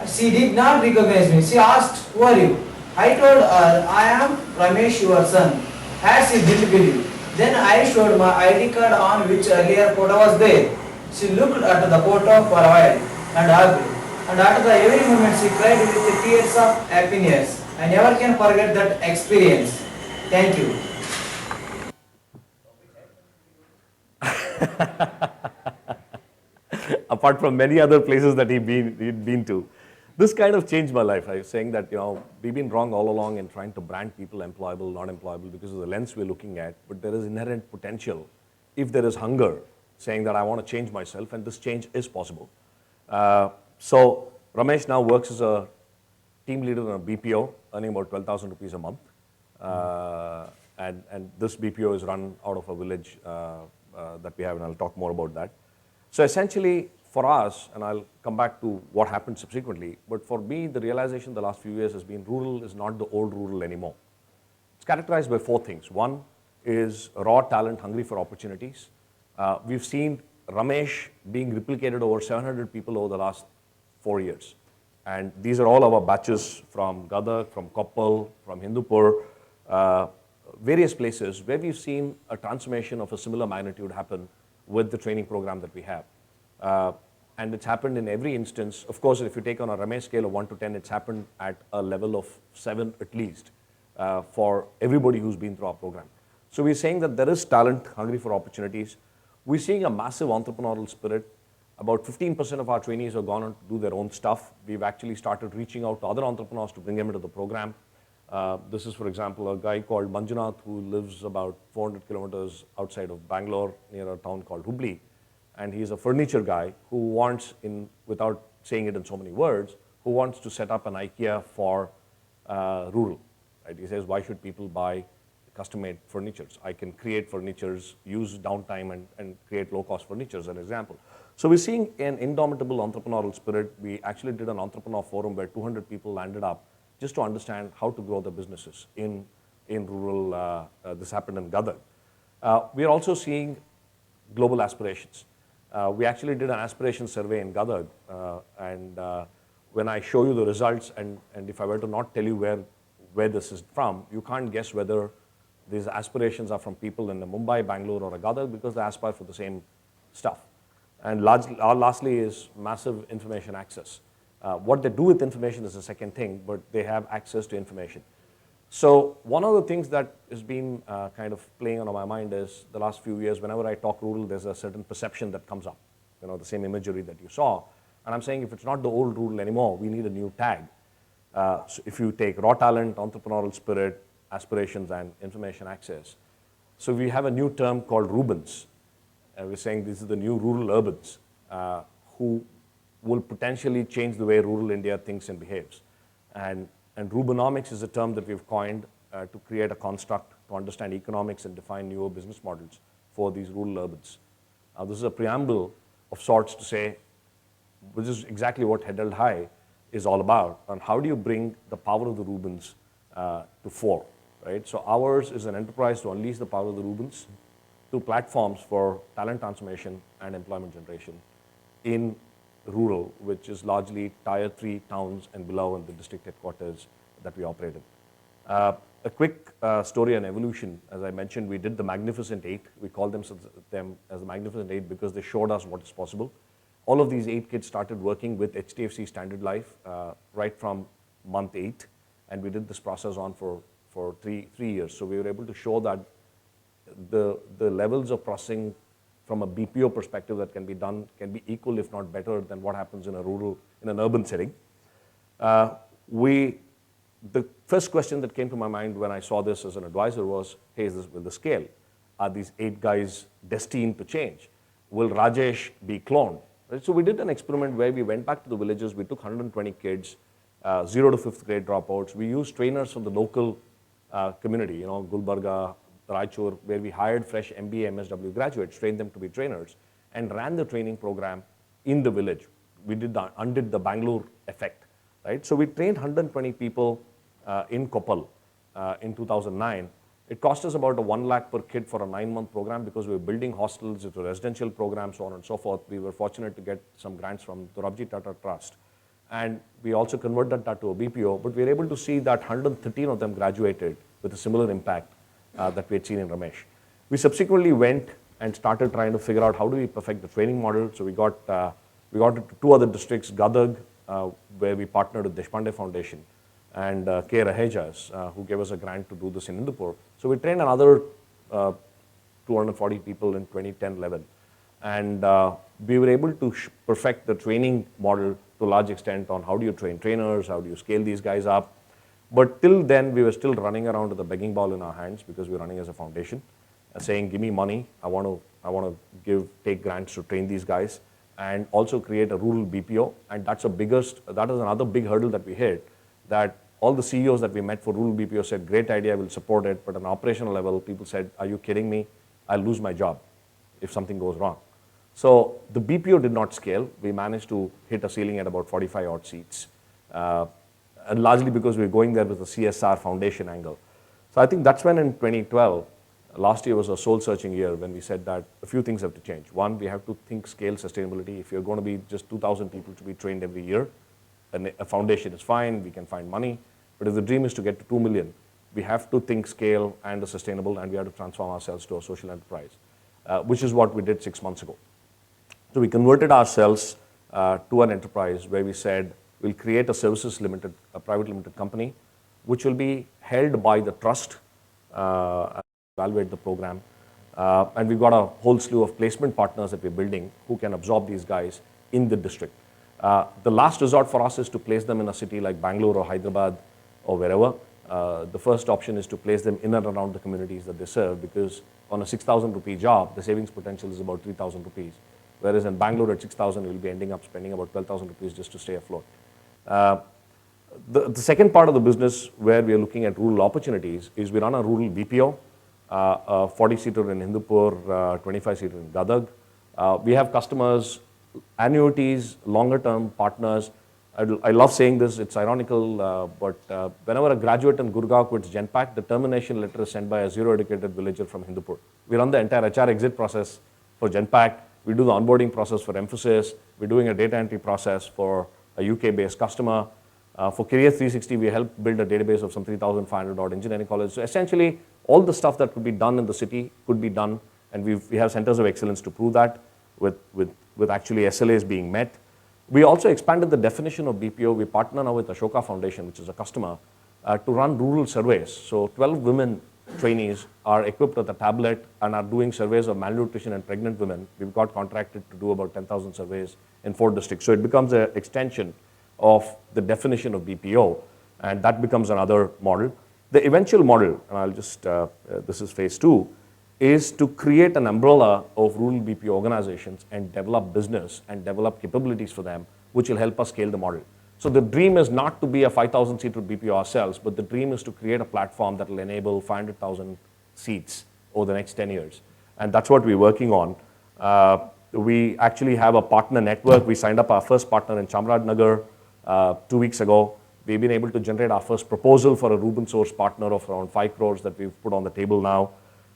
She did not recognize me. She asked, who are you? I told her, I am Ramesh, your son. As she didn't believe. Then I showed my ID card on which earlier photo was there. She looked at the photo for a while and hugged. And after every moment she cried with the tears of happiness. I never can forget that experience. Thank you. Apart from many other places that he'd been to. This kind of changed my life. I was saying that, we've been wrong all along in trying to brand people employable, not employable because of the lens we're looking at, but there is inherent potential if there is hunger, saying that I want to change myself, and this change is possible. So Ramesh now works as a team leader in a BPO, earning about 12,000 rupees a month. And this BPO is run out of a village that we have, and I'll talk more about that. So essentially, for us, and I'll come back to what happened subsequently, but for me, the realization the last few years has been rural is not the old rural anymore. It's characterized by four things. One is raw talent hungry for opportunities. We've seen Ramesh being replicated over 700 people over the last 4 years. And these are all our batches from Gadag, from Koppal, from Hindupur, various places where we've seen a transformation of a similar magnitude happen with the training program that we have. And it's happened in every instance. Of course, if you take on a Ramesh scale of 1 to 10, it's happened at a level of 7 at least for everybody who's been through our program. So we're saying that there is talent hungry for opportunities. We're seeing a massive entrepreneurial spirit. About 15% of our trainees have gone on to do their own stuff. We've actually started reaching out to other entrepreneurs to bring them into the program. This is, for example, a guy called Manjunath who lives about 400 kilometers outside of Bangalore near a town called Hubli. And he's a furniture guy who wants, without saying it in so many words, who wants to set up an IKEA for rural. Right? He says, why should people buy custom-made furnitures? I can create furnitures, use downtime, and create low-cost furniture as an example. So we're seeing an indomitable entrepreneurial spirit. We actually did an entrepreneur forum where 200 people landed up just to understand how to grow their businesses in rural. This happened in Gadag. We're also seeing global aspirations. We actually did an aspiration survey in Gadag, and when I show you the results, and if I were to not tell you where this is from, you can't guess whether these aspirations are from people in the Mumbai, Bangalore, or a Gadag, because they aspire for the same stuff. And lastly is massive information access. What they do with information is the second thing, but they have access to information. So one of the things that has been kind of playing on my mind is the last few years, whenever I talk rural, there's a certain perception that comes up, the same imagery that you saw. And I'm saying if it's not the old rural anymore, we need a new tag. So if you take raw talent, entrepreneurial spirit, aspirations, and information access. So we have a new term called Rubens. We're saying this is the new rural urbans who will potentially change the way rural India thinks and behaves. And Rubenomics is a term that we've coined to create a construct to understand economics and define newer business models for these rural urbans. This is a preamble of sorts to say, which is exactly what Head Held High is all about, and how do you bring the power of the Rubens to fore, right? So ours is an enterprise to unleash the power of the Rubens through platforms for talent transformation and employment generation in rural, which is largely tier 3 towns and below in the district headquarters that we operate in. A quick story on evolution. As I mentioned, we did the Magnificent 8. We call them as the Magnificent 8 because they showed us what is possible. All of these 8 kids started working with HDFC Standard Life right from month 8, and we did this process on for three years. So we were able to show that the levels of processing from a BPO perspective that can be done can be equal, if not better, than what happens in an urban setting. The first question that came to my mind when I saw this as an advisor was, hey, will this scale? Are these 8 guys destined to change? Will Rajesh be cloned? Right? So we did an experiment where we went back to the villages. We took 120 kids, 0 to 5th grade dropouts. We used trainers from the local community, Gulbarga, Raichur, where we hired fresh MBA, MSW graduates, trained them to be trainers, and ran the training program in the village. We undid the Bangalore effect, right? So we trained 120 people in Koppal in 2009. It cost us about 1 lakh per kid for a 9-month program because we were building hostels, it was a residential program, so on and so forth. We were fortunate to get some grants from the Rabji Tata Trust. And we also converted that to a BPO, but we were able to see that 113 of them graduated with a similar impact that we had seen in Ramesh. We subsequently went and started trying to figure out how do we perfect the training model. So we got into 2 other districts, Gadag, where we partnered with Deshpande Foundation, and K. Rahejas, who gave us a grant to do this in Hindupur. So we trained another 240 people in 2010-11. And we were able to perfect the training model to a large extent on how do you train trainers, how do you scale these guys up. But till then, we were still running around with a begging ball in our hands because we were running as a foundation, saying, give me money, I want to take grants to train these guys, and also create a rural BPO. And that is another big hurdle that we hit, that all the CEOs that we met for rural BPO said, great idea, we'll support it, but on an operational level, people said, are you kidding me? I'll lose my job if something goes wrong. So the BPO did not scale. We managed to hit a ceiling at about 45 odd seats, and largely because we were going there with a CSR foundation angle. So I think that's when in 2012, last year was a soul-searching year when we said that a few things have to change. One, we have to think scale sustainability. If you're going to be just 2,000 people to be trained every year, and a foundation is fine, we can find money. But if the dream is to get to 2 million, we have to think scale and the sustainable, and we have to transform ourselves to a social enterprise, which is what we did 6 months ago. So we converted ourselves to an enterprise where we said we'll create a services limited, a private limited company, which will be held by the trust, evaluate the program. And we've got a whole slew of placement partners that we're building who can absorb these guys in the district. The last resort for us is to place them in a city like Bangalore or Hyderabad or wherever. The first option is to place them in and around the communities that they serve, because on a 6,000 rupee job, the savings potential is about 3,000 rupees. Whereas in Bangalore at 6,000, you'll be ending up spending about 12,000 rupees just to stay afloat. The second part of the business where we are looking at rural opportunities is we run a rural BPO, a 40-seater in Hindupur, 25-seater in Gadag. We have customers, annuities, longer-term partners. I love saying this, it's ironical, but whenever a graduate in Gurgaon quits Genpact, the termination letter is sent by a zero-educated villager from Hindupur. We run the entire HR exit process for Genpact. We do the onboarding process for Emphasis. We're doing a data entry process for a UK-based customer. For Career 360, we help build a database of some 3,500 odd engineering colleges. So essentially, all the stuff that could be done in the city could be done, and we have centers of excellence to prove that with actually SLAs being met. We also expanded the definition of BPO. We partner now with Ashoka Foundation, which is a customer, to run rural surveys. So 12 women trainees are equipped with a tablet and are doing surveys of malnutrition and pregnant women. We've got contracted to do about 10,000 surveys in 4 districts. So it becomes an extension of the definition of BPO, and that becomes another model. The eventual model, and I'll just, this is phase 2, is to create an umbrella of rural BPO organizations and develop business and develop capabilities for them, which will help us scale the model. So the dream is not to be a 5,000-seater BPO ourselves, but the dream is to create a platform that will enable 500,000 seats over the next 10 years. And that's what we're working on. We actually have a partner network. We signed up our first partner in Chamarajanagar 2 weeks ago. We've been able to generate our first proposal for a Ruben source partner of around 5 crores that we've put on the table now.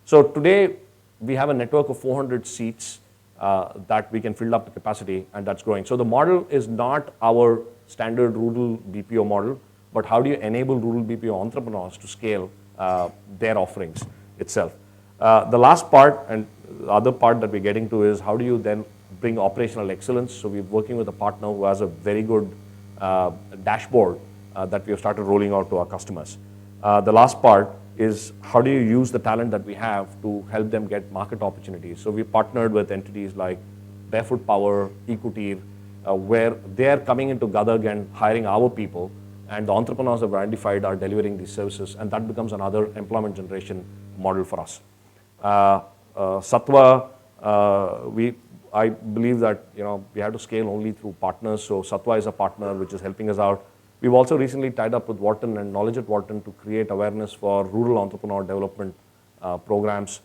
So today, we have a network of 400 seats that we can fill up the capacity, and that's growing. So the model is not our standard rural BPO model, but how do you enable rural BPO entrepreneurs to scale their offerings itself. The last part, and the other part that we're getting to, is how do you then bring operational excellence. So we're working with a partner who has a very good dashboard that we have started rolling out to our customers. The last part is how do you use the talent that we have to help them get market opportunities. So we partnered with entities like Barefoot Power, Equity, where they're coming into Gadag and hiring our people, and the entrepreneurs have identified are delivering these services, and that becomes another employment generation model for us. Sattva, I believe that we have to scale only through partners, so Sattva is a partner which is helping us out. We've also recently tied up with Wharton and Knowledge at Wharton to create awareness for rural entrepreneur development programs.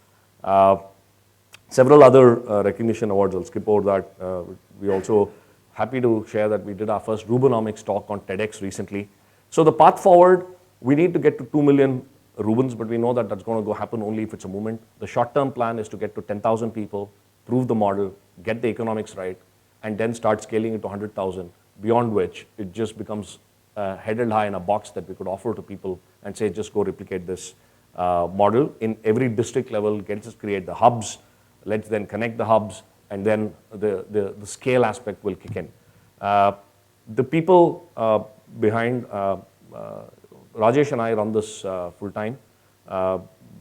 Several other recognition awards, I'll skip over that. We also happy to share that we did our first Rubenomics talk on TEDx recently. So the path forward, we need to get to 2 million Rubens, but we know that that's going to go happen only if it's a movement. The short-term plan is to get to 10,000 people, prove the model, get the economics right, and then start scaling it to 100,000, beyond which it just becomes head held high in a box that we could offer to people and say, just go replicate this model. In every district level, let's just create the hubs, let's then connect the hubs, and then the scale aspect will kick in. The people behind, Rajesh and I run this full time.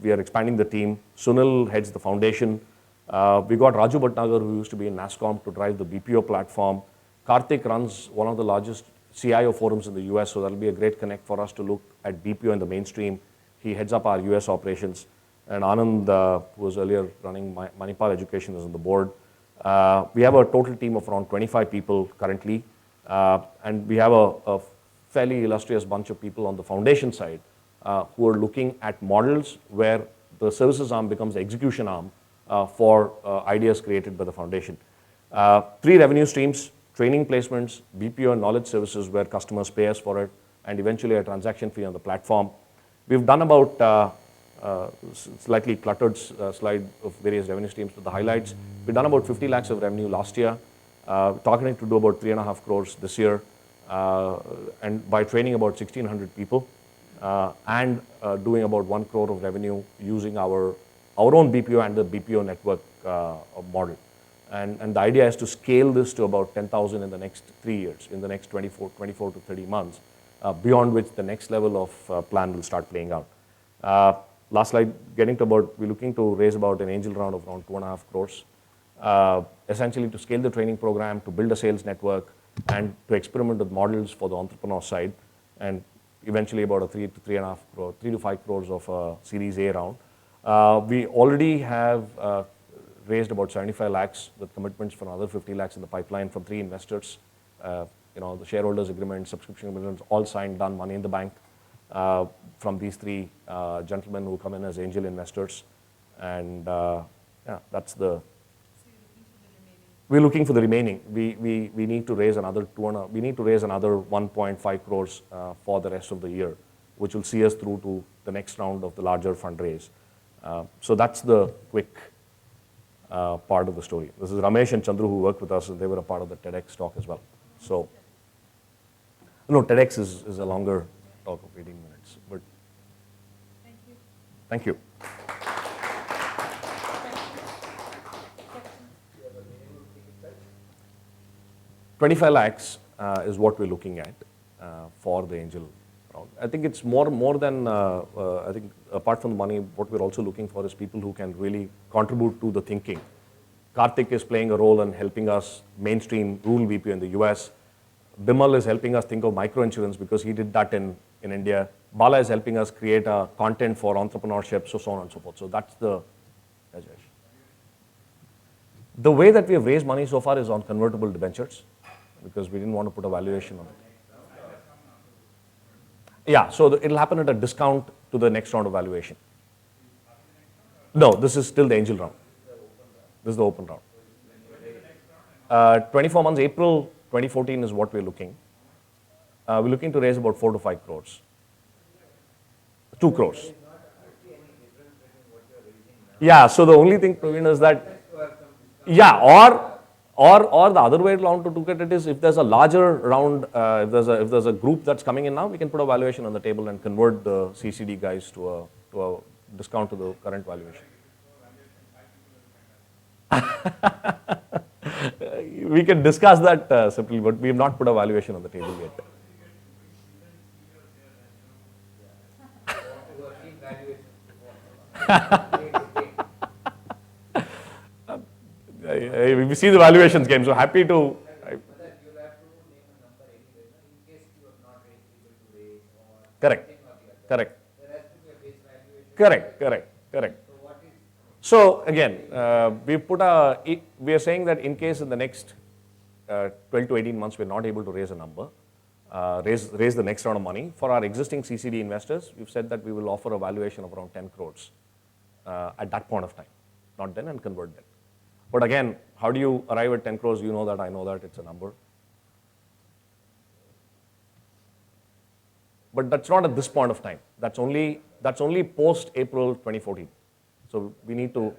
We are expanding the team. Sunil heads the foundation. We got Raju Bhatnagar, who used to be in NASSCOM, to drive the BPO platform. Karthik runs one of the largest CIO forums in the US, so that'll be a great connect for us to look at BPO in the mainstream. He heads up our US operations. And Anand, who was earlier running Manipal Education, is on the board. We have a total team of around 25 people currently. And we have a fairly illustrious bunch of people on the foundation side who are looking at models where the services arm becomes the execution arm for ideas created by the foundation. 3 revenue streams: training placements, BPO and knowledge services where customers pay us for it, and eventually a transaction fee on the platform. We've done about slightly cluttered slide of various revenue streams with the highlights. We've done about 50 lakhs of revenue last year, targeting to do about 3.5 crores this year, and by training about 1,600 people and doing about 1 crore of revenue using our own BPO and the BPO network model. And the idea is to scale this to about 10,000 in the next 3 years, in the next 24 to 30 months, beyond which the next level of plan will start playing out. Last slide, getting to about, we're looking to raise about an angel round of around 2.5 crores, essentially to scale the training program, to build a sales network, and to experiment with models for the entrepreneur side, and eventually about a 3 to 5 crores of a Series A round. We already have raised about 75 lakhs with commitments for another 50 lakhs in the pipeline from 3 investors. The shareholders agreement, subscription agreements, all signed, done, money in the bank from these 3 gentlemen who come in as angel investors. And yeah, that's the. We're looking for the remaining. We need to raise another 1.5 crores for the rest of the year, which will see us through to the next round of the larger fundraise. So that's the quick part of the story. This is Ramesh and Chandru who worked with us, and they were a part of the TEDx talk as well. So, no, TEDx is a longer talk of 18 minutes. But thank you. 25 lakhs is what we're looking at for the angel round. I think it's more than, I think apart from the money, what we're also looking for is people who can really contribute to the thinking. Karthik is playing a role in helping us mainstream rural BPO in the US. Bimal is helping us think of microinsurance because he did that in India. Bala is helping us create a content for entrepreneurship, so on and so forth. So that's the. The way that we have raised money so far is on convertible debentures, because we didn't want to put a valuation on it. Yeah, so it'll happen at a discount to the next round of valuation. No, this is still the angel round. This is the open round. 24 months, April 2014 is what we're looking. We're looking to raise about 4 to 5 crores. 2 crores. Yeah, so the only thing, Praveen, is that, yeah, or the other way around to look at it is if there's a larger round, if there's a group that's coming in now, we can put a valuation on the table and convert the CCD guys to a discount to the current valuation. We can discuss that simply, but we have not put a valuation on the table yet. We see the valuations game, so happy to. Correct. So again, we are saying that in case in the next 12 to 18 months we're not able to raise a number, raise the next round of money, for our existing CCD investors, we've said that we will offer a valuation of around 10 crores at that point of time, not then, and convert them. But again, how do you arrive at 10 crores? You know that, I know that, it's a number. But that's not at this point of time. That's only post April 2014. So we need to.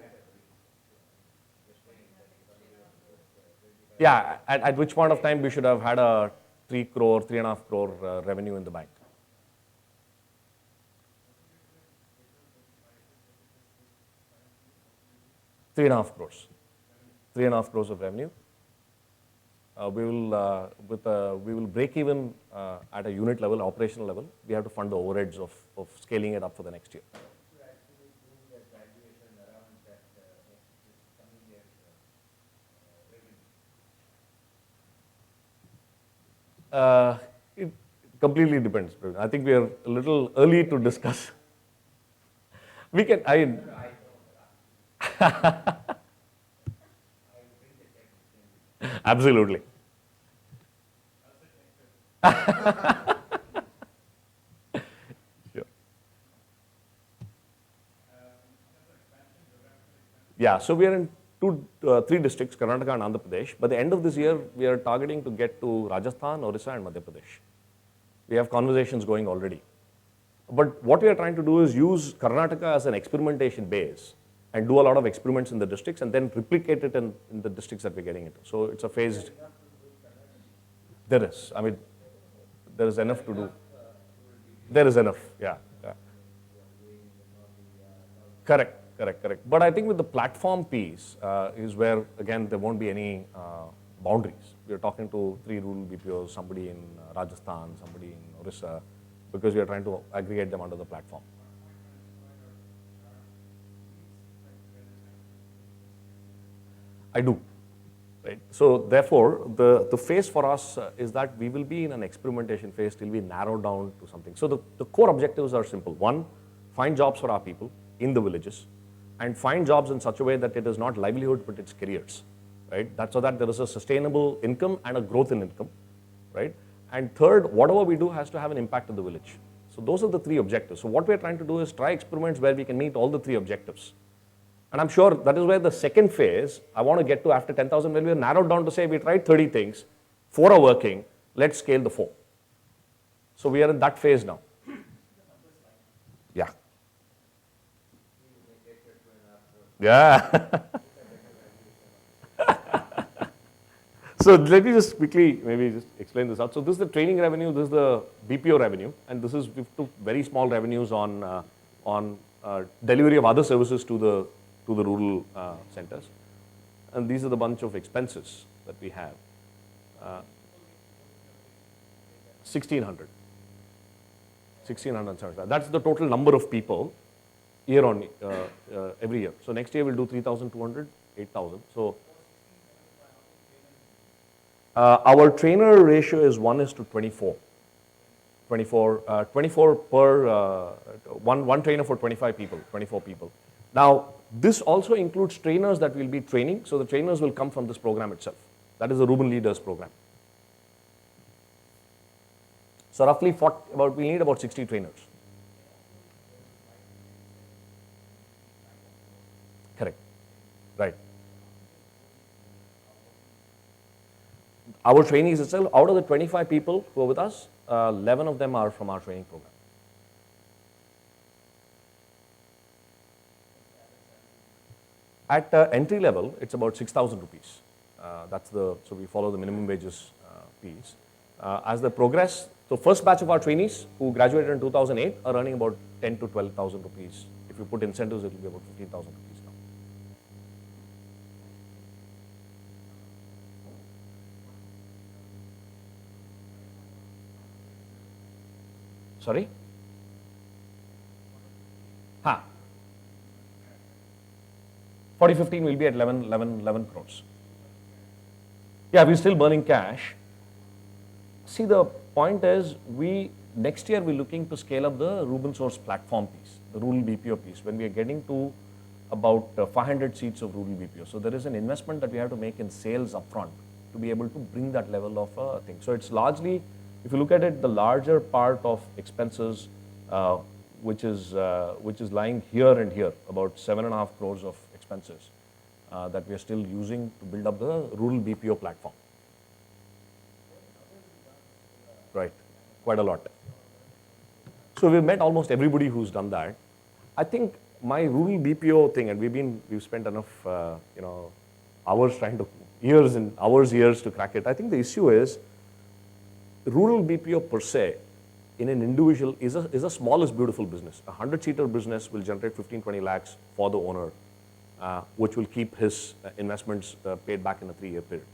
Yeah, at which point of time we should have had a 3.5 crore revenue in the bank. Three and a half crores of revenue. We will break even at a unit level, operational level. We have to fund the overheads of scaling it up for the next year. It completely depends. I think we are a little early to discuss. We can. Absolutely. Yeah, so we are in three districts, Karnataka and Andhra Pradesh. By the end of this year, we are targeting to get to Rajasthan, Orissa and Madhya Pradesh. We have conversations going already. But what we are trying to do is use Karnataka as an experimentation base and do a lot of experiments in the districts and then replicate it in the districts that we're getting into. So it's a phased. There is. I mean, there is enough to do. There is enough, yeah. Correct. But I think with the platform piece is where, again, there won't be any boundaries. We're talking to 3 rural BPOs, somebody in Rajasthan, somebody in Orissa, because we are trying to aggregate them under the platform. I do. Right. So therefore, the phase for us is that we will be in an experimentation phase till we narrow down to something. So the core objectives are simple. One, find jobs for our people in the villages, and find jobs in such a way that it is not livelihood but it's careers, right? That's so that there is a sustainable income and a growth in income, right? And third, whatever we do has to have an impact in the village. So those are the 3 objectives. So what we're trying to do is try experiments where we can meet all the 3 objectives. And I'm sure that is where the second phase I want to get to after 10,000, when we are narrowed down to say we tried 30 things, 4 are working, let's scale the 4. So we are in that phase now. Yeah. Yeah. So let me just quickly maybe just explain this out. So this is the training revenue, this is the BPO revenue, and this is, we took very small revenues on delivery of other services to the rural centers. And these are the bunch of expenses that we have. 1,600. 1,675. That's the total number of people year on every year. So next year we'll do 3,200, 8,000. So our trainer ratio is 1:24. 24 per, one trainer for 25 people, 24 people. Now, this also includes trainers that we'll be training. So the trainers will come from this program itself. That is the Ruben Leaders program. So roughly we need about 60 trainers. Correct, right. Our trainees itself, out of the 25 people who are with us, 11 of them are from our training program. At entry level, it's about 6,000 rupees. So we follow the minimum wages piece. As they progress, so first batch of our trainees who graduated in 2008 are earning about 10 to 12,000 rupees. If you put incentives, it will be about 15,000 rupees now. Sorry? 40-15 will be at 11 crores. Yeah, we're still burning cash. See, the point is, next year we're looking to scale up the Ruben Source platform piece, the rural BPO piece, when we are getting to about 500 seats of rural BPO. So there is an investment that we have to make in sales upfront to be able to bring that level of thing. So it's largely, if you look at it, the larger part of expenses, which is lying here and here, about 7.5 crores of expenses that we are still using to build up the rural BPO platform. Right, quite a lot. So we've met almost everybody who's done that. I think my rural BPO thing, and we've spent enough hours trying to, years to crack it. I think the issue is rural BPO per se in an individual is a smallest beautiful business. A 100-seater business will generate 15-20 lakhs for the owner, which will keep his investments paid back in a 3-year period.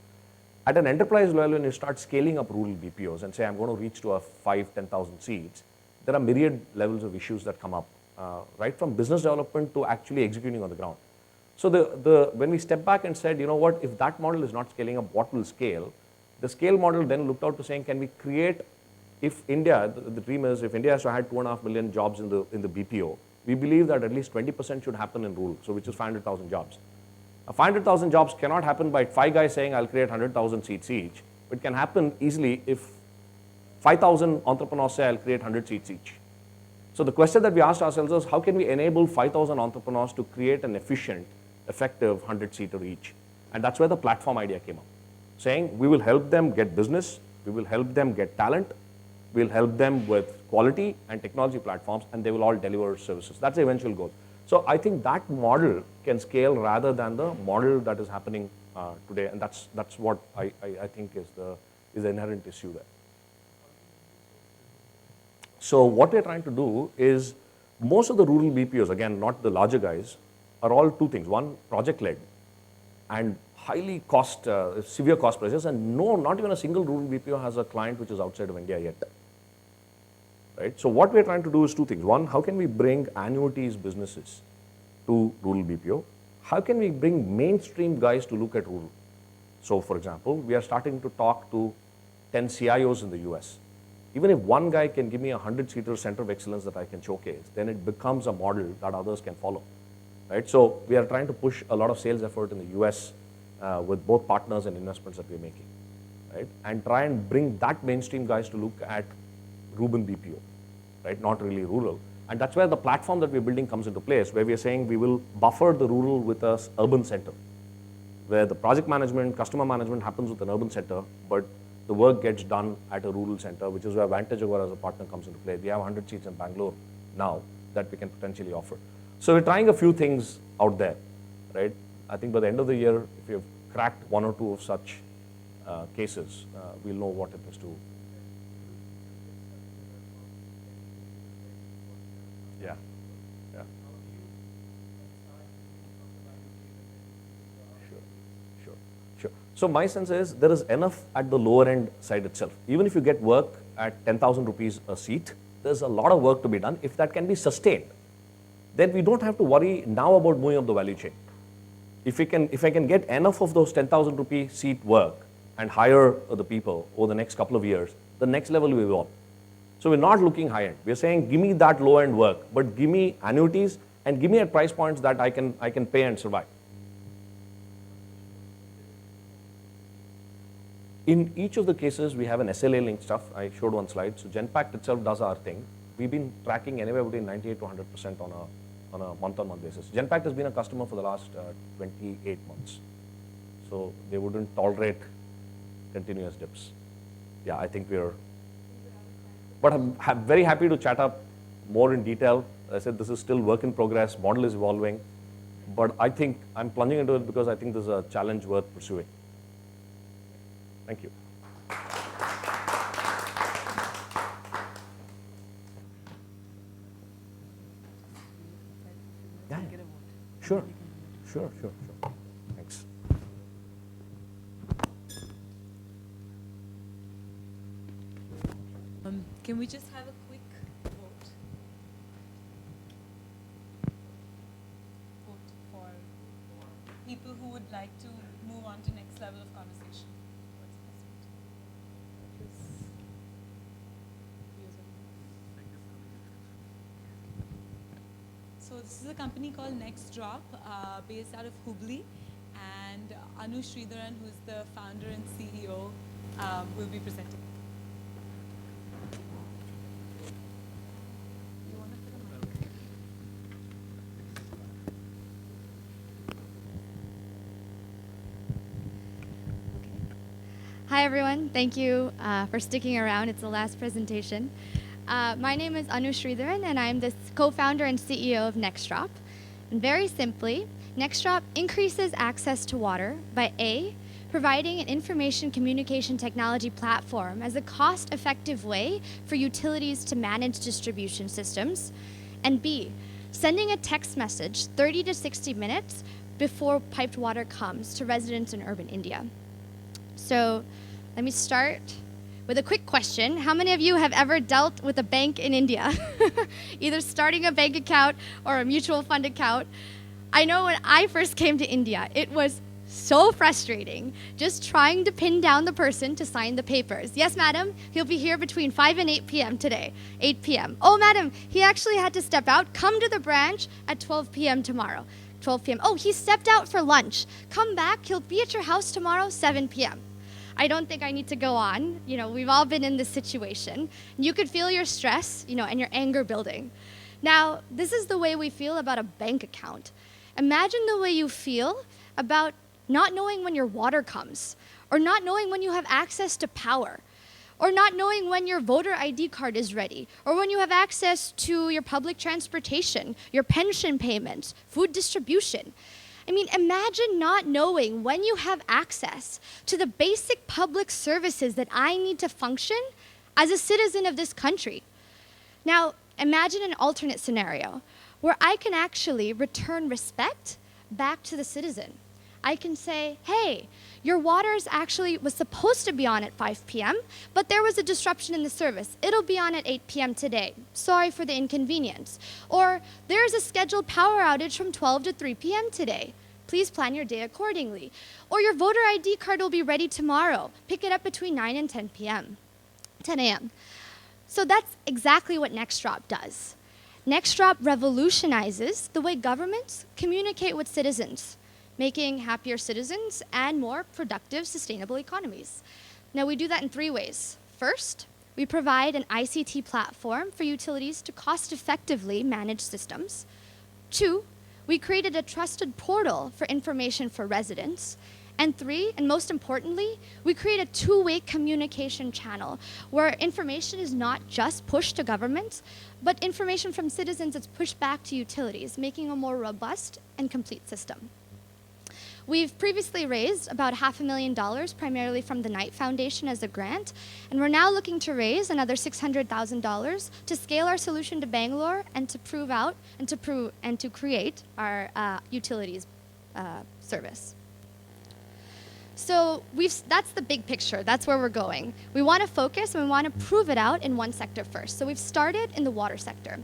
At an enterprise level, when you start scaling up rural BPOs and say, I'm going to reach to a 5,000-10,000 seats, there are myriad levels of issues that come up, right from business development to actually executing on the ground. So when we step back and said, you know what, if that model is not scaling up, what will scale? The scale model then looked out to saying, can we create, if India, the dream is, if India has to have 2.5 million jobs in the BPO, we believe that at least 20% should happen in rural, so which is 500,000 jobs. 500,000 jobs cannot happen by 5 guys saying, I'll create 100,000 seats each. It can happen easily if 5,000 entrepreneurs say, I'll create 100 seats each. So the question that we asked ourselves is, how can we enable 5,000 entrepreneurs to create an efficient effective 100-seater each. And that's where the platform idea came up, saying we will help them get business, we will help them get talent, we'll help them with quality and technology platforms, and they will all deliver services. That's the eventual goal. So I think that model can scale rather than the model that is happening today, and that's what I think is the inherent issue there. So what we're trying to do is, most of the rural BPOs, again, not the larger guys, are all two things. One, project-led and highly severe cost pressures, and no, not even a single rural BPO has a client which is outside of India yet. Right? So what we're trying to do is two things. One, how can we bring annuities businesses to rural BPO? How can we bring mainstream guys to look at rural? So for example, we are starting to talk to 10 CIOs in the US. Even if one guy can give me a 100-seater center of excellence that I can showcase, then it becomes a model that others can follow. Right? So we are trying to push a lot of sales effort in the US with both partners and investments that we're making. Right? And try and bring that mainstream guys to look at Ruben BPO, right? Not really rural. And that's where the platform that we're building comes into place, where we're saying we will buffer the rural with an urban center, where the project management, customer management happens with an urban center, but the work gets done at a rural center, which is where Vantage Over as a partner comes into play. We have 100 seats in Bangalore now that we can potentially offer. So we're trying a few things out there, right? I think by the end of the year, if we have cracked one or two of such cases, we'll know what it is to. Yeah, yeah. Sure. So my sense is there is enough at the lower end side itself. Even if you get work at 10,000 rupees a seat, there's a lot of work to be done. If that can be sustained, then we don't have to worry now about moving up the value chain. If I can get enough of those 10,000 rupee seat work and hire the people over the next couple of years, the next level will evolve. So we're not looking high end. We're saying give me that low end work, but give me annuities and give me at price points that I can pay and survive. In each of the cases, we have an SLA linked stuff. I showed one slide. So Genpact itself does our thing. We've been tracking anywhere between 98 to 100% on a month-on-month basis. Genpact has been a customer for the last 28 months. So they wouldn't tolerate continuous dips. Yeah, I think we're. But I'm very happy to chat up more in detail. As I said, this is still work in progress. Model is evolving. But I think I'm plunging into it because I think this is a challenge worth pursuing. Thank you. Yeah. Sure. Thanks. Can we just have a quick vote? Vote for people who would like to move on to next level of conversation. So this is a company called Next Drop, based out of Hubli, and Anu Sridharan, who's the founder and CEO, will be presenting. Hi everyone, thank you for sticking around. It's the last presentation. My name is Anu Sridharan and I'm the co-founder and CEO of NextDrop. And very simply, NextDrop increases access to water by A, providing an information communication technology platform as a cost-effective way for utilities to manage distribution systems, and B, sending a text message 30 to 60 minutes before piped water comes to residents in urban India. So let me start with a quick question. How many of you have ever dealt with a bank in India? Either starting a bank account or a mutual fund account. I know when I first came to India, it was so frustrating just trying to pin down the person to sign the papers. Yes, madam, he'll be here between 5 and 8 p.m. today. 8 p.m. Oh, madam, he actually had to step out. Come to the branch at 12 p.m. tomorrow. 12 p.m. Oh, he stepped out for lunch. Come back. He'll be at your house tomorrow, 7 p.m. I don't think I need to go on. You know, we've all been in this situation. You could feel your stress, and your anger building. Now, this is the way we feel about a bank account. Imagine the way you feel about not knowing when your water comes, or not knowing when you have access to power, or not knowing when your voter ID card is ready, or when you have access to your public transportation, your pension payments, food distribution. I mean, imagine not knowing when you have access to the basic public services that I need to function as a citizen of this country. Now, imagine an alternate scenario where I can actually return respect back to the citizen. I can say, hey, your waters actually was supposed to be on at 5 p.m., but there was a disruption in the service. It'll be on at 8 p.m. today. Sorry for the inconvenience. Or there's a scheduled power outage from 12 to 3 p.m. today. Please plan your day accordingly. Or your voter ID card will be ready tomorrow. Pick it up between 9 and 10 p.m., 10 a.m. So that's exactly what NextDrop does. NextDrop revolutionizes the way governments communicate with citizens, making happier citizens and more productive, sustainable economies. Now, we do that in 3 ways. First, we provide an ICT platform for utilities to cost-effectively manage systems. 2, we created a trusted portal for information for residents. And 3, and most importantly, we create a 2-way communication channel where information is not just pushed to governments, but information from citizens is pushed back to utilities, making a more robust and complete system. We've previously raised about $500,000, primarily from the Knight Foundation as a grant, and we're now looking to raise another $600,000 to scale our solution to Bangalore and to prove out and to create our utilities service. So that's the big picture. That's where we're going. We want to focus and we want to prove it out in one sector first. So we've started in the water sector.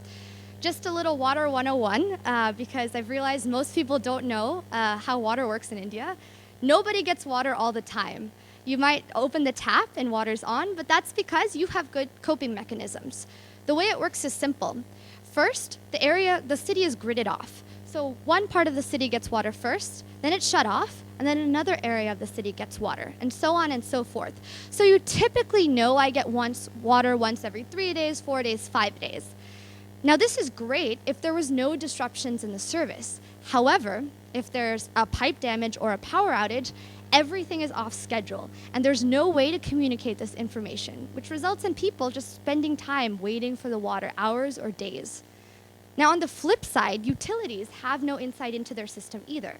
Just a little water 101, because I've realized most people don't know how water works in India. Nobody gets water all the time. You might open the tap and water's on, but that's because you have good coping mechanisms. The way it works is simple. First, the city is gridded off. So one part of the city gets water first, then it's shut off, and then another area of the city gets water, and so on and so forth. So you typically know I get water once every 3 days, 4 days, 5 days. Now, this is great if there was no disruptions in the service. However, if there's a pipe damage or a power outage, everything is off schedule, and there's no way to communicate this information, which results in people just spending time waiting for the water, hours or days. Now, on the flip side, utilities have no insight into their system either.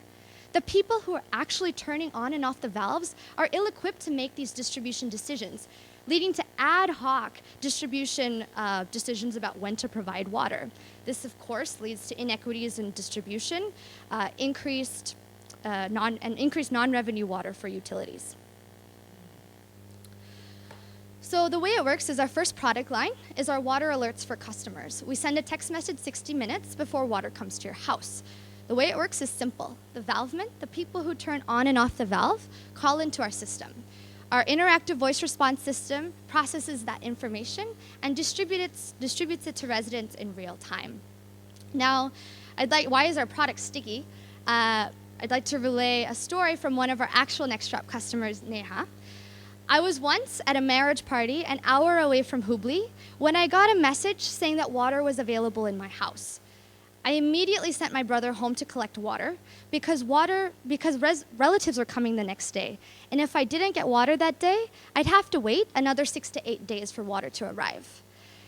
The people who are actually turning on and off the valves are ill-equipped to make these distribution decisions, leading to ad hoc distribution decisions about when to provide water. This, of course, leads to inequities in distribution, increased non-revenue water for utilities. So the way it works is our first product line is our water alerts for customers. We send a text message 60 minutes before water comes to your house. The way it works is simple. The valvemen, the people who turn on and off the valve, call into our system. Our interactive voice response system processes that information and distributes it to residents in real time. Now, why is our product sticky? I'd like to relay a story from one of our actual NextDrop customers, Neha. I was once at a marriage party an hour away from Hubli when I got a message saying that water was available in my house. I immediately sent my brother home to collect water because relatives were coming the next day. And if I didn't get water that day, I'd have to wait another 6 to 8 days for water to arrive.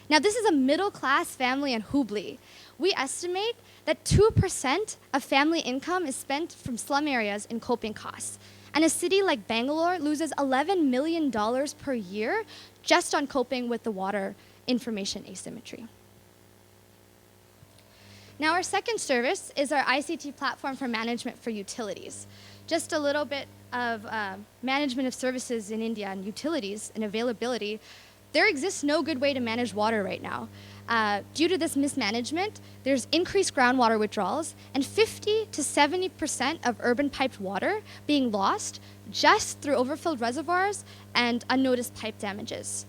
Now, this is a middle-class family in Hubli. We estimate that 2% of family income is spent from slum areas in coping costs. And a city like Bangalore loses $11 million per year just on coping with the water information asymmetry. Now, our second service is our ICT platform for management for utilities. Just a little bit of management of services in India and utilities and availability. There exists no good way to manage water right now. Due to this mismanagement, there's increased groundwater withdrawals and 50 to 70% of urban piped water being lost just through overfilled reservoirs and unnoticed pipe damages.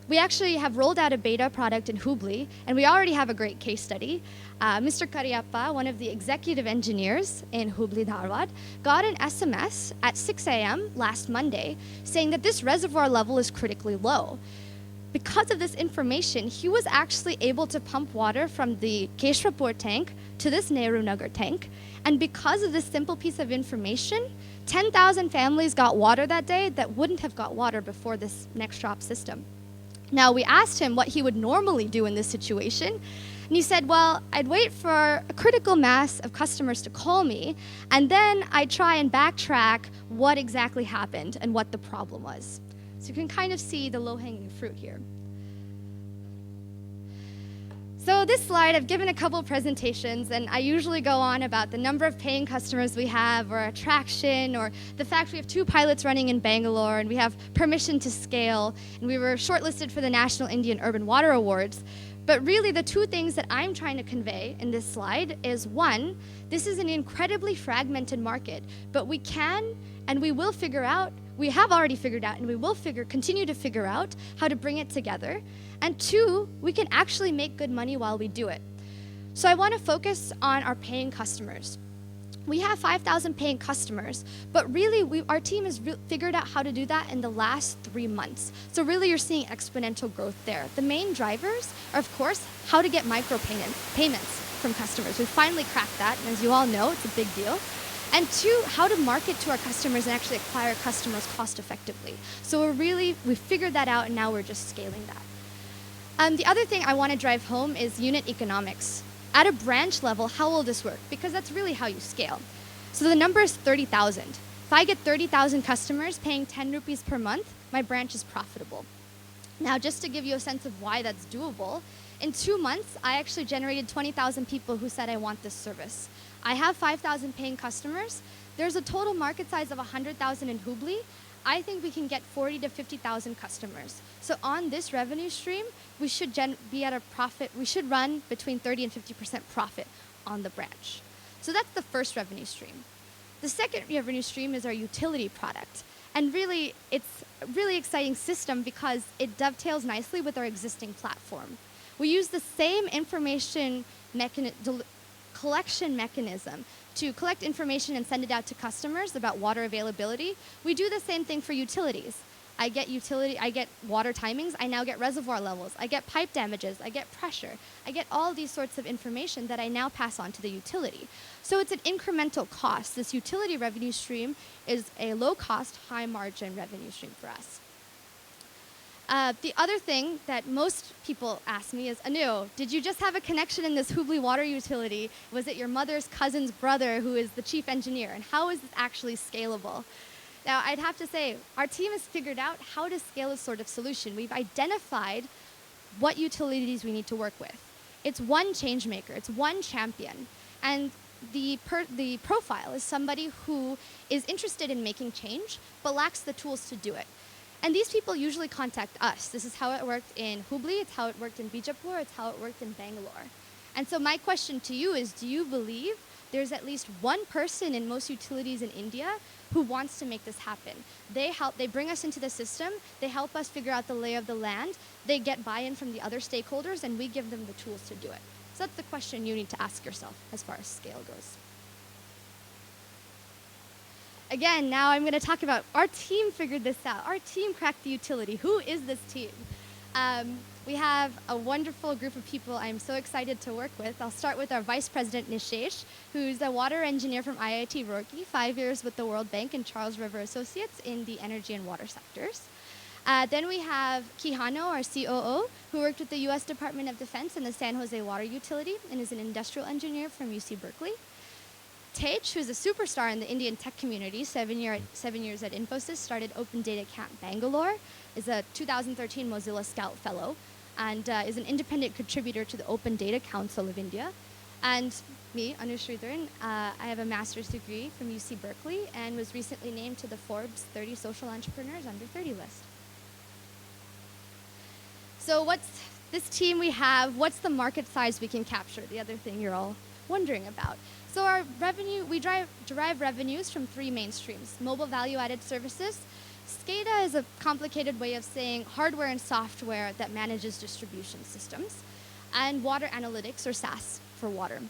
We actually have rolled out a beta product in Hubli, and we already have a great case study. Mr. Karyappa, one of the executive engineers in Hubli, Dharwad, got an SMS at 6 a.m. last Monday saying that this reservoir level is critically low. because of this information, he was actually able to pump water from the Keshrapur tank to this Nehru Nagar tank. And because of this simple piece of information, 10,000 families got water that day that wouldn't have got water before this next drop system. Now, we asked him what he would normally do in this situation, and he said, well, I'd wait for a critical mass of customers to call me, and then I'd try and backtrack what exactly happened and what the problem was. So you can kind of see the low-hanging fruit here. So this slide, I've given a couple presentations, and I usually go on about the number of paying customers we have, or attraction, or the fact we have 2 pilots running in Bangalore, and we have permission to scale, and we were shortlisted for the National Indian Urban Water Awards. But really, the 2 things that I'm trying to convey in this slide is, 1, this is an incredibly fragmented market, but we can and we will figure out, we have already figured out, and we will continue to figure out how to bring it together. And 2, we can actually make good money while we do it. So I want to focus on our paying customers. We have 5,000 paying customers, but really our team has figured out how to do that in the last 3 months. So really you're seeing exponential growth there. The main drivers are, of course, how to get micro payments from customers. We finally cracked that, and as you all know, it's a big deal. And 2, how to market to our customers and actually acquire customers cost effectively. So we figured that out, and now we're just scaling that. The other thing I want to drive home is unit economics. At a branch level, how will this work? Because that's really how you scale. So the number is 30,000. If I get 30,000 customers paying 10 rupees per month, my branch is profitable. Now, just to give you a sense of why that's doable, in 2 months, I actually generated 20,000 people who said, I want this service. I have 5,000 paying customers. There's a total market size of 100,000 in Hubli. I think we can get 40 to 50,000 customers. So on this revenue stream, we should be at a profit. We should run between 30 and 50% profit on the branch. So that's the first revenue stream. The second revenue stream is our utility product. And really, it's a really exciting system because it dovetails nicely with our existing platform. We use the same information collection mechanism to collect information and send it out to customers about water availability. We do the same thing for utilities. I get water timings, I now get reservoir levels, I get pipe damages, I get pressure, I get all these sorts of information that I now pass on to the utility. So it's an incremental cost. This utility revenue stream is a low-cost, high-margin revenue stream for us. The other thing that most people ask me is, Anu, did you just have a connection in this Hubli water utility? Was it your mother's cousin's brother who is the chief engineer? And how is this actually scalable? Now, I'd have to say, our team has figured out how to scale this sort of solution. We've identified what utilities we need to work with. It's one change maker. It's one champion. And the profile is somebody who is interested in making change, but lacks the tools to do it. And these people usually contact us. This is how it worked in Hubli, it's how it worked in Bijapur, it's how it worked in Bangalore. And so my question to you is, do you believe there's at least one person in most utilities in India who wants to make this happen? They bring us into the system, they help us figure out the lay of the land, they get buy-in from the other stakeholders, and we give them the tools to do it. So that's the question you need to ask yourself as far as scale goes. Again, now I'm going to talk about our team figured this out. Our team cracked the utility. Who is this team? We have a wonderful group of people I'm so excited to work with. I'll start with our Vice President, Nishesh, who's a water engineer from IIT Roorkee, 5 years with the World Bank and Charles River Associates in the energy and water sectors. Then we have Kihano, our COO, who worked with the U.S. Department of Defense and the San Jose Water Utility and is an industrial engineer from UC Berkeley. Tej, who's a superstar in the Indian tech community, 7 years at Infosys, started Open Data Camp Bangalore, is a 2013 Mozilla Scout Fellow, and is an independent contributor to the Open Data Council of India. And me, Anu Sridharan, I have a master's degree from UC Berkeley and was recently named to the Forbes 30 Social Entrepreneurs Under 30 list. So what's this team we have, what's the market size we can capture? The other thing you're all wondering about. So our revenue, we derive revenues from 3 main streams. Mobile value-added services. SCADA is a complicated way of saying hardware and software that manages distribution systems. And water analytics, or SaaS, for water.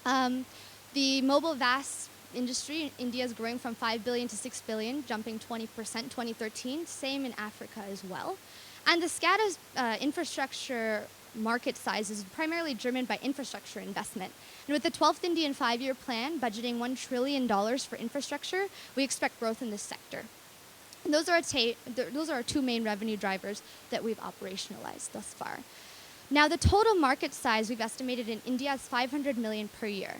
The mobile VAS industry in India is growing from 5 billion to 6 billion, jumping 20% 2013. Same in Africa as well. And the SCADA's infrastructure market size is primarily driven by infrastructure investment. And with the 12th Indian Five-Year Plan budgeting $1 trillion for infrastructure, we expect growth in this sector. And those are our two main revenue drivers that we've operationalized thus far. Now, the total market size we've estimated in India is 500 million per year.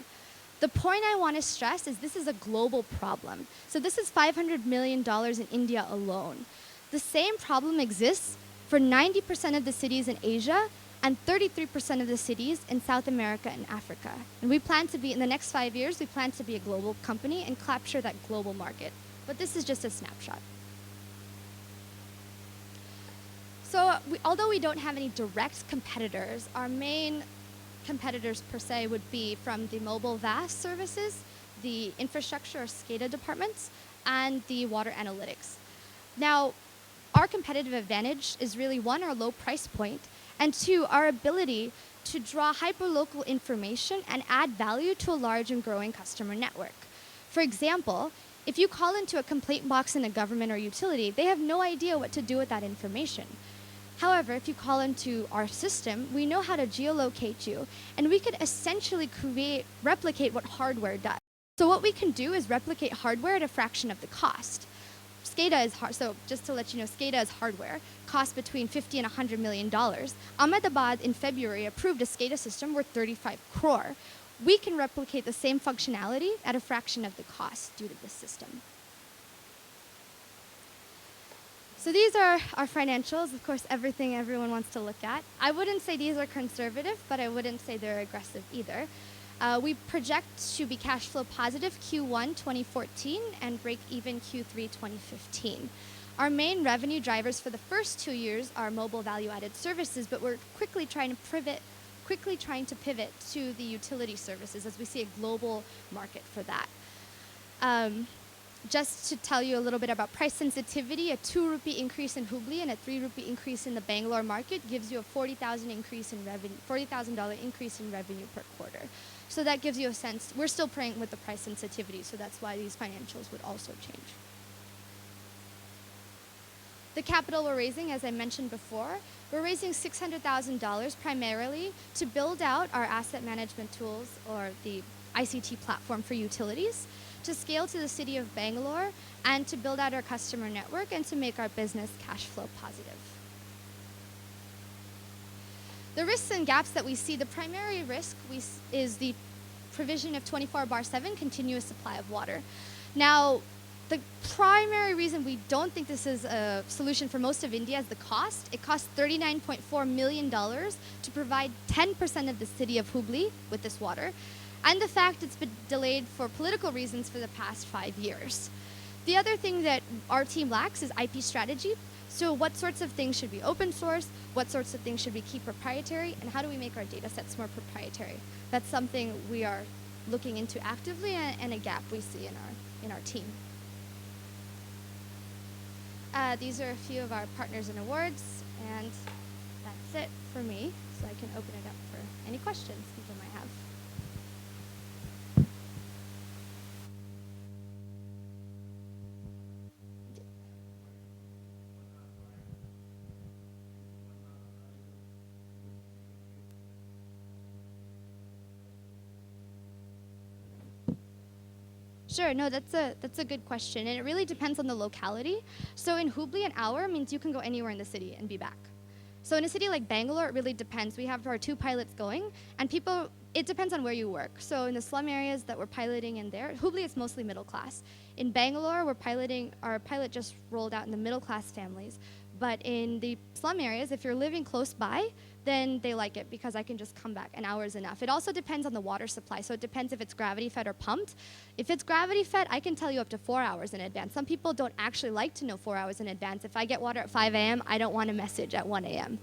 The point I want to stress is this is a global problem. So this is $500 million in India alone. The same problem exists for 90% of the cities in Asia and 33% of the cities in South America and Africa. And we plan to be, in the next 5 years, we plan to be a global company and capture that global market. But this is just a snapshot. So although we don't have any direct competitors, our main competitors per se would be from the mobile VAS services, the infrastructure or SCADA departments, and the water analytics. Now, our competitive advantage is really one, our low price point, and two, our ability to draw hyperlocal information and add value to a large and growing customer network. For example, if you call into a complaint box in a government or utility, they have no idea what to do with that information. However, if you call into our system, we know how to geolocate you, and we could essentially replicate what hardware does. So what we can do is replicate hardware at a fraction of the cost. SCADA is so just to let you know, SCADA is hardware, costs between $50 and $100 million. Ahmedabad in February approved a SCADA system worth 35 crore. We can replicate the same functionality at a fraction of the cost due to this system. So these are our financials, of course, everything everyone wants to look at. I wouldn't say these are conservative, but I wouldn't say they're aggressive either. We project to be cash flow positive Q1 2014 and break even Q3 2015. Our main revenue drivers for the first 2 years are mobile value-added services, but we're quickly trying to pivot to the utility services as we see a global market for that. Just to tell you a little bit about price sensitivity, a 2 rupee increase in Hubli and a 3 rupee increase in the Bangalore market gives you a $40,000 increase in revenue, $40,000 increase in revenue per quarter. So that gives you a sense. We're still playing with the price sensitivity, so that's why these financials would also change. The capital we're raising, as I mentioned before, we're raising $600,000 primarily to build out our asset management tools or the ICT platform for utilities, to scale to the city of Bangalore, and to build out our customer network and to make our business cash flow positive. The risks and gaps that we see, the primary risk is the provision of 24/7 continuous supply of water. Now, the primary reason we don't think this is a solution for most of India is the cost. It costs $39.4 million to provide 10% of the city of Hubli with this water, and the fact it's been delayed for political reasons for the past 5 years. The other thing that our team lacks is IP strategy. So what sorts of things should be open source? What sorts of things should we keep proprietary? And how do we make our data sets more proprietary? That's something we are looking into actively and a gap we see in our team. These are a few of our partners and awards, and that's it for me. So I can open it up for any questions people might have. Sure, no, that's a good question, and it really depends on the locality. So in Hubli, an hour means you can go anywhere in the city and be back. So in a city like Bangalore, it really depends. We have our 2 pilots going, and it depends on where you work. So in the slum areas that we're piloting in there, Hubli is mostly middle class. In Bangalore, our pilot just rolled out in the middle class families. But in the slum areas, if you're living close by, then they like it because I can just come back. An hour is enough. It also depends on the water supply. So it depends if it's gravity fed or pumped. If it's gravity fed, I can tell you up to 4 hours in advance. Some people don't actually like to know 4 hours in advance. If I get water at 5 a.m., I don't want a message at 1 a.m.,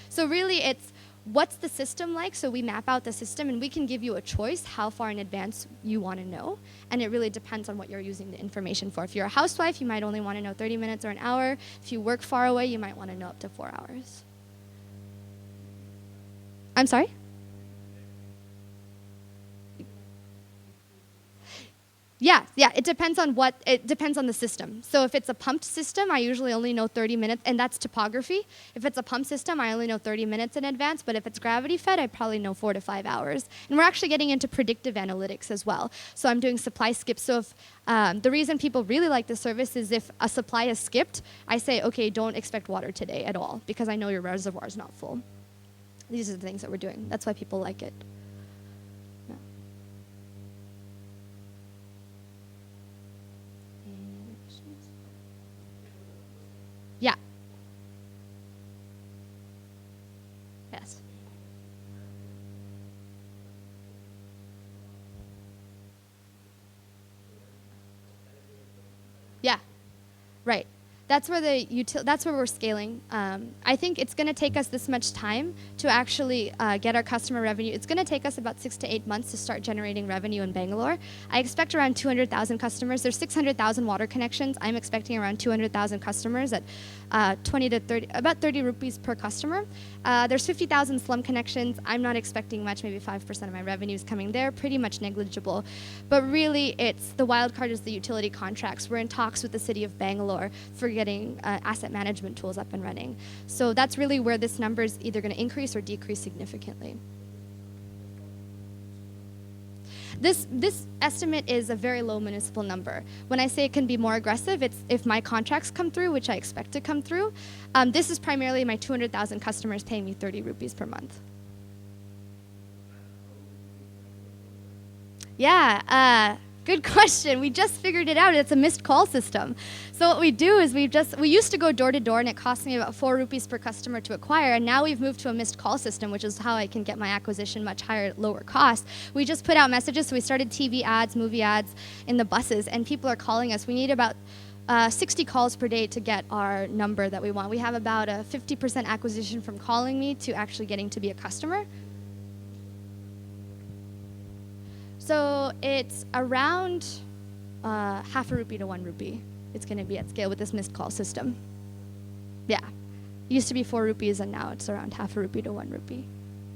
So really it's what's the system like? So we map out the system and we can give you a choice how far in advance you want to know. And it really depends on what you're using the information for. If you're a housewife, you might only want to know 30 minutes or an hour. If you work far away, you might want to know up to 4 hours. I'm sorry? Yeah, it depends on the system. So if it's a pumped system, I usually only know 30 minutes, and that's topography. If it's a pump system, I only know 30 minutes in advance, but if it's gravity fed, I probably know 4 to 5 hours. And we're actually getting into predictive analytics as well. So I'm doing supply skips. So if the reason people really like this service is if a supply is skipped, I say, okay, don't expect water today at all, because I know your reservoir is not full. These are the things that we're doing. That's why people like it. Yeah. Yes. Yeah. Right. That's where that's where we're scaling. I think it's going to take us this much time to actually get our customer revenue. It's going to take us about 6 to 8 months to start generating revenue in Bangalore. I expect around 200,000 customers. There's 600,000 water connections. I'm expecting around 200,000 customers at 20 to 30, about 30 rupees per customer. There's 50,000 slum connections. I'm not expecting much, maybe 5% of my revenue is coming there, pretty much negligible. But really, the wild card is the utility contracts. We're in talks with the city of Bangalore for getting asset management tools up and running. So that's really where this number is either going to increase or decrease significantly. This estimate is a very low municipal number. When I say it can be more aggressive, it's if my contracts come through, which I expect to come through. This is primarily my 200,000 customers paying me 30 rupees per month. Yeah, good question. We just figured it out. It's a missed call system. So what we do is we used to go door to door, and it cost me about 4 rupees per customer to acquire, and now we've moved to a missed call system, which is how I can get my acquisition much higher at lower cost. We just put out messages, so we started TV ads, movie ads in the buses, and people are calling us. We need about 60 calls per day to get our number that we want. We have about a 50% acquisition from calling me to actually getting to be a customer. So it's around half a rupee to 1 rupee. It's going to be at scale with this missed call system. Yeah. It used to be 4 rupees, and now it's around half a rupee to 1 rupee.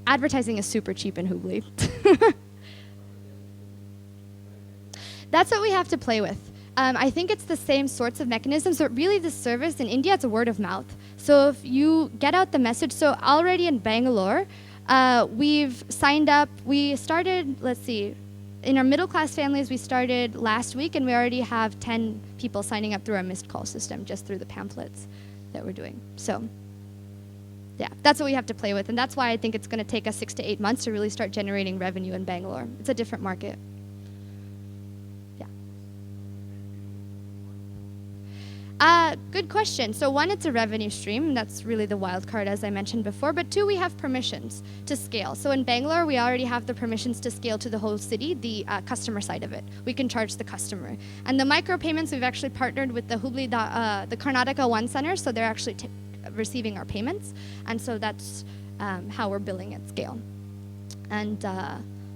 Advertising is super cheap in Hubli. That's what we have to play with. I think it's the same sorts of mechanisms, but really the service in India, it's a word of mouth. So if you get out the message, so already in Bangalore, we've signed up, we started, let's see, in our middle class families, we started last week, and we already have 10 people signing up through our missed call system, just through the pamphlets that we're doing. So yeah, that's what we have to play with, and that's why I think it's going to take us 6 to 8 months to really start generating revenue in Bangalore. It's a different market. Good question. So 1, it's a revenue stream. That's really the wild card, as I mentioned before. But 2, we have permissions to scale. So in Bangalore, we already have the permissions to scale to the whole city, the customer side of it. We can charge the customer. And the micropayments, we've actually partnered with the Hubli, the Karnataka One Center, so they're actually receiving our payments. And so that's how we're billing at scale. And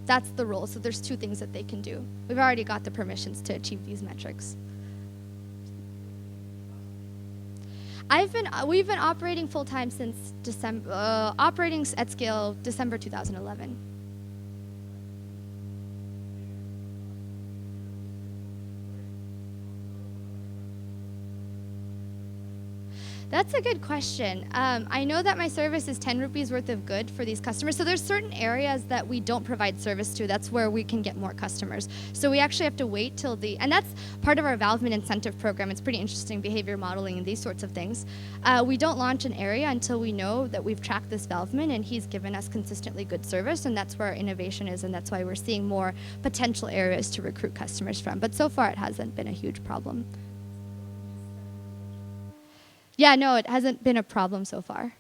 that's the role. So there's 2 things that they can do. We've already got the permissions to achieve these metrics. We've been operating full-time since December, operating at scale December 2011. That's a good question. I know that my service is 10 rupees worth of good for these customers. So there's certain areas that we don't provide service to. That's where we can get more customers. So we actually have to wait till and that's part of our Valveman incentive program. It's pretty interesting, behavior modeling and these sorts of things. We don't launch an area until we know that we've tracked this Valveman and he's given us consistently good service, and that's where our innovation is, and that's why we're seeing more potential areas to recruit customers from. But so far it hasn't been a huge problem. Yeah, no, it hasn't been a problem so far.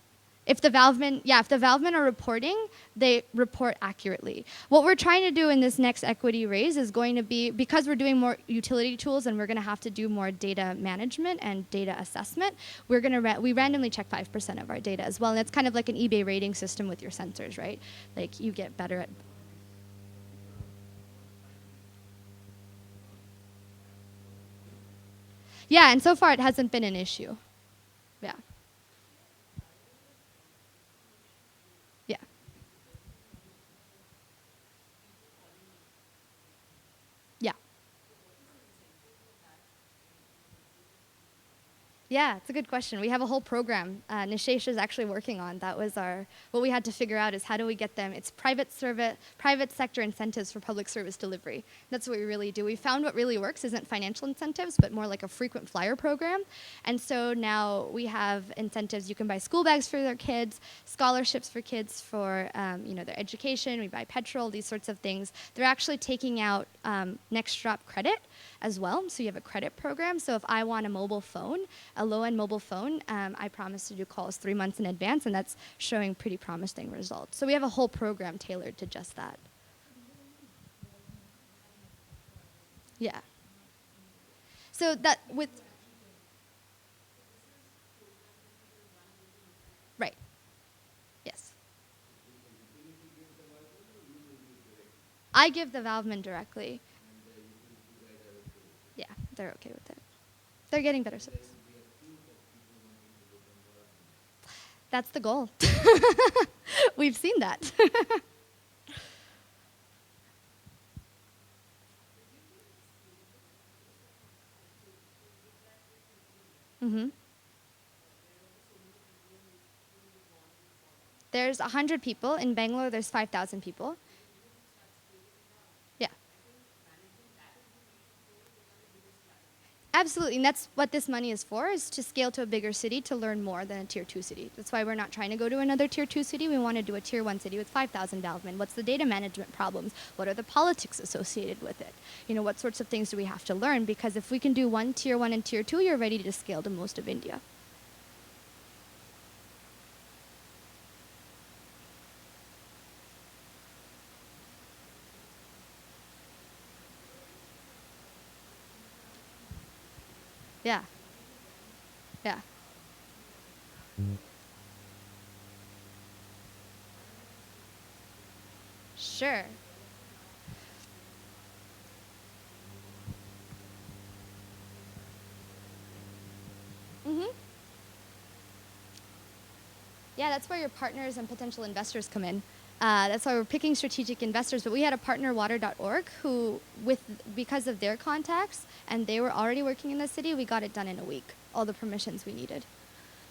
If the Valvemen are reporting, they report accurately. What we're trying to do in this next equity raise is going to be, because we're doing more utility tools and we're going to have to do more data management and data assessment, we randomly check 5% of our data as well. And it's kind of like an eBay rating system with your sensors, right? Like you get better at. Yeah, and so far it hasn't been an issue. Yeah. Yeah. Yeah. Yeah, it's a good question. We have a whole program Nishesh is actually working on. That was what we had to figure out is how do we get them. It's private sector incentives for public service delivery. That's what we really do. We found what really works isn't financial incentives, but more like a frequent flyer program. And so now we have incentives. You can buy school bags for their kids, scholarships for kids for their education. We buy petrol, these sorts of things. They're actually taking out Next Drop credit as well. So you have a credit program. So if I want a mobile phone, a low-end mobile phone, I promise to do calls 3 months in advance, and that's showing pretty promising results. So we have a whole program tailored to just that. Yeah. So that with... Right. Yes. I give the Valveman directly. Yeah, they're okay with it. They're getting better service. That's the goal. We've seen that. Mm-hmm. There's 100 people. In Bangalore, there's 5,000 people. Yeah. Absolutely, and that's what this money is for, is to scale to a bigger city to learn more than a tier 2 city. That's why we're not trying to go to another tier 2 city. We want to do a tier 1 city with 5,000 Valvemen. What's the data management problems? What are the politics associated with it? What sorts of things do we have to learn? Because if we can do tier 1 and tier 2, you're ready to scale to most of India. Yeah. Yeah. Sure. Mm-hmm. Yeah, that's where your partners and potential investors come in. That's why we're picking strategic investors. But we had a partner, water.org, who, because of their contacts, and they were already working in the city, we got it done in a week, all the permissions we needed.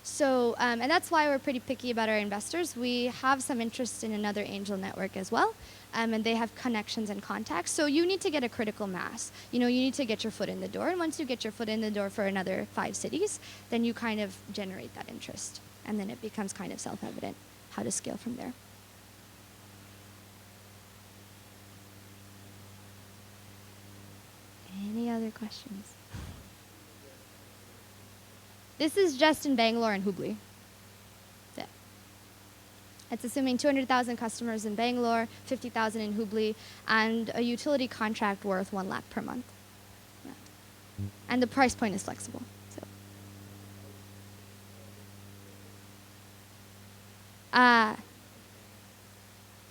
So, and that's why we're pretty picky about our investors. We have some interest in another angel network as well, and they have connections and contacts. So you need to get a critical mass. You need to get your foot in the door. And once you get your foot in the door for another 5 cities, then you kind of generate that interest. And then it becomes kind of self-evident how to scale from there. Any other questions? This is just in Bangalore and Hubli. Yeah. It's assuming 200,000 customers in Bangalore, 50,000 in Hubli, and a utility contract worth 1 lakh per month. Yeah. And the price point is flexible. So.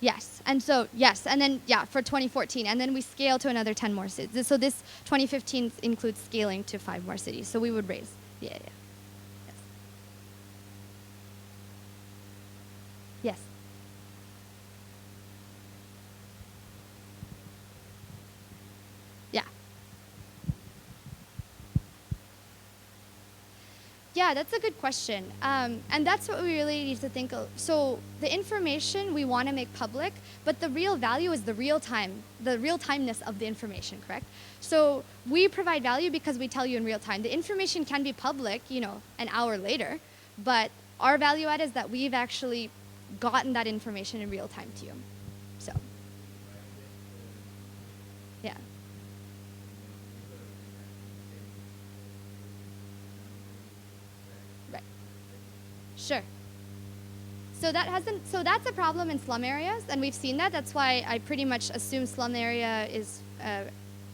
Yes, and then for 2014, and then we scale to another 10 more cities. So this 2015 includes scaling to 5 more cities. So we would raise, yeah. Yes. Yeah. Yeah, that's a good question. And that's what we really need to think of. So the information we want to make public, but the real value is the real-timeness of the information, correct? So we provide value because we tell you in real time. The information can be public, an hour later, but our value add is that we've actually gotten that information in real time to you. So, yeah. Right. Sure. So that's a problem in slum areas, and we've seen that. That's why I pretty much assume slum area is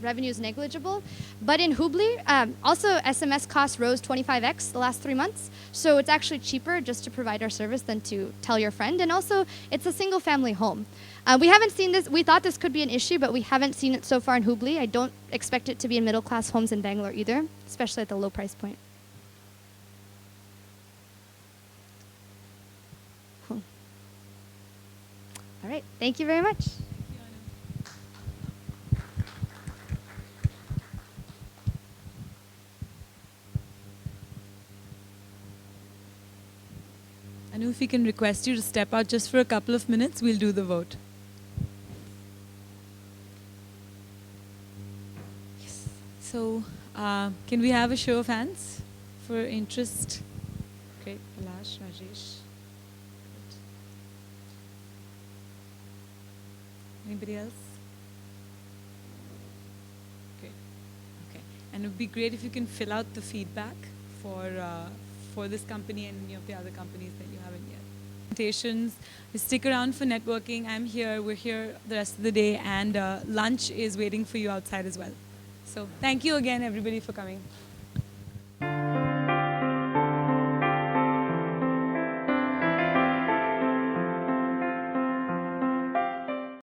revenue is negligible. But in Hubli, also SMS costs rose 25x the last 3 months. So it's actually cheaper just to provide our service than to tell your friend. And also, it's a single family home. We haven't seen this. We thought this could be an issue, but we haven't seen it so far in Hubli. I don't expect it to be in middle class homes in Bangalore either, especially at the low price point. Cool. All right. Thank you very much. Anu, if we can request you to step out just for a couple of minutes, we'll do the vote. Yes. So, can we have a show of hands for interest? Great. Palash, Rajesh. Anybody else? Okay. Okay. And it would be great if you can fill out the feedback for this company and any of the other companies that you haven't yet. Presentations. Stick around for networking. I'm here. We're here the rest of the day, and lunch is waiting for you outside as well. So thank you again, everybody, for coming.